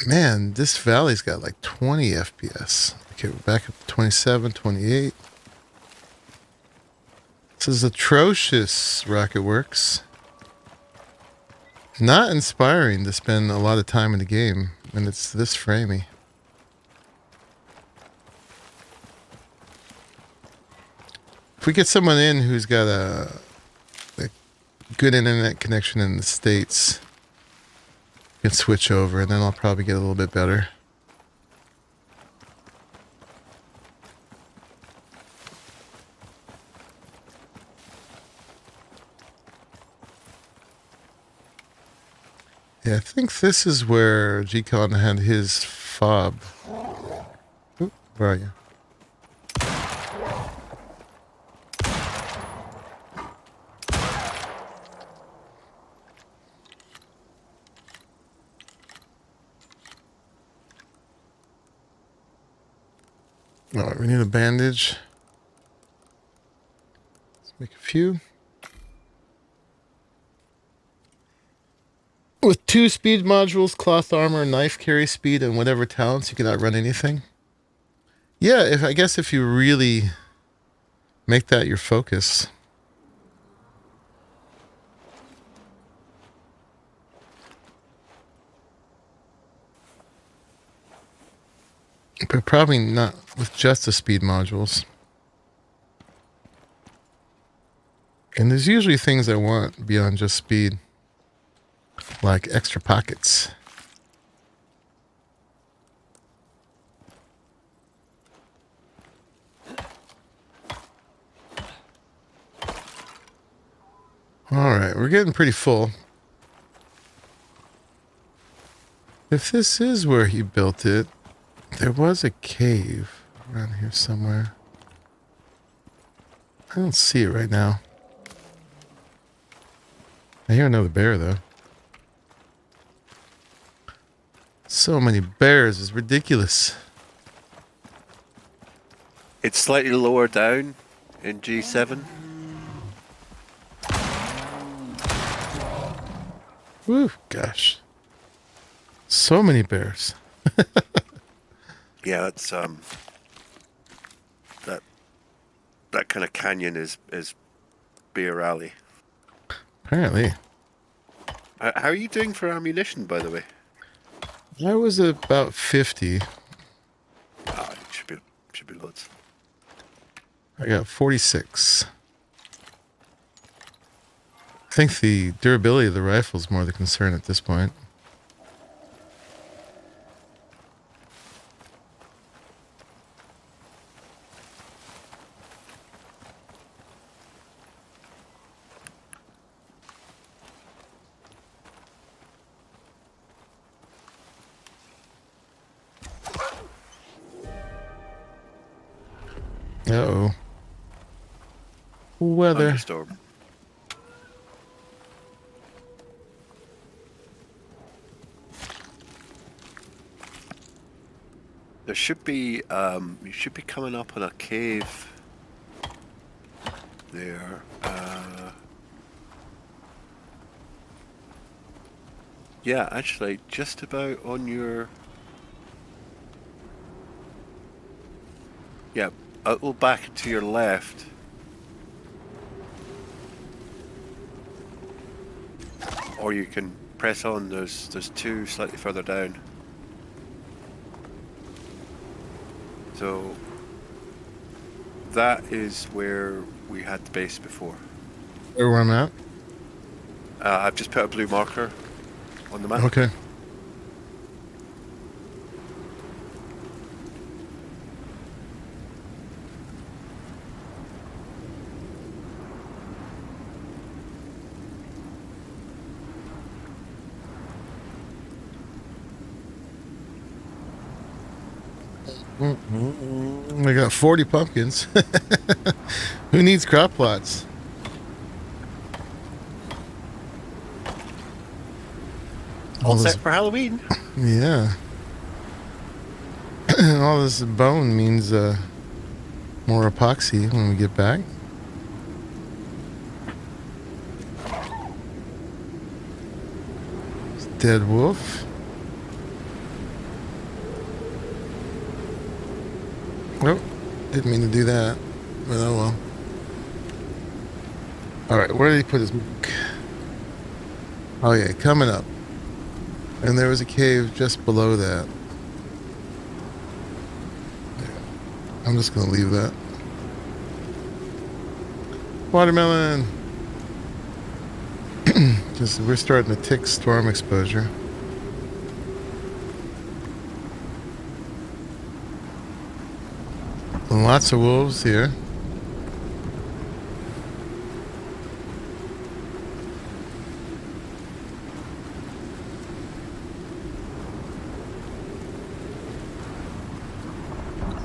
Man, this valley's got like 20 FPS. Okay, we're back up to 27, 28. This is atrocious, Rocketworks. Not inspiring to spend a lot of time in the game when it's this framey. If we get someone in who's got a good internet connection in the States, can switch over and then I'll probably get a little bit better. Yeah, I think this is where G.SKILL had his fob. Oop, where are you? Alright, we need a bandage. Let's make a few. With 2 speed modules, cloth armor, knife carry speed, and whatever talents, you can outrun anything. Yeah, I guess if you really make that your focus. But probably not with just the speed modules. And there's usually things I want beyond just speed. Like extra pockets. Alright, we're getting pretty full. If this is where he built it, there was a cave around here somewhere. I don't see it right now. I hear another bear, though. So many bears is ridiculous. It's slightly lower down in G7. Woo, gosh. So many bears. Yeah, that's that kind of canyon is Bear Alley. Apparently. How are you doing for ammunition, by the way? I was about 50. Ah, it should be loads. I got 46. I think the durability of the rifle is more the concern at this point. Uh-oh. Weather. Thunderstorm. There should be you should be coming up on a cave there. Yeah, actually, just about on your. Yeah, a little back to your left. Or you can press on. There's two slightly further down. So that is where we had the base before. Where I'm at? I've just put a blue marker on the map. Okay. I got 40 pumpkins. Who needs crop plots? All set for Halloween. Yeah. All this bone means more epoxy when we get back. Dead wolf. Oh, didn't mean to do that, but oh well. Alright, where did he put his book? Oh yeah, coming up. And there was a cave just below that. I'm just gonna leave that. Watermelon! Just we're starting to tick storm exposure. Lots of wolves here.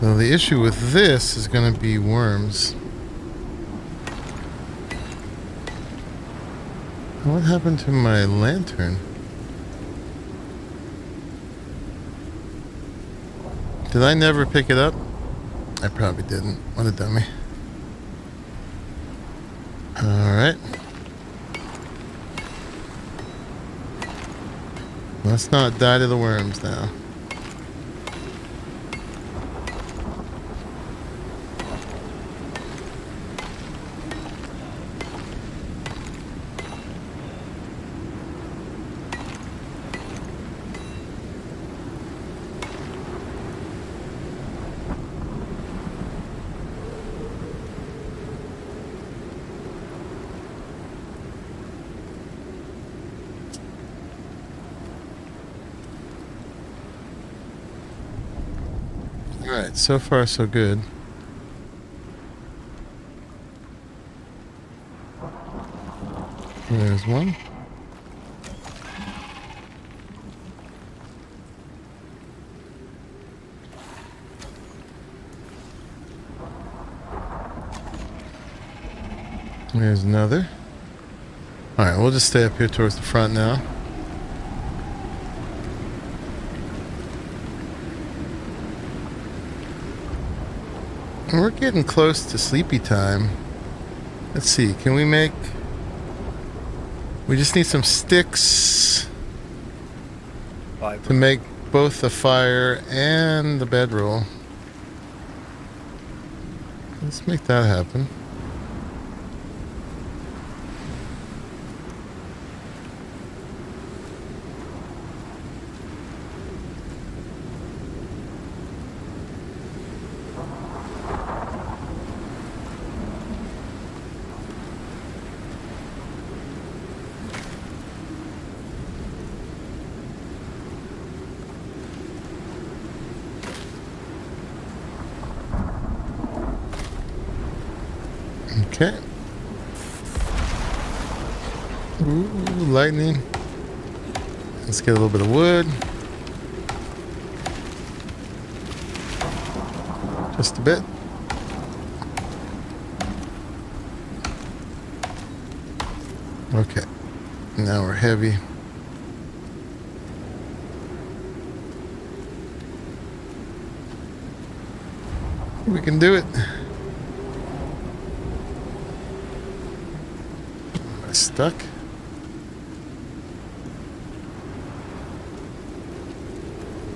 So the issue with this is going to be worms. What happened to my lantern? Did I never pick it up? I probably didn't. What a dummy. Alright. Let's not die to the worms now. Alright, so far so good. There's one. There's another. Alright, we'll just stay up here towards the front now. We're getting close to sleepy time. Let's see, can we make... We just need some sticks to make both the fire and the bedroll. Let's make that happen. Okay. Ooh, lightning. Let's get a little bit of wood. Just a bit. Okay. Now we're heavy. We can do it. Am I stuck?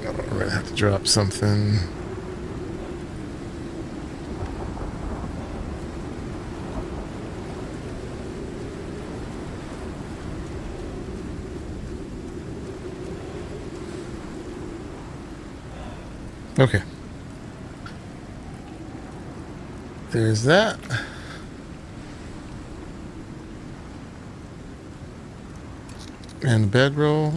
Oh, we're gonna have to drop something. Okay. There's that. And bedroll.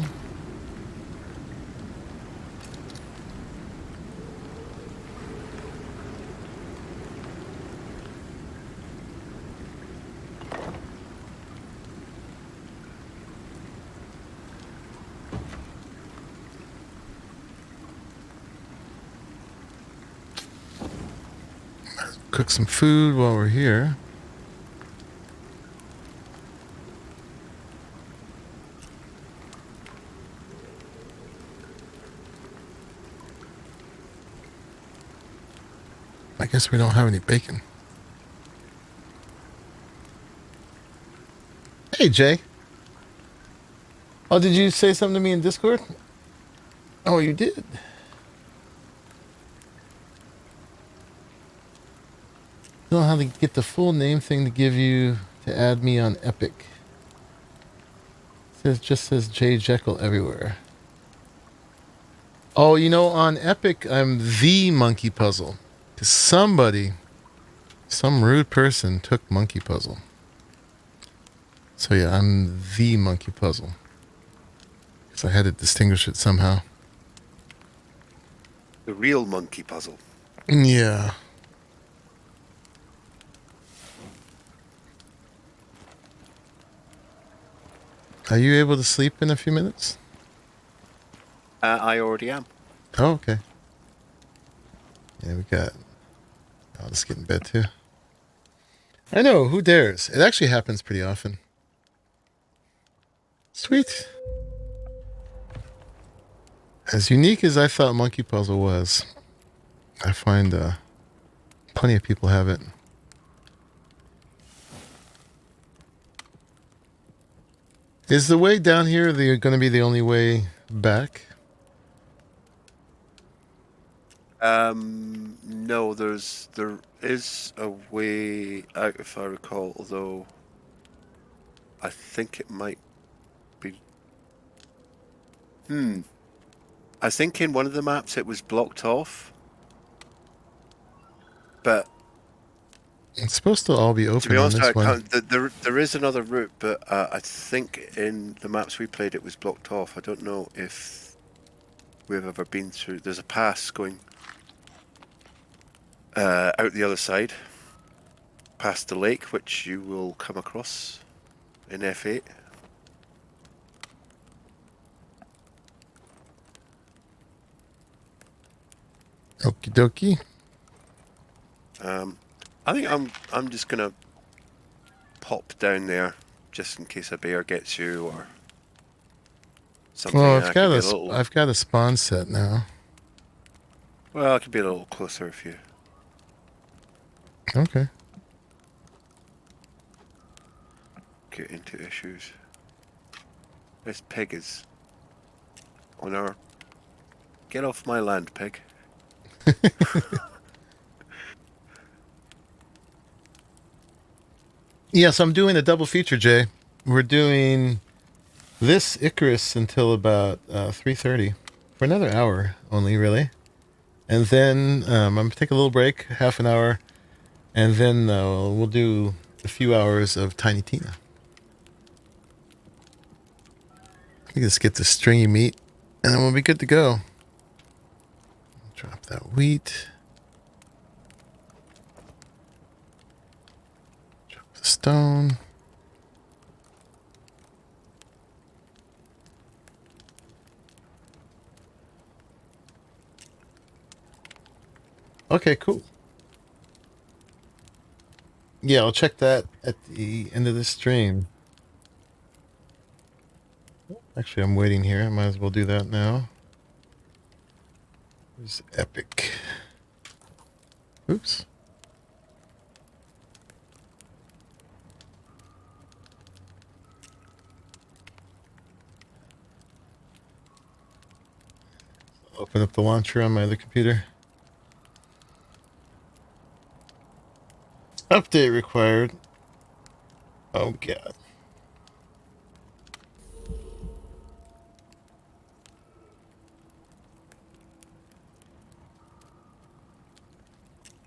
Cook some food while we're here. I guess we don't have any bacon. Hey, Jay. Oh, did you say something to me in Discord? Oh, you did? Don't know how to get the full name thing to give you to add me on Epic. Just says J.SKILL everywhere. Oh, you know, on Epic, I'm the Monkey Puzzle. Because somebody, some rude person took Monkey Puzzle. So yeah, I'm the Monkey Puzzle. Because I had to distinguish it somehow. The real monkey puzzle. Yeah. Are you able to sleep in a few minutes? I already am. Oh, okay. Yeah, we got... I'll just get in bed too. I know, who dares? It actually happens pretty often. Sweet. As unique as I thought Monkey Puzzle was, I find plenty of people have it. Is the way down here going to be the only way back? No, there is a way out if I recall, although I think it might be. I think in one of the maps it was blocked off, but It's supposed to all be open to be on honest, this one. there is another route, but I think in the maps we played it was blocked off. I don't know if we've ever been through. There's a pass going out the other side, past the lake, which you will come across in F8. Okie dokie. I think I'm just gonna pop down there just in case a bear gets you or something. Well, I could be a little. I've got a spawn set now. Well, I could be a little closer if you Okay. get into issues. This pig is on our. Get off my land, pig. Yes, I'm doing a double feature, Jay. We're doing this Icarus until about 3:30 for another hour only, really. And then I'm gonna take a little break, half an hour, and then we'll do a few hours of Tiny Tina. You just get the stringy meat, and then we'll be good to go. Drop that wheat. Drop the stone. Okay, cool. Yeah, I'll check that at the end of the stream. Actually, I'm waiting here. I might as well do that now. There's Epic. Oops. Open up the launcher on my other computer. Update required. Oh, God.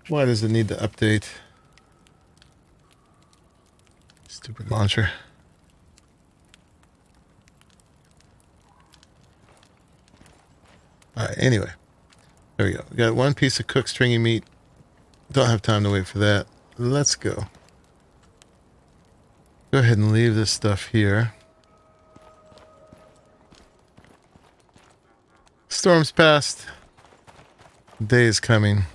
Why does it need to update? Stupid launcher. Alright, anyway. There we go. We got one piece of cooked stringy meat. Don't have time to wait for that. Let's go. Go ahead and leave this stuff here. Storm's passed. Day is coming.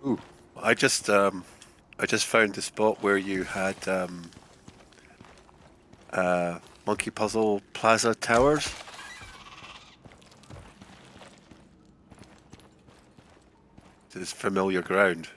Ooh, I just found the spot where you had Monkey Puzzle Plaza Towers. This is familiar ground.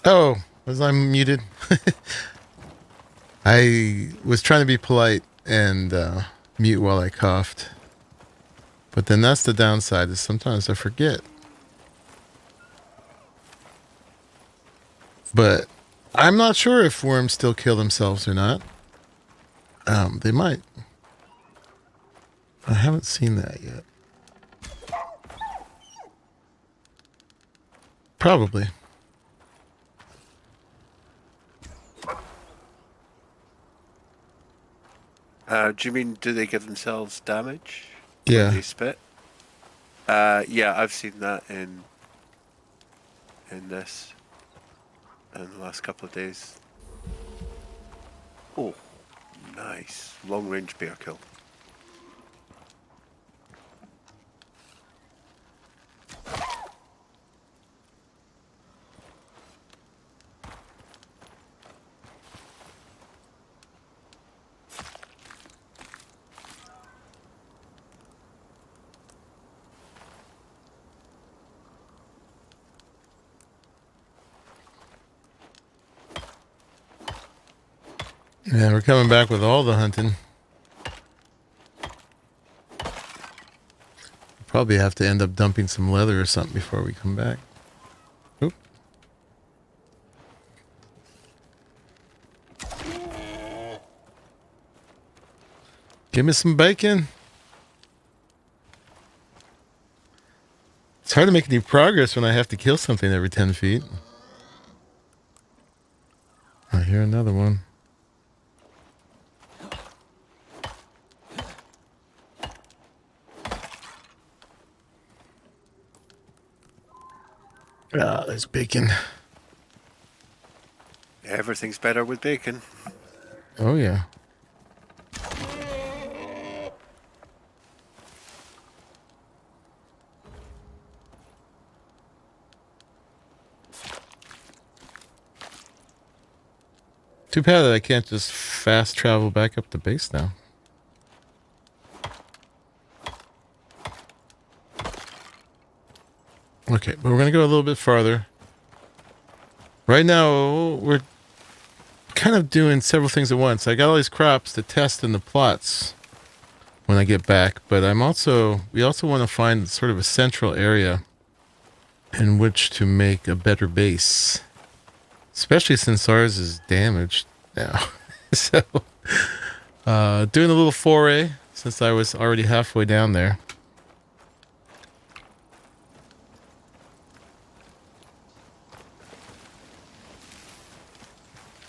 Oh, was I muted? I was trying to be polite and mute while I coughed. But then that's the downside, is sometimes I forget. But I'm not sure if worms still kill themselves or not. They might. I haven't seen that yet. Probably. Do you mean, do they give themselves damage when Yeah. they spit? Yeah, I've seen that in this in the last couple of days. Oh, nice. Long range bear kill. Yeah, we're coming back with all the hunting. Probably have to end up dumping some leather or something before we come back. Oop. Give me some bacon. It's hard to make any progress when I have to kill something every 10 feet. I hear another one. Ah, there's bacon. Everything's better with bacon. Oh, yeah. Too bad that I can't just fast travel back up to base now. Okay, but we're going to go a little bit farther. Right now, we're kind of doing several things at once. I got all these crops to test in the plots when I get back, but we also want to find sort of a central area in which to make a better base. Especially since ours is damaged now. So, doing a little foray since I was already halfway down there.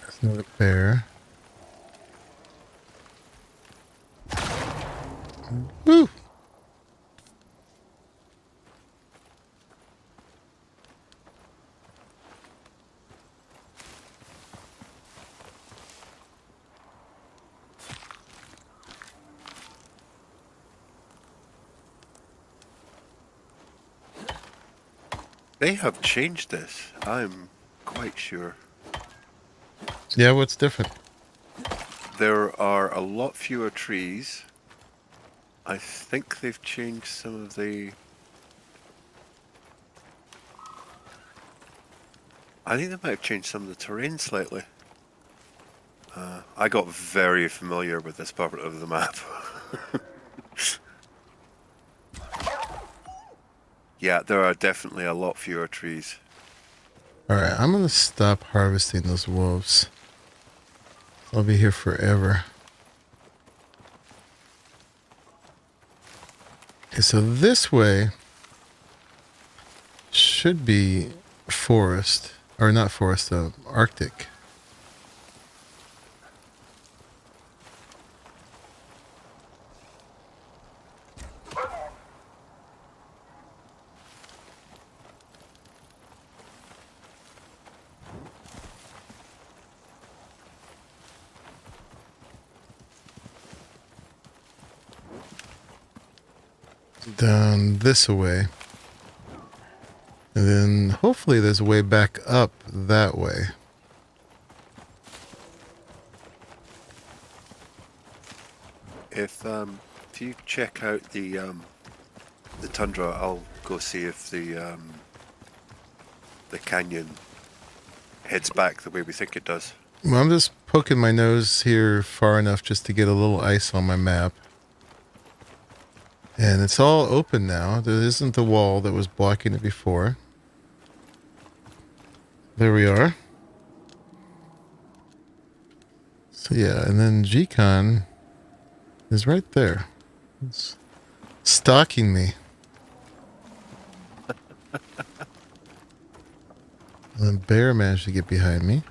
There's another bear. Woo! They have changed this, I'm quite sure. Yeah, what's different? There are a lot fewer trees. I think they've changed some of the... I think they might have changed some of the terrain slightly. I got very familiar with this part of the map. Yeah, there are definitely a lot fewer trees. Alright, I'm gonna stop harvesting those wolves. I'll be here forever. Okay, so this way should be forest. Or not forest, Arctic. Down this way. And then hopefully there's a way back up that way. If you check out the tundra, I'll go see if the canyon heads back the way we think it does. Well, I'm just poking my nose here far enough just to get a little ice on my map. And it's all open now. There isn't the wall that was blocking it before. There we are. So yeah, and then G.SKILL is right there. It's stalking me. And then Bear managed to get behind me.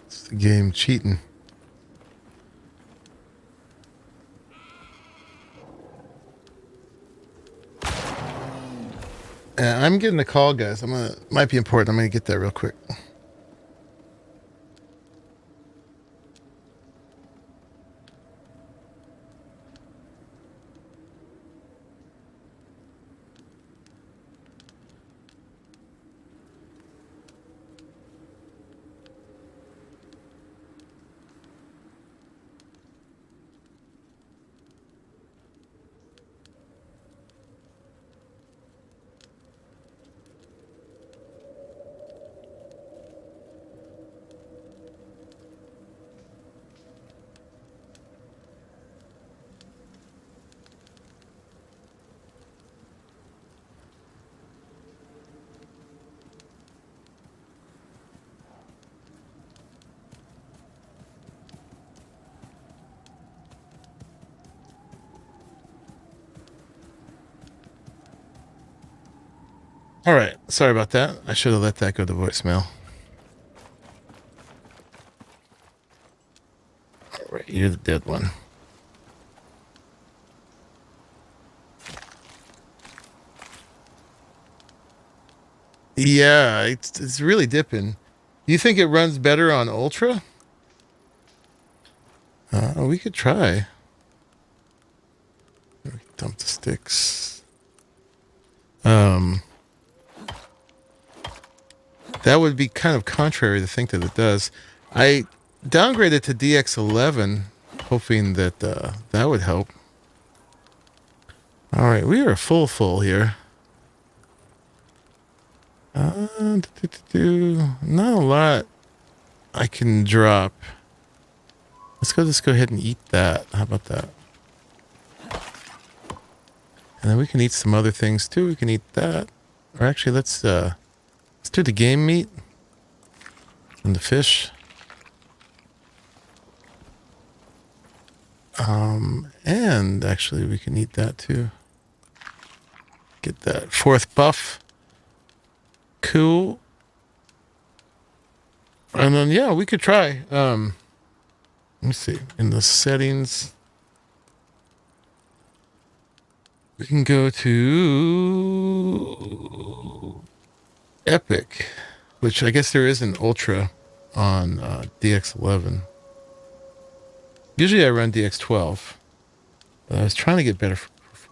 It's the game cheating. I'm getting a call, guys. Might be important. I'm gonna get that real quick. All right. Sorry about that. I should have let that go to voicemail. All right. You're the dead one. Yeah, it's really dipping. Do you think it runs better on Ultra? We could try. Dump the sticks. That would be kind of contrary to think that it does. I downgraded to DX11, hoping that that would help. All right, we are full here. Not a lot I can drop. Let's just go ahead and eat that. How about that? And then we can eat some other things too. We can eat that. Or actually, let's do the game meat and the fish. And actually we can eat that too. Get that fourth buff. Cool. And then yeah, we could try. Let me see. In the settings, we can go to Epic, which I guess there is an Ultra on DX11. Usually I run DX12, but I was trying to get better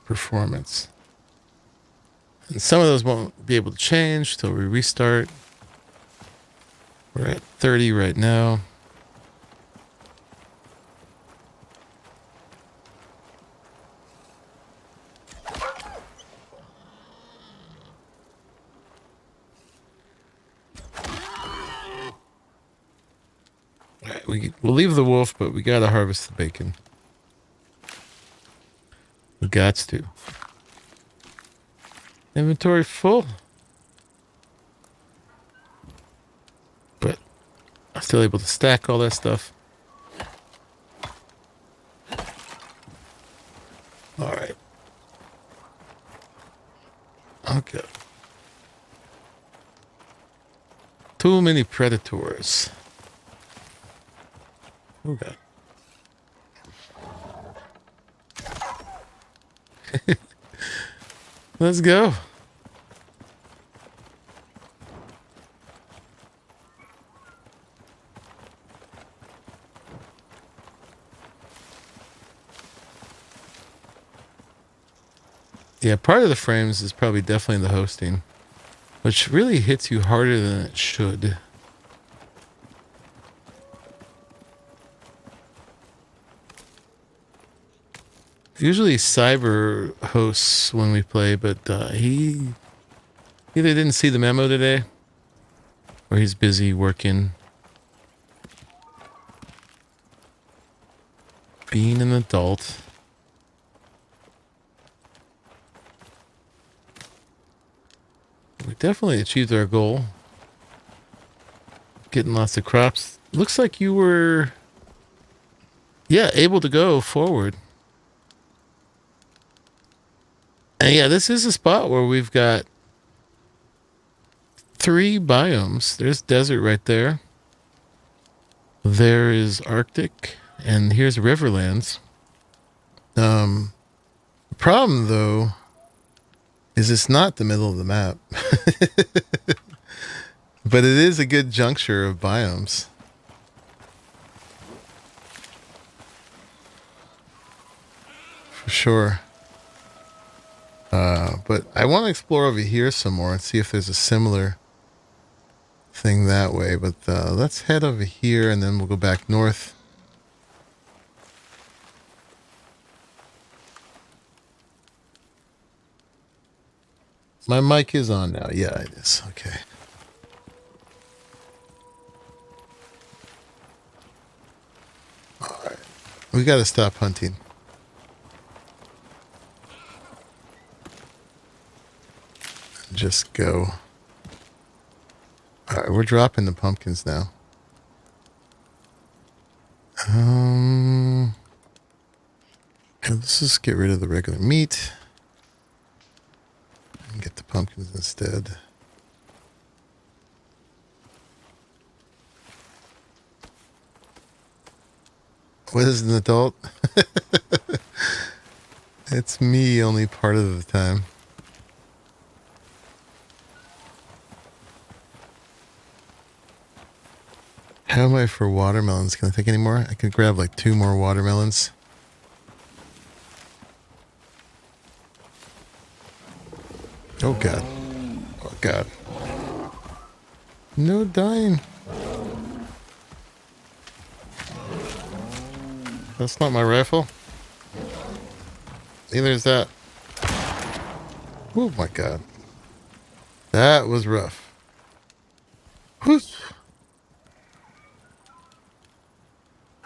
performance. And some of those won't be able to change till we restart. We're at 30 right now. We'll leave the wolf, but we gotta harvest the bacon. We gots to. Inventory full. But I'm still able to stack all that stuff. Alright. Okay. Too many predators. Okay. Let's go. Yeah, part of the frames is probably definitely the hosting, which really hits you harder than it should. Usually Cyber hosts when we play, but he either didn't see the memo today or he's busy working. Being an adult. We definitely achieved our goal. Getting lots of crops. Looks like you were, yeah, able to go forward. And yeah, this is a spot where we've got 3 biomes. There's desert right there. There is Arctic, and here's Riverlands. The problem though is it's not the middle of the map, but it is a good juncture of biomes. For sure. But I want to explore over here some more and see if there's a similar thing that way. But let's head over here and then we'll go back north. My mic is on now. Yeah, it is. Okay. All right. We got to stop hunting. Just go. All right, we're dropping the pumpkins now. Let's just get rid of the regular meat and get the pumpkins instead. What is an adult? It's me only part of the time. How am I for watermelons? Can I take any more? I could grab like 2 more watermelons. Oh god. Oh god. No dying. That's not my rifle. Neither is that. Oh my god. That was rough. Whew.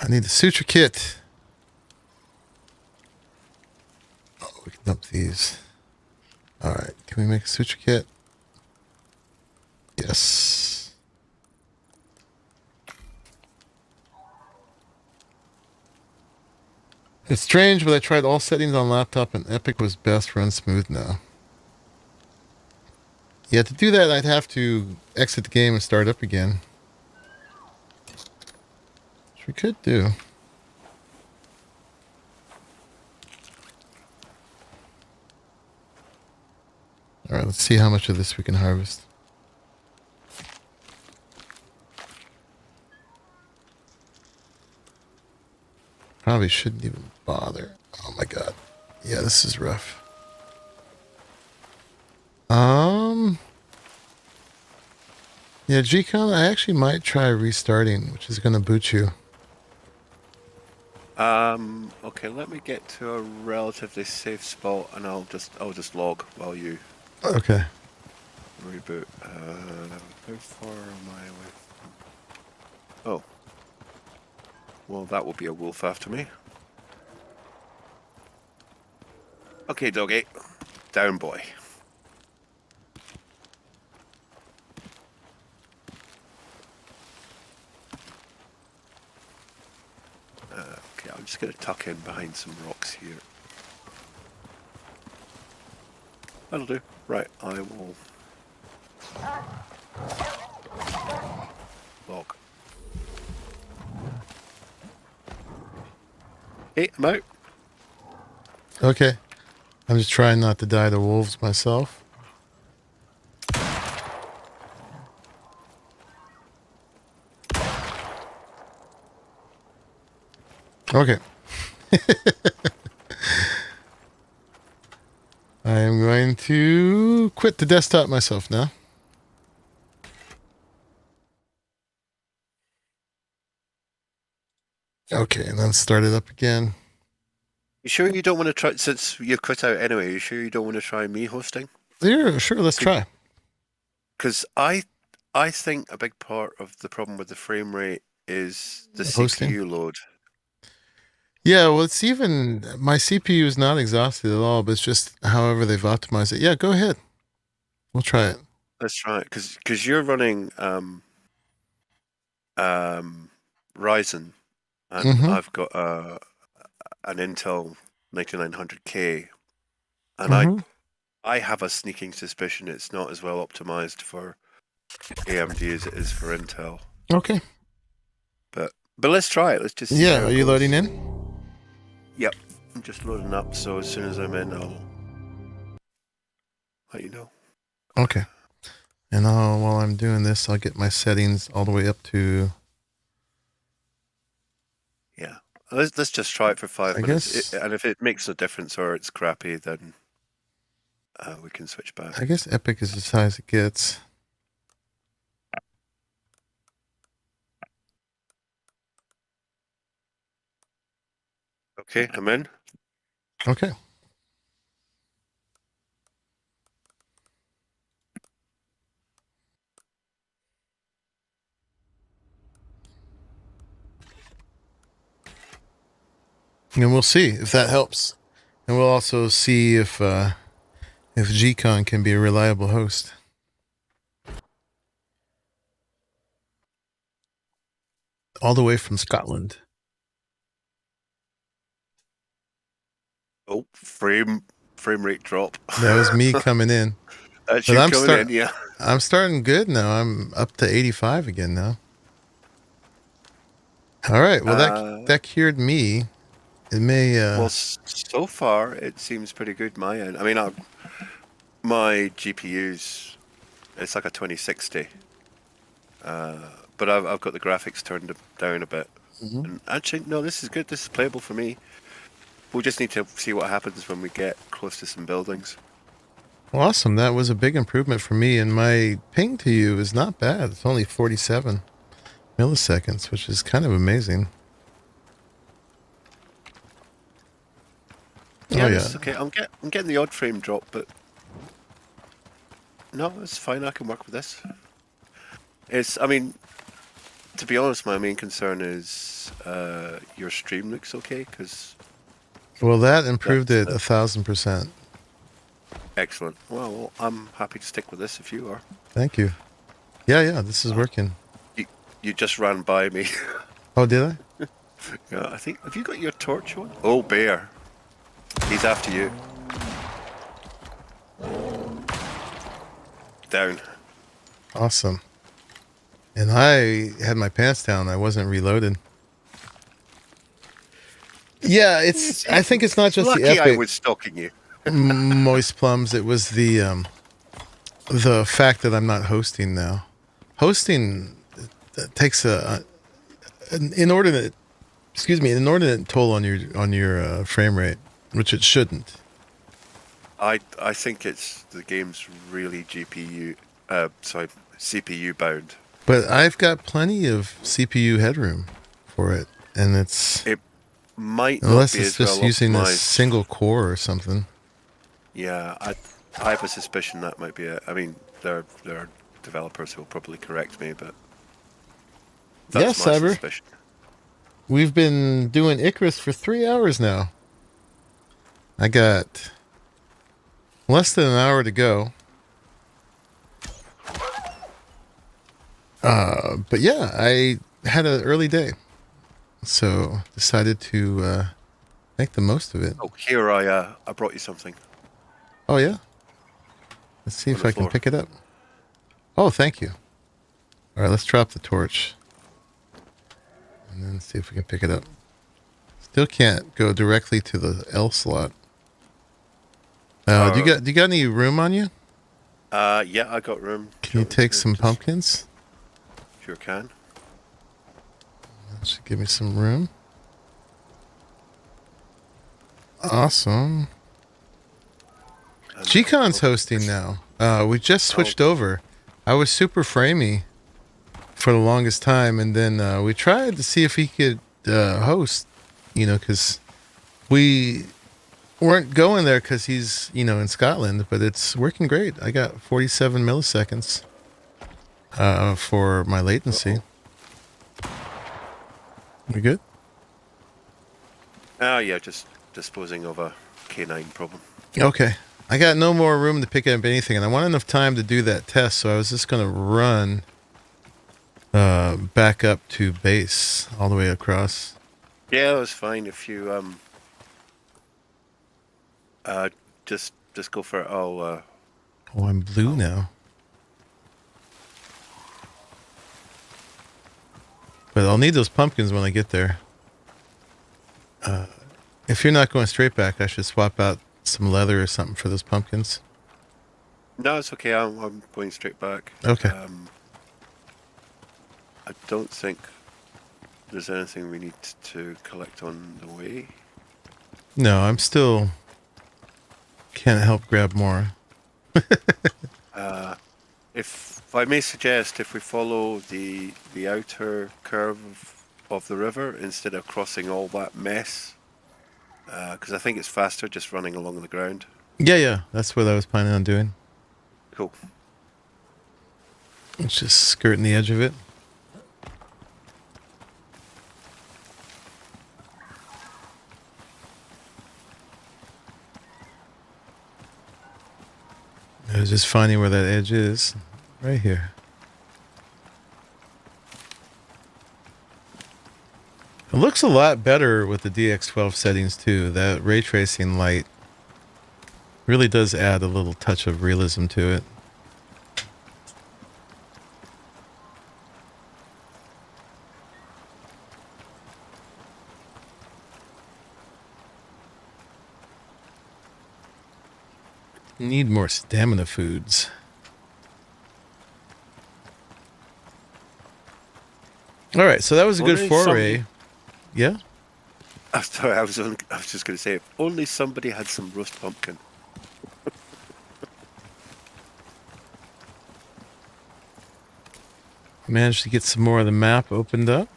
I need a suture kit. Oh, we can dump these. Alright, can we make a suture kit? Yes. It's strange, but I tried all settings on laptop and Epic was best, runs smooth now. Yeah, to do that, I'd have to exit the game and start up again. Which we could do. Alright, let's see how much of this we can harvest. Probably shouldn't even bother. Oh my god. Yeah, this is rough. Yeah, G.SKILL, I actually might try restarting, which is going to boot you. Okay, let me get to a relatively safe spot and I'll just log while you Okay. reboot. How far am I away? Oh. Well, that will be a wolf after me. Okay, doggy. Down, boy. Okay, I'm just going to tuck in behind some rocks here. That'll do. Right, I will log. Hey, I'm out. Okay. I'm just trying not to die to wolves myself. Okay. I am going to quit the desktop myself now. Okay, and then start it up again. You sure you don't want to try, since you've quit out anyway, you sure you don't want to try me hosting? Yeah, sure. Let's try. Because I think a big part of the problem with the frame rate is the Hosting. CPU load. Yeah, well, it's even my CPU is not exhausted at all, but it's just however they've optimized it. Yeah, go ahead. We'll try it. That's right, because you're running Ryzen, and Mm-hmm. I've got an Intel 9900K, and Mm-hmm. I have a sneaking suspicion it's not as well optimized for AMD as it is for Intel. Okay. But let's try it. Let's just see Yeah, how are it you loading goes. in? Yep, I'm just loading up, so as soon as I'm in, I'll let you know. Okay. And while I'm doing this, I'll get my settings all the way up to, Yeah, let's just try it for 5 I minutes, guess, and if it makes no difference or it's crappy, then we can switch back. I guess Epic is as high as it gets. Okay, I'm in. Okay. And we'll see if that helps. And we'll also see if Gcon can be a reliable host. All the way from Scotland. Oh, frame rate drop. That was me coming in. That's But you coming in, yeah. I'm starting good now. I'm up to 85 again now. All right. Well, that cured me. It may Well, so far it seems pretty good my end. I mean, my GPU's it's like a 2060, but I've got the graphics turned down a bit. Mhm. And actually, no, this is good. This is playable for me. We'll just need to see what happens when we get close to some buildings. awesome. That was a big improvement for me, and my ping to you is not bad. It's only 47 milliseconds, which is kind of amazing. Yeah, Oh this yeah. is okay. I'm getting the odd frame drop, but no, it's fine. I can work with this. I mean, to be honest, my main concern is your stream looks okay because Well, that improved that's it 1,000%. excellent. Well, I'm happy to stick with this if you are. Thank you. Yeah. This is working. You, you just ran by me. Oh, did I? Yeah, I think. Have you got your torch on? Oh, bear. He's after you. Down. Awesome. And I had my pants down. I wasn't reloaded. Yeah, it's. I think it's not just the Lucky I Epic was stalking you. moist plums. It was the fact that I'm not hosting now. Hosting takes an inordinate, an inordinate toll on your frame rate, which it shouldn't. I think it's the game's really CPU bound. But I've got plenty of CPU headroom for it, and it's It might not unless be it's as well just using a optimized. single core or something. Yeah, I have a suspicion that might be it. I mean, there are developers who will probably correct me, but Yeah, that's my Cyber. suspicion. We've been doing Icarus for 3 hours now. I got less than an hour to go. But yeah, I had an early day, so decided to make the most of it. Oh, here I brought you something Oh yeah, let's see on if the I can floor. pick it up. Oh, thank you. All right, let's drop the torch, and then see if we can pick it up. Still can't go directly to the L slot. Do you got any room on you? Yeah, I got room. Can you take some Just pumpkins? sure can. That should give me some room. Awesome. And, Gcon's hosting now. We just switched over. I was super framey for the longest time, and then we tried to see if he could host. Because We weren't going there because he's, in Scotland, but it's working great. I got 47 milliseconds for my latency. Uh-oh. We good? Oh, yeah, just disposing of a K9 problem. Okay. I got no more room to pick up anything, and I want enough time to do that test, so I was just going to run back up to base all the way across. Yeah, it was fine if you just go for it. Oh, I'm blue now. But I'll need those pumpkins when I get there. If you're not going straight back, I should swap out some leather or something for those pumpkins. No, it's okay. I'm going straight back. Okay. I don't think there's anything we need to collect on the way. No, I'm still can't help grab more. If I may suggest, if we follow the outer curve of the river instead of crossing all that mess, because I think it's faster just running along the ground. Yeah, that's what I was planning on doing. Cool. It's just skirting the edge of it. I was just finding where that edge is. Right here. It looks a lot better with the DX12 settings too. That ray tracing light really does add a little touch of realism to it. Need more stamina foods. All right, so that was a good foray. Yeah. I'm sorry, I was just going to say, if only somebody had some roast pumpkin. Managed to get some more of the map opened up.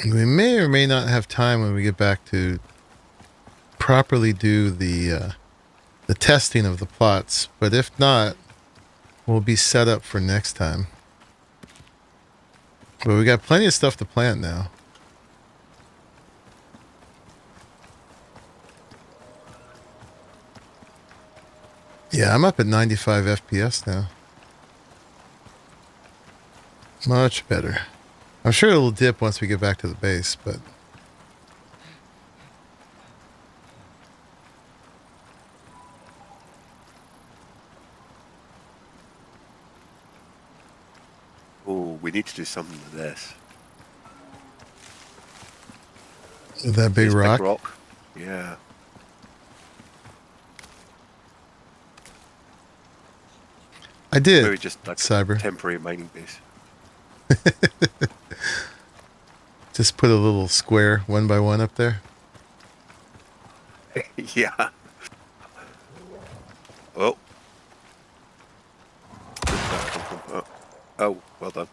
We may or may not have time when we get back to properly do the testing of the plots, but if not, we'll be set up for next time. But we got plenty of stuff to plant now. Yeah, I'm up at 95 FPS now. Much better. I'm sure it'll dip once we get back to the base, but... Oh, we need to do something with this. That big rock? Big rock? Yeah. I did. Maybe just like Cyber. A temporary mining base. Just put a little square 1 by 1 up there. Yeah. Oh. Oh, well done.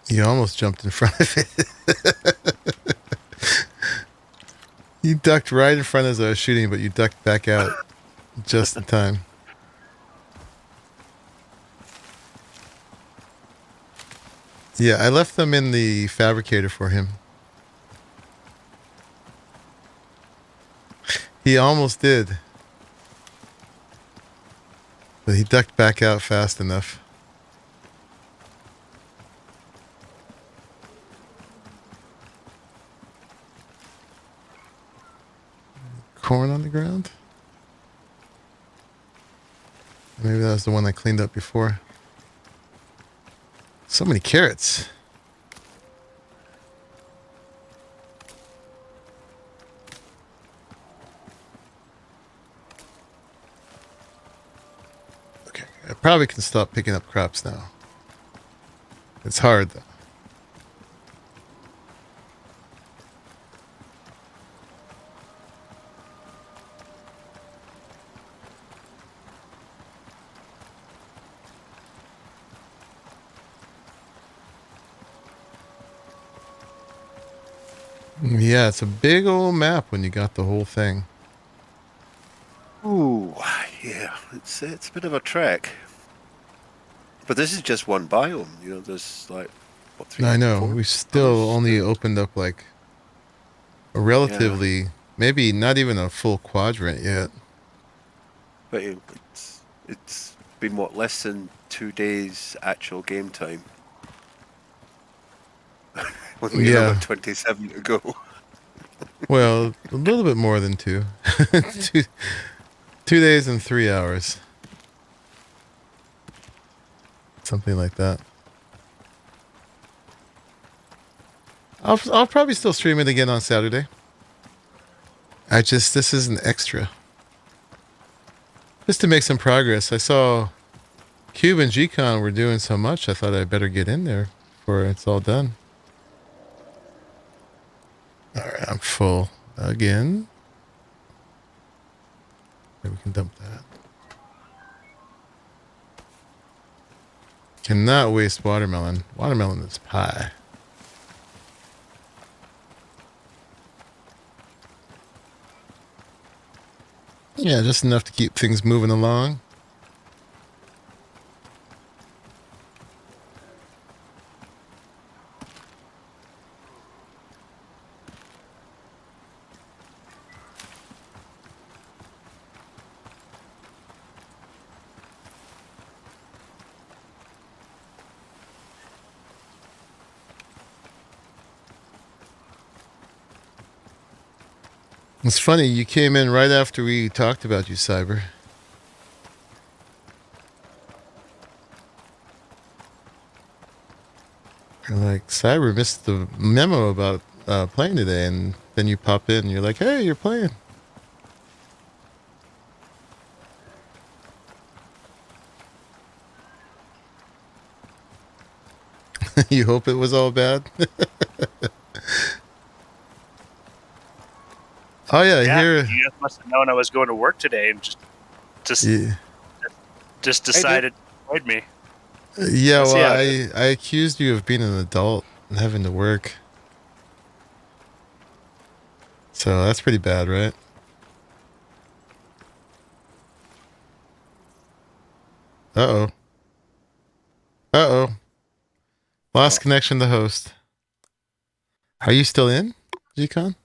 You almost jumped in front of it. You ducked right in front as I was shooting, but you ducked back out just in time. Yeah, I left them in the fabricator for him. He almost did. But he ducked back out fast enough. Corn on the ground? Maybe that was the one I cleaned up before. So many carrots. Okay, I probably can stop picking up crops now. It's hard though. Yeah, it's a big old map when you got the whole thing. Ooh, yeah, it's a bit of a trek. But this is just one biome. You know, there's like what, three, I know. four We still others. only opened up like a Yeah, relatively, maybe not even a full quadrant yet. but it's been what, less than 2 days actual game time when we only got Yeah. 27 to go. Well, a little bit more than two. two, 2 days and 3 hours. Something like that. I'll probably still stream it again on Saturday. This is an extra. Just to make some progress. I saw Cube and G.SKILL were doing so much, I thought I'd better get in there before it's all done. Alright, I'm full again. Maybe we can dump that. Cannot waste watermelon. Watermelon is pie. Yeah, just enough to keep things moving along. It's funny, you came in right after we talked about you, Cyber. You're like, Cyber missed the memo about playing today, and then you pop in and you're like, hey, you're playing. You hope it was all bad? Oh, yeah, Yeah, here. you guys must have known I was going to work today and just Yeah, decided to avoid me. yeah, Let's see well, how it is. I accused you of being an adult and having to work. So that's pretty bad, right? Uh-oh. Uh-oh. Lost Oh, connection to host. Are you still in, G.SKILL?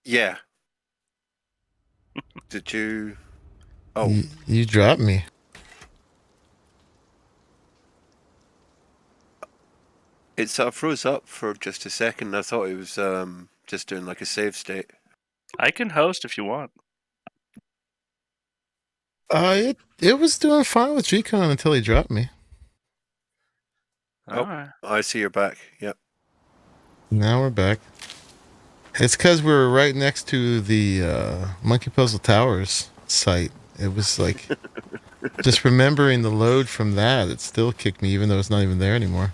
yeah. Did you? Oh, You dropped me. it sort of froze up for just a second. I thought it was just doing like a save state. I can host if you want. It was doing fine with G.SKILL until he dropped me. Oh, Alright. I see you're back. Yep. Now we're back. It's because we were right next to the Monkey Puzzle Towers site. It was like just remembering the load from that. It still kicked me, even though it's not even there anymore.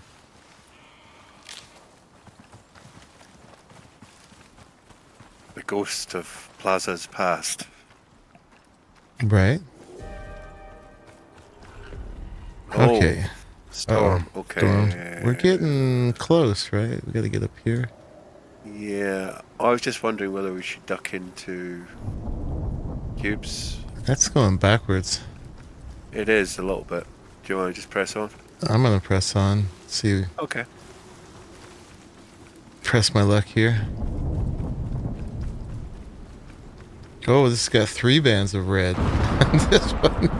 The ghost of Plaza's past. Right? Oh, Okay. storm. Uh-oh. Okay. Storm. We're getting close, right? We got to get up here. Yeah, I was just wondering whether we should duck into cubes. That's going backwards. It is a little bit. Do you want to just press on? I'm gonna press on. See, Okay. press my luck here. Oh, this has got 3 bands of red. This one.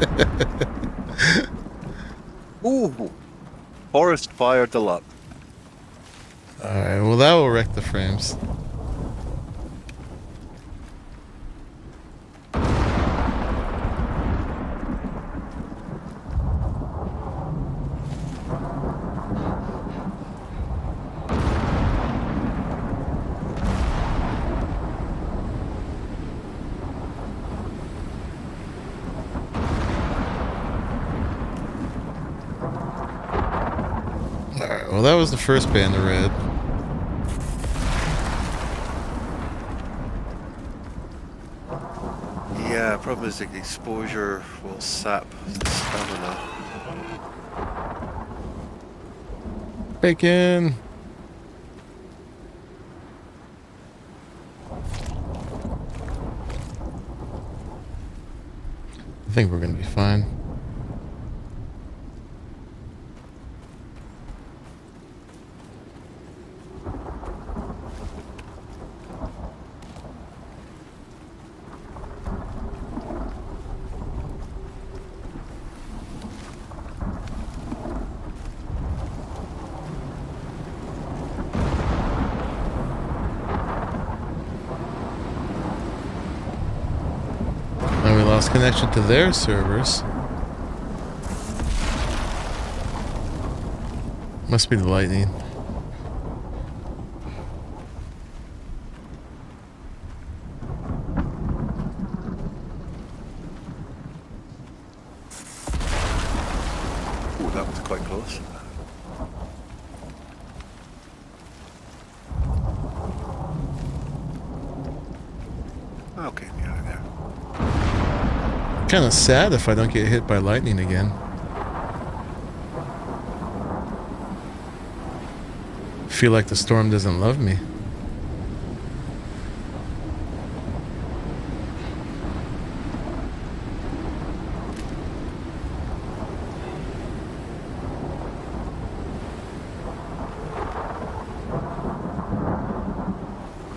Ooh, forest fire deluxe. Alright, well that will wreck the frames. Alright, well that was the first band of red. Yeah, problem is the exposure will sap the stamina. Bacon! think we're going to be fine. And we lost connection to their servers. Must be the lightning. Oh, that was quite close. Okay, get out of there. Kind of sad if I don't get hit by lightning again. Feel like the storm doesn't love me.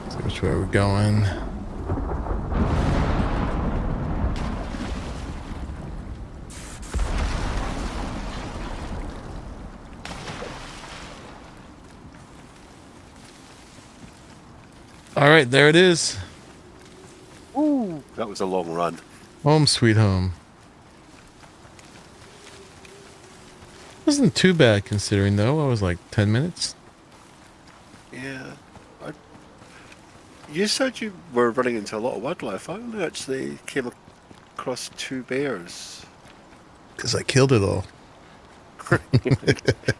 See which way we're going. All right, there it is. Ooh, that was a long run. Home sweet home. Wasn't too bad considering though. I was like 10 minutes. Yeah. You said you were running into a lot of wildlife. I only actually came across 2 bears. Because I killed it all.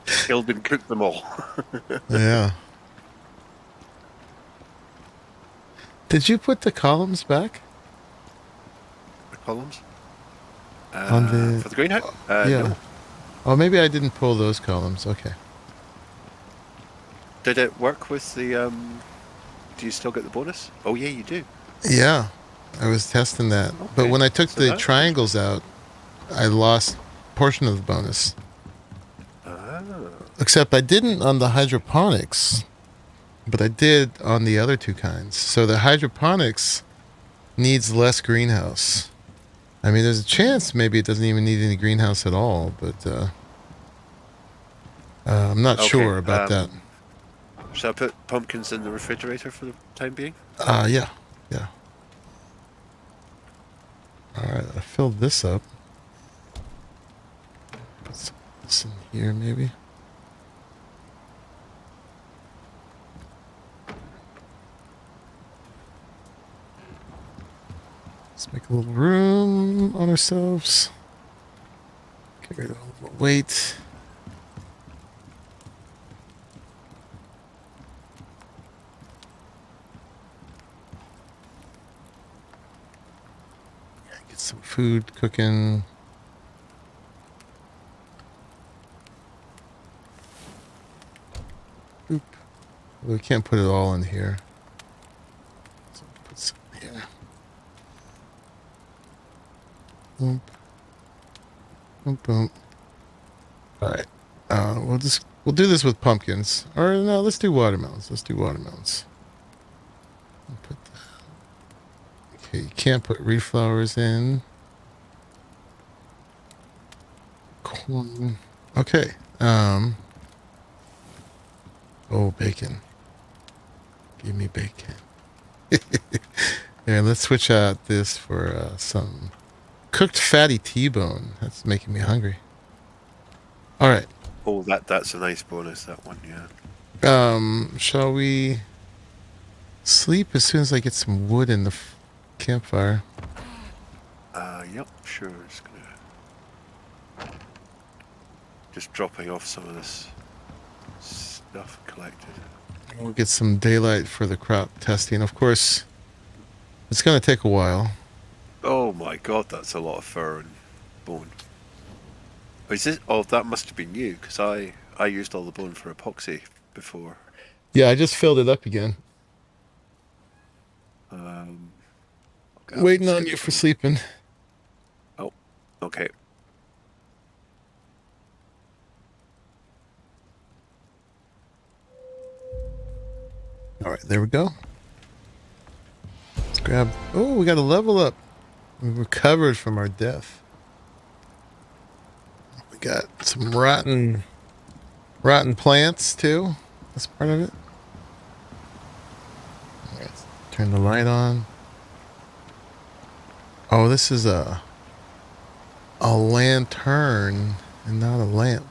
Killed and cooked them all. Yeah. Did you put the columns back? The columns? On the- For the greenhouse? Yeah. No. Oh, maybe I didn't pull those columns. Okay. Did it work with the, do you still get the bonus? Oh yeah, you do. Yeah. I was testing that. But Okay, when I took so the that's- triangles out, I lost a portion of the bonus. Ah. Except I didn't on the hydroponics, but I did on the other 2 kinds. So the hydroponics needs less greenhouse. I mean, there's a chance maybe it doesn't even need any greenhouse at all, but I'm not Okay, sure about that. Shall I put pumpkins in the refrigerator for the time being? Yeah. Yeah. All right, I filled this up. Put some of this in here, maybe. Let's make a little room on ourselves. Get rid of all the weight. Get some food cooking. Oop. We can't put it all in here. So put some here. Boom. Boom, boom. All right. We'll do this with pumpkins. Or no, let's do watermelons. Let's do watermelons. I'll put that. Okay, you can't put reflowers in. Corn. Okay. Oh, bacon. Give me bacon. Yeah, let's switch out this for some cooked fatty T-bone. That's making me hungry. All right. Oh, that's a nice bonus, that one, yeah. Shall we sleep as soon as I get some wood in the campfire? Yep, sure. Just dropping off some of this stuff collected. We'll get some daylight for the crop testing. Of course, it's going to take a while. Oh my god, that's a lot of fur and bone. Is this? Oh, that must have been new, because I used all the bone for epoxy before. Yeah, I just filled it up again. Okay, Waiting on you for sleeping. Oh, Okay. All right, there we go. Let's grab. Oh, we got a level up. We recovered from our death. We got some rotten plants too. That's part of it. All right, let's turn the light on. Oh, this is a lantern and not a lamp.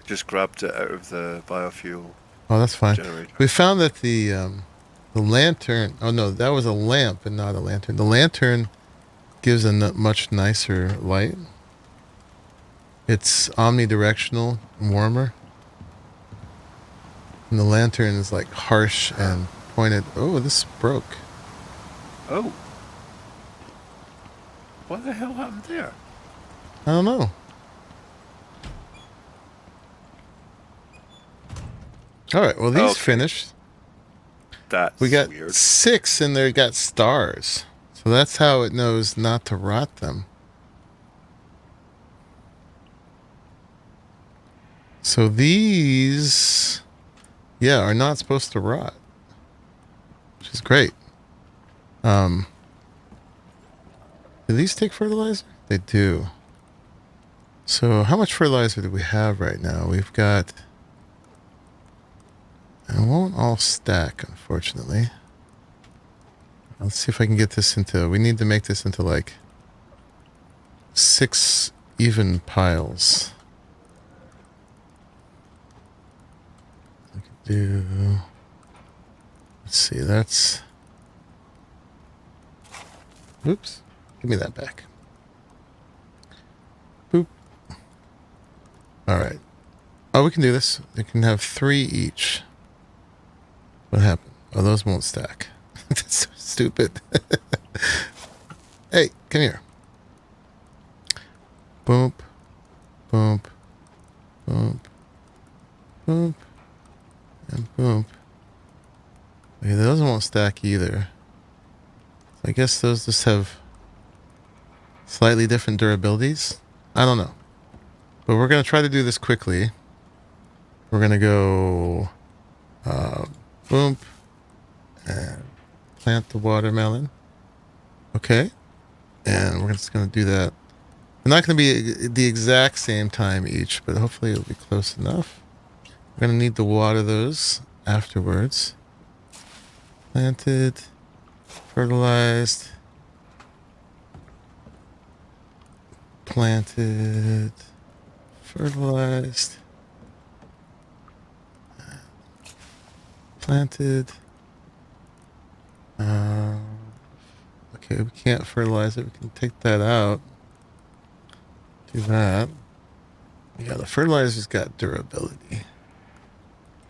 Just grabbed it out of the biofuel Oh, that's fine. generator. We found that the lantern. Oh no, that was a lamp and not a lantern. The lantern gives a much nicer light. It's omnidirectional, warmer. And the lantern is like harsh and pointed. Oh, this broke. Oh. What the hell happened there? I don't know. All right, well, these Okay. finished. That's We got weird. 6 and they got stars. So that's how it knows not to rot them. So these, yeah, are not supposed to rot, which is great. Do these take fertilizer? They do. So how much fertilizer do we have right now? We've got, it won't all stack, unfortunately. Let's see if I can get this into, we need to make this into like 6 even piles. I could do, let's see, that's, oops, give me that back. Boop. All right. Oh, we can do this. We can have 3 each. What happened? Oh, those won't stack. That's so stupid. Hey, come here. Boop. Boop. Boop. Boop. And boop. Okay, those won't stack either. I guess those just have slightly different durabilities. I don't know. But we're going to try to do this quickly. We're going to go boom and plant the watermelon. Okay. And we're just going to do that. They're not going to be the exact same time each, but hopefully it'll be close enough. We're going to need to water those afterwards. Planted, fertilized, planted, fertilized, planted. Okay, we can't fertilize it. We can take that out. Do that. Yeah, the fertilizer's got durability.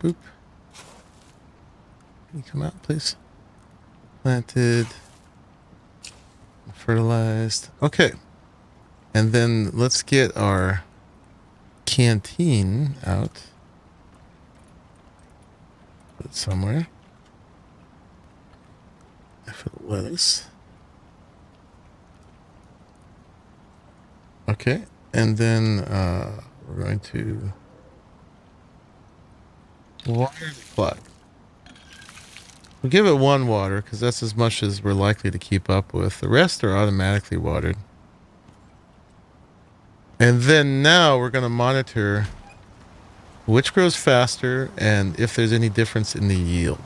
Boop. Can you come out, please? Planted. Fertilized. Okay. And then let's get our canteen out. Put it somewhere. For the lettuce. Okay. And then we're going to water the plot. We'll give it 1 water because that's as much as we're likely to keep up with. The rest are automatically watered. And then now we're going to monitor which grows faster and if there's any difference in the yield.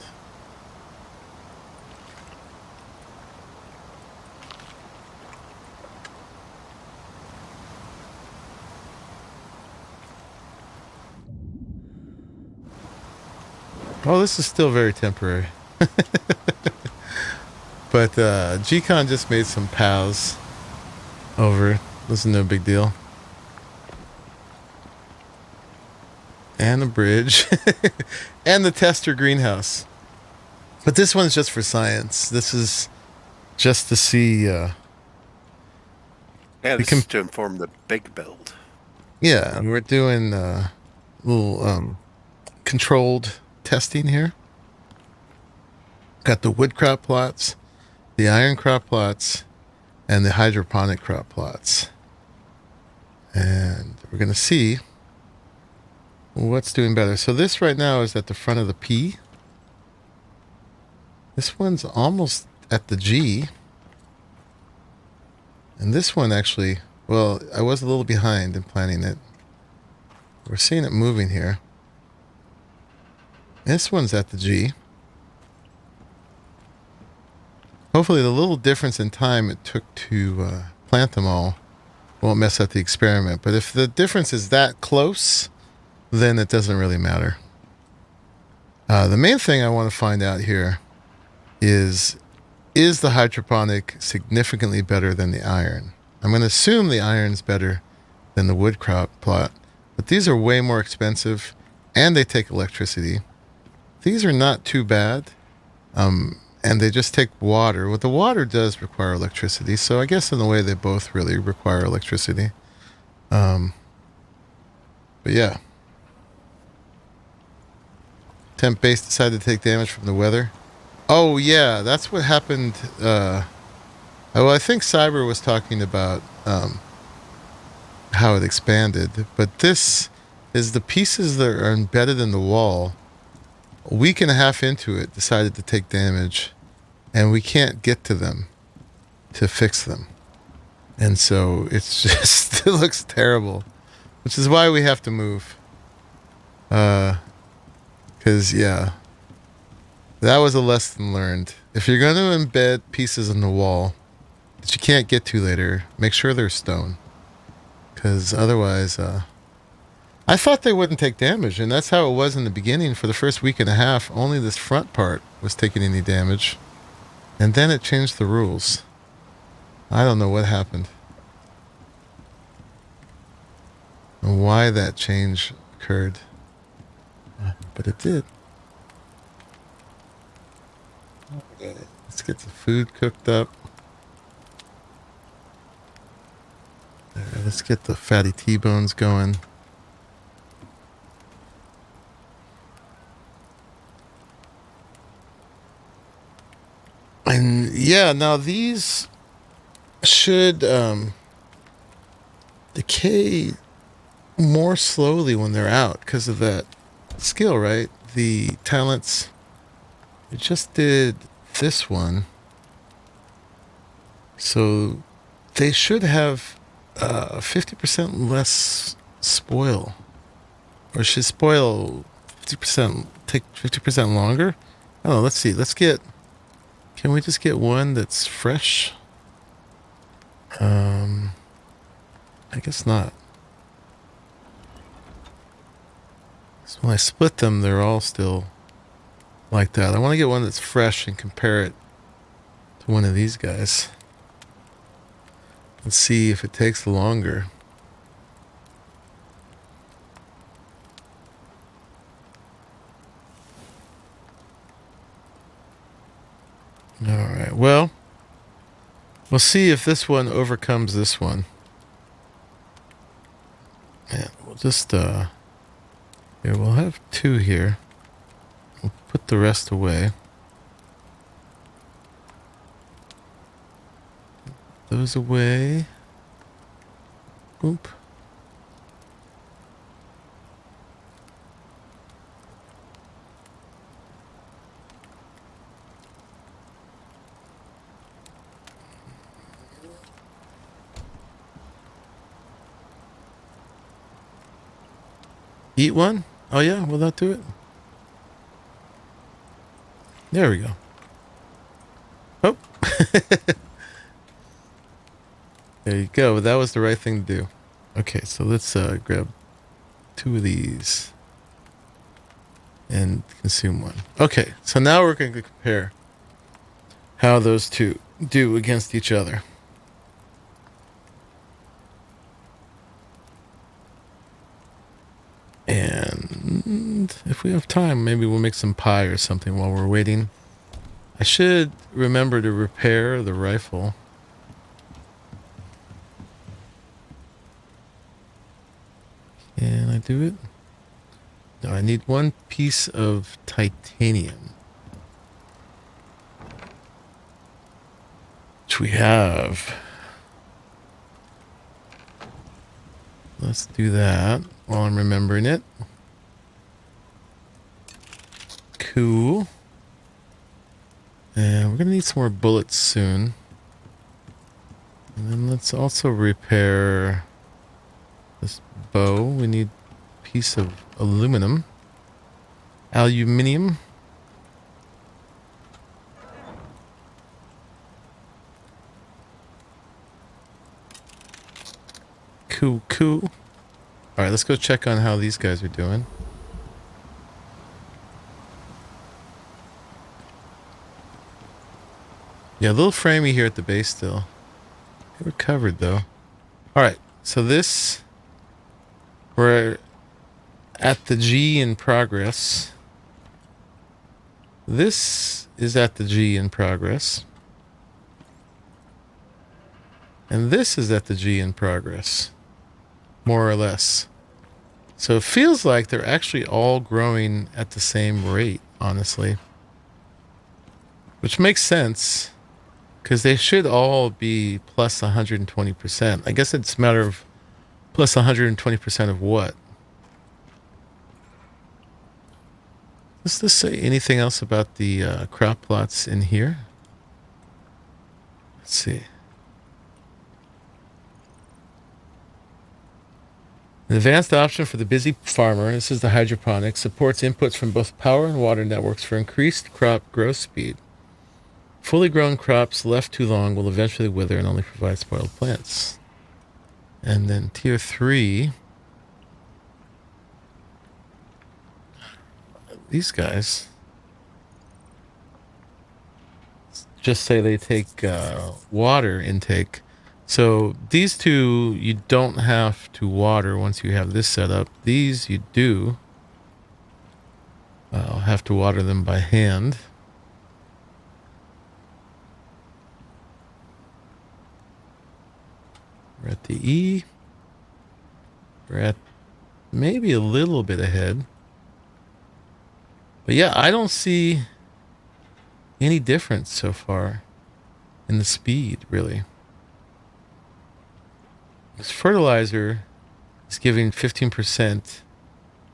Oh, this is still very temporary. But G.SKILL just made some paths over. This is no big deal. And a bridge. And the tester greenhouse. But this one's just for science. This is just to see... Yeah, this is to inform the big build. Yeah, and we're doing little controlled testing here. Got the wood crop plots, the iron crop plots, and the hydroponic crop plots. And we're going to see what's doing better. So this right now is at the front of the P. This one's almost at the G. And this one actually, well, I was a little behind in planning it. We're seeing it moving here. This one's at the G. Hopefully the little difference in time it took to plant them all won't mess up the experiment. But if the difference is that close, then it doesn't really matter. The main thing I want to find out here is the hydroponic significantly better than the iron? I'm going to assume the iron's better than the wood crop plot, but these are way more expensive and they take electricity. These are not too bad. And they just take water. Well, the water does require electricity, so I guess in a way they both really require electricity. But yeah. Temp base decided to take damage from the weather. Oh yeah, that's what happened. Well, I think Cyber was talking about how it expanded, but this is the pieces that are embedded in the wall. A week and a half into it, decided to take damage, and we can't get to them to fix them. And so it's just, it looks terrible, which is why we have to move. Because, yeah, that was a lesson learned. If you're going to embed pieces in the wall that you can't get to later, make sure they're stone. Because otherwise, I thought they wouldn't take damage, and that's how it was in the beginning. For the first week and a half, only this front part was taking any damage. And then it changed the rules. I don't know what happened. And why that change occurred. But it did. Okay, let's get the food cooked up. There, let's get the fatty T-bones going. And yeah, now these should decay more slowly when they're out because of that skill, right? The talents. We just did this one. So they should have 50% less spoil. Or should spoil 50%, take 50% longer? I don't know, let's see. Let's get... Can we just get one that's fresh? I guess not. So when I split them, they're all still like that. I want to get one that's fresh and compare it to one of these guys. Let's see if it takes longer. Alright, well, we'll see if this one overcomes this one. And we'll just, here, we'll have two here. We'll put the rest away. Those away. Oop. Eat one? Oh yeah, will that do it? There we go. Oh. There you go. That was the right thing to do. Okay, so let's grab two of these and consume one. Okay, so now we're going to compare how those two do against each other. And if we have time, maybe we'll make some pie or something while we're waiting. I should remember to repair the rifle. Can I do it? No, I need one piece of titanium. Which we have. Let's do that while I'm remembering it. Cool. And we're going to need some more bullets soon. And then let's also repair this bow. We need a piece of aluminum. Aluminium. Cool, cool. Alright, let's go check on how these guys are doing. Yeah, a little framey here at the base still. They were covered though. Alright, so this... We're at the G in progress. This is at the G in progress. And this is at the G in progress. More or less. So it feels like they're actually all growing at the same rate, honestly. Which makes sense. Because they should all be plus 120%. I guess it's a matter of plus 120% of what? Does this say anything else about the crop plots in here? Let's see. An advanced option for the busy farmer, this is the hydroponics, supports inputs from both power and water networks for increased crop growth speed. Fully grown crops left too long will eventually wither and only provide spoiled plants. And then tier 3. These guys just say they take water intake. So these two, you don't have to water once you have this set up. These you do. I'll have to water them by hand. We're at the E. We're at maybe a little bit ahead. But yeah, I don't see any difference so far in the speed, really. This fertilizer is giving 15%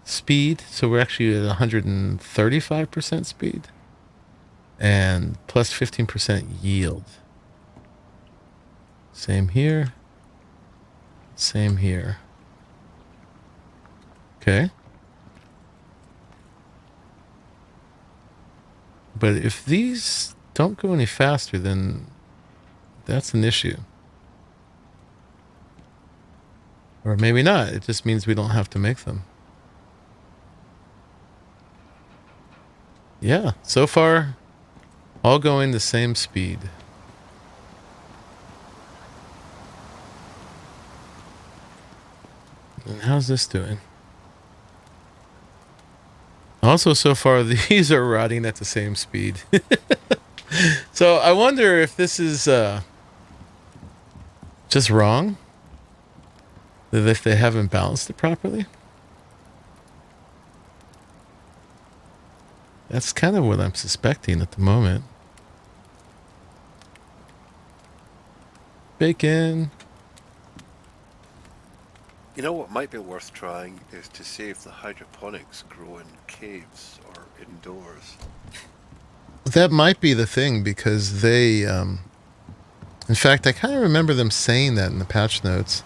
speed, so we're actually at 135% speed. And plus 15% yield. Same here. Same here. Okay. But if these don't go any faster, then that's an issue. Or maybe not. It just means we don't have to make them. Yeah, so far, all going the same speed. And how's this doing? Also, so far, these are rotting at the same speed. So I wonder if this is just wrong. That if they haven't balanced it properly. That's kind of what I'm suspecting at the moment. Bacon. You know what might be worth trying is to see if the hydroponics grow in caves or indoors. That might be the thing because they, in fact, I kind of remember them saying that in the patch notes.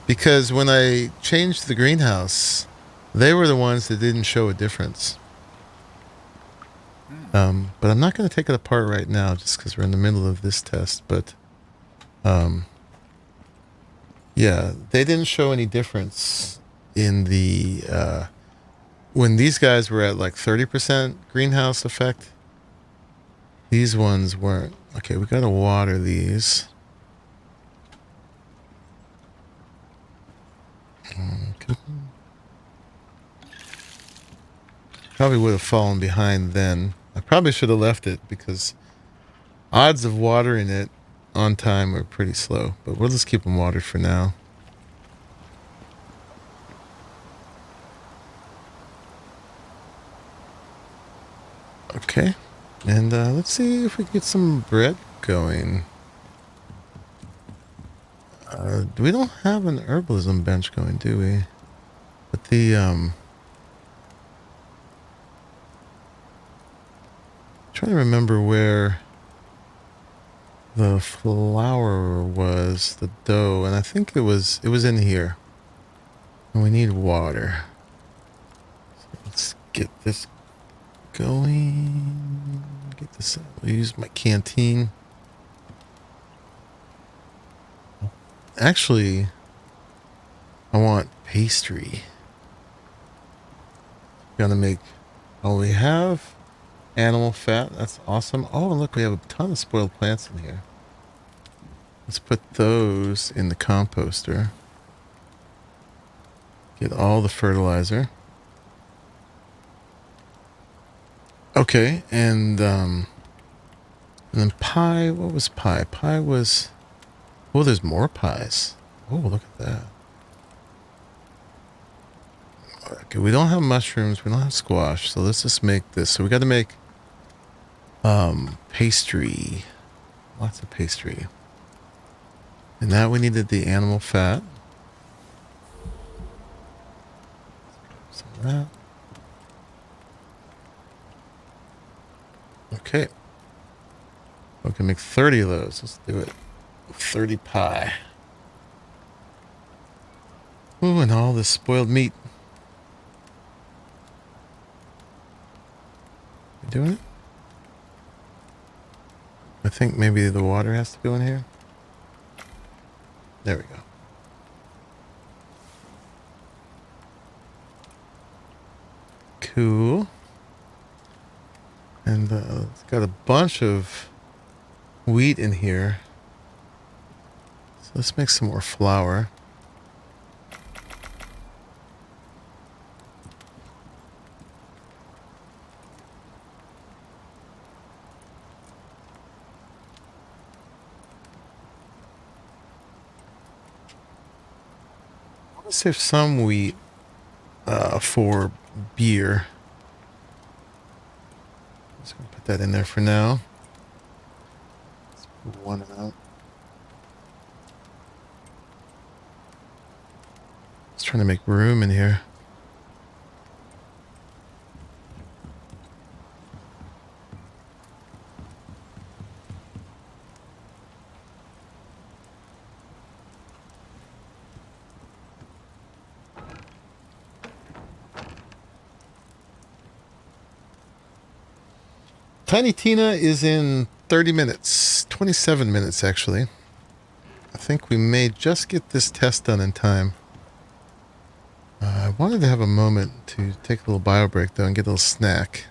Because when I changed the greenhouse, they were the ones that didn't show a difference. But I'm not going to take it apart right now just because we're in the middle of this test. But, yeah, they didn't show any difference in the, when these guys were at like 30% greenhouse effect. These ones weren't. Okay, we got to water these. Probably would have fallen behind then. I probably should have left it because odds of watering it on time are pretty slow. But we'll just keep them watered for now. Okay. And let's see if we can get some bread going. We don't have an herbalism bench going, do we? But the trying to remember where the flour was, the dough, and I think it was in here. And we need water. So let's get this going. Get this out. I'll use my canteen. Actually, I want pastry. Gonna make. Oh, we have animal fat. That's awesome. Oh, look, we have a ton of spoiled plants in here. Let's put those in the composter. Get all the fertilizer. Okay, and then pie. What was pie? Pie was. Oh, there's more pies. Oh, look at that. Okay, we don't have mushrooms. We don't have squash. So let's just make this. So we got to make pastry. Lots of pastry. And now we needed the animal fat. Some of that. Okay. We can make 30 of those. Let's do it. 30 pie. Ooh, and all this spoiled meat. You doing it? I think maybe the water has to go in here. There we go. Cool. And it's got a bunch of wheat in here. So let's make some more flour. Let's save some wheat for beer. Just gonna put that in there for now. Let's put one out. Just trying to make room in here. Tiny Tina is in 30 minutes. 27 minutes, actually. I think we may just get this test done in time. I wanted to have a moment to take a little bio break, though, and get a little snack.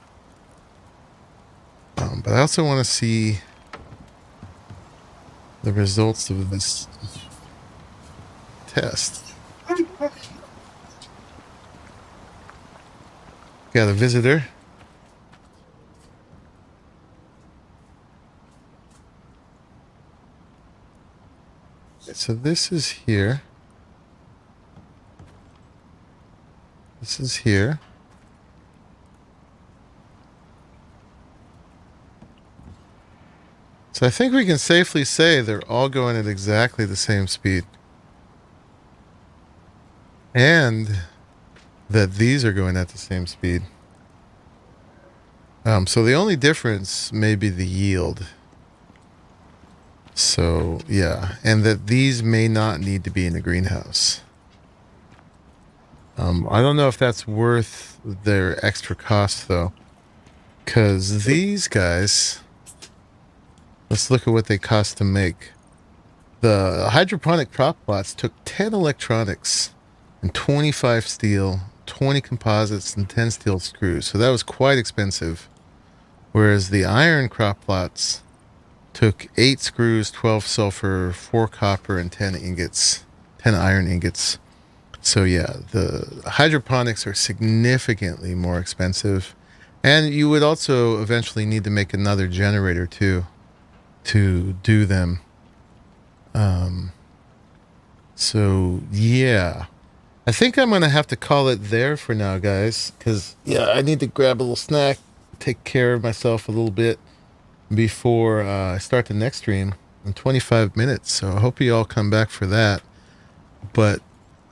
But I also want to see the results of this test. Got a visitor. So this is here. This is here. So I think we can safely say they're all going at exactly the same speed. And that these are going at the same speed. So the only difference may be the yield. So, yeah. And that these may not need to be in a greenhouse. I don't know if that's worth their extra cost, though. Because these guys... Let's look at what they cost to make. The hydroponic crop plots took 10 electronics and 25 steel, 20 composites, and 10 steel screws. So that was quite expensive. Whereas the iron crop plots took 8 screws, 12 sulfur, 4 copper, and 10 ingots, 10 iron ingots. So yeah, the hydroponics are significantly more expensive. And you would also eventually need to make another generator too to do them. So yeah, I think I'm going to have to call it there for now, guys. Because yeah, I need to grab a little snack, take care of myself a little bit before I start the next stream in 25 minutes. So I hope you all come back for that. But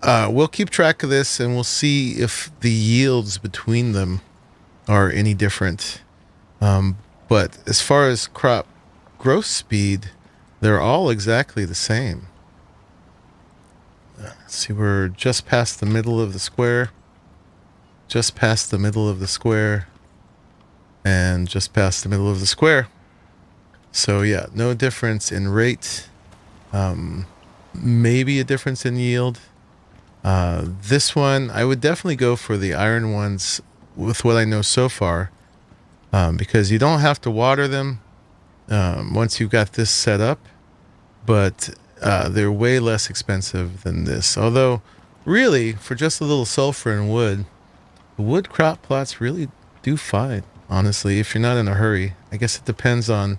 we'll keep track of this, and we'll see if the yields between them are any different. But as far as crop growth speed, they're all exactly the same. Let's see, we're just past the middle of the square. Just past the middle of the square. And just past the middle of the square. So yeah, no difference in rate. Maybe a difference in yield. This one, I would definitely go for the iron ones with what I know so far, because you don't have to water them once you've got this set up, but they're way less expensive than this. Although, really, for just a little sulfur and wood, the wood crop plots really do fine, honestly, if you're not in a hurry. I guess it depends on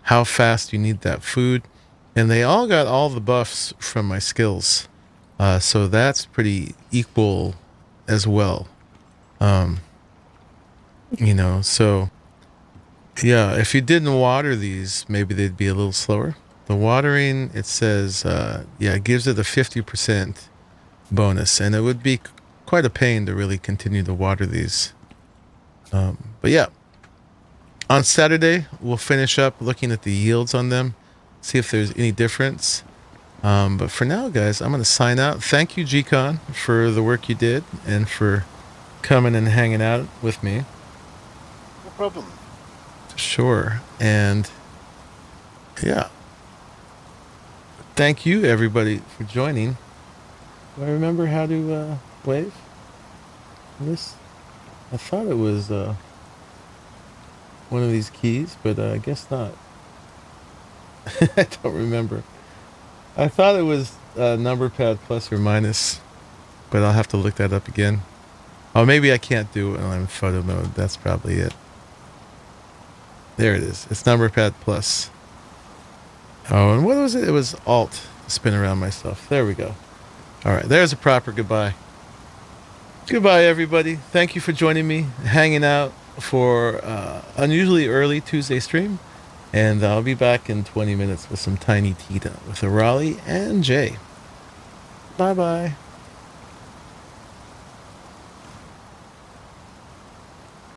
how fast you need that food. And they all got all the buffs from my skills. So that's pretty equal as well. So yeah, if you didn't water these, maybe they'd be a little slower. The watering, it says, it gives it a 50% bonus, and it would be quite a pain to really continue to water these. But yeah, on Saturday, we'll finish up looking at the yields on them, see if there's any difference. But for now, guys, I'm going to sign out. Thank you, GCon, for the work you did and for coming and hanging out with me. No problem. Sure. And yeah, thank you, everybody, for joining. Do I remember how to wave? This, I thought it was one of these keys, but I guess not. I don't remember. I thought it was number pad plus or minus, but I'll have to look that up again. Oh, maybe I can't do it when I'm in photo mode. That's probably it. There it is. It's number pad plus. Oh, and what was it? It was alt to spin around my stuff. There we go. All right, there's a proper goodbye. Goodbye, everybody. Thank you for joining me, hanging out for unusually early Tuesday stream. And I'll be back in 20 minutes with some Tiny Tita with Raleigh and Jay. Bye-bye.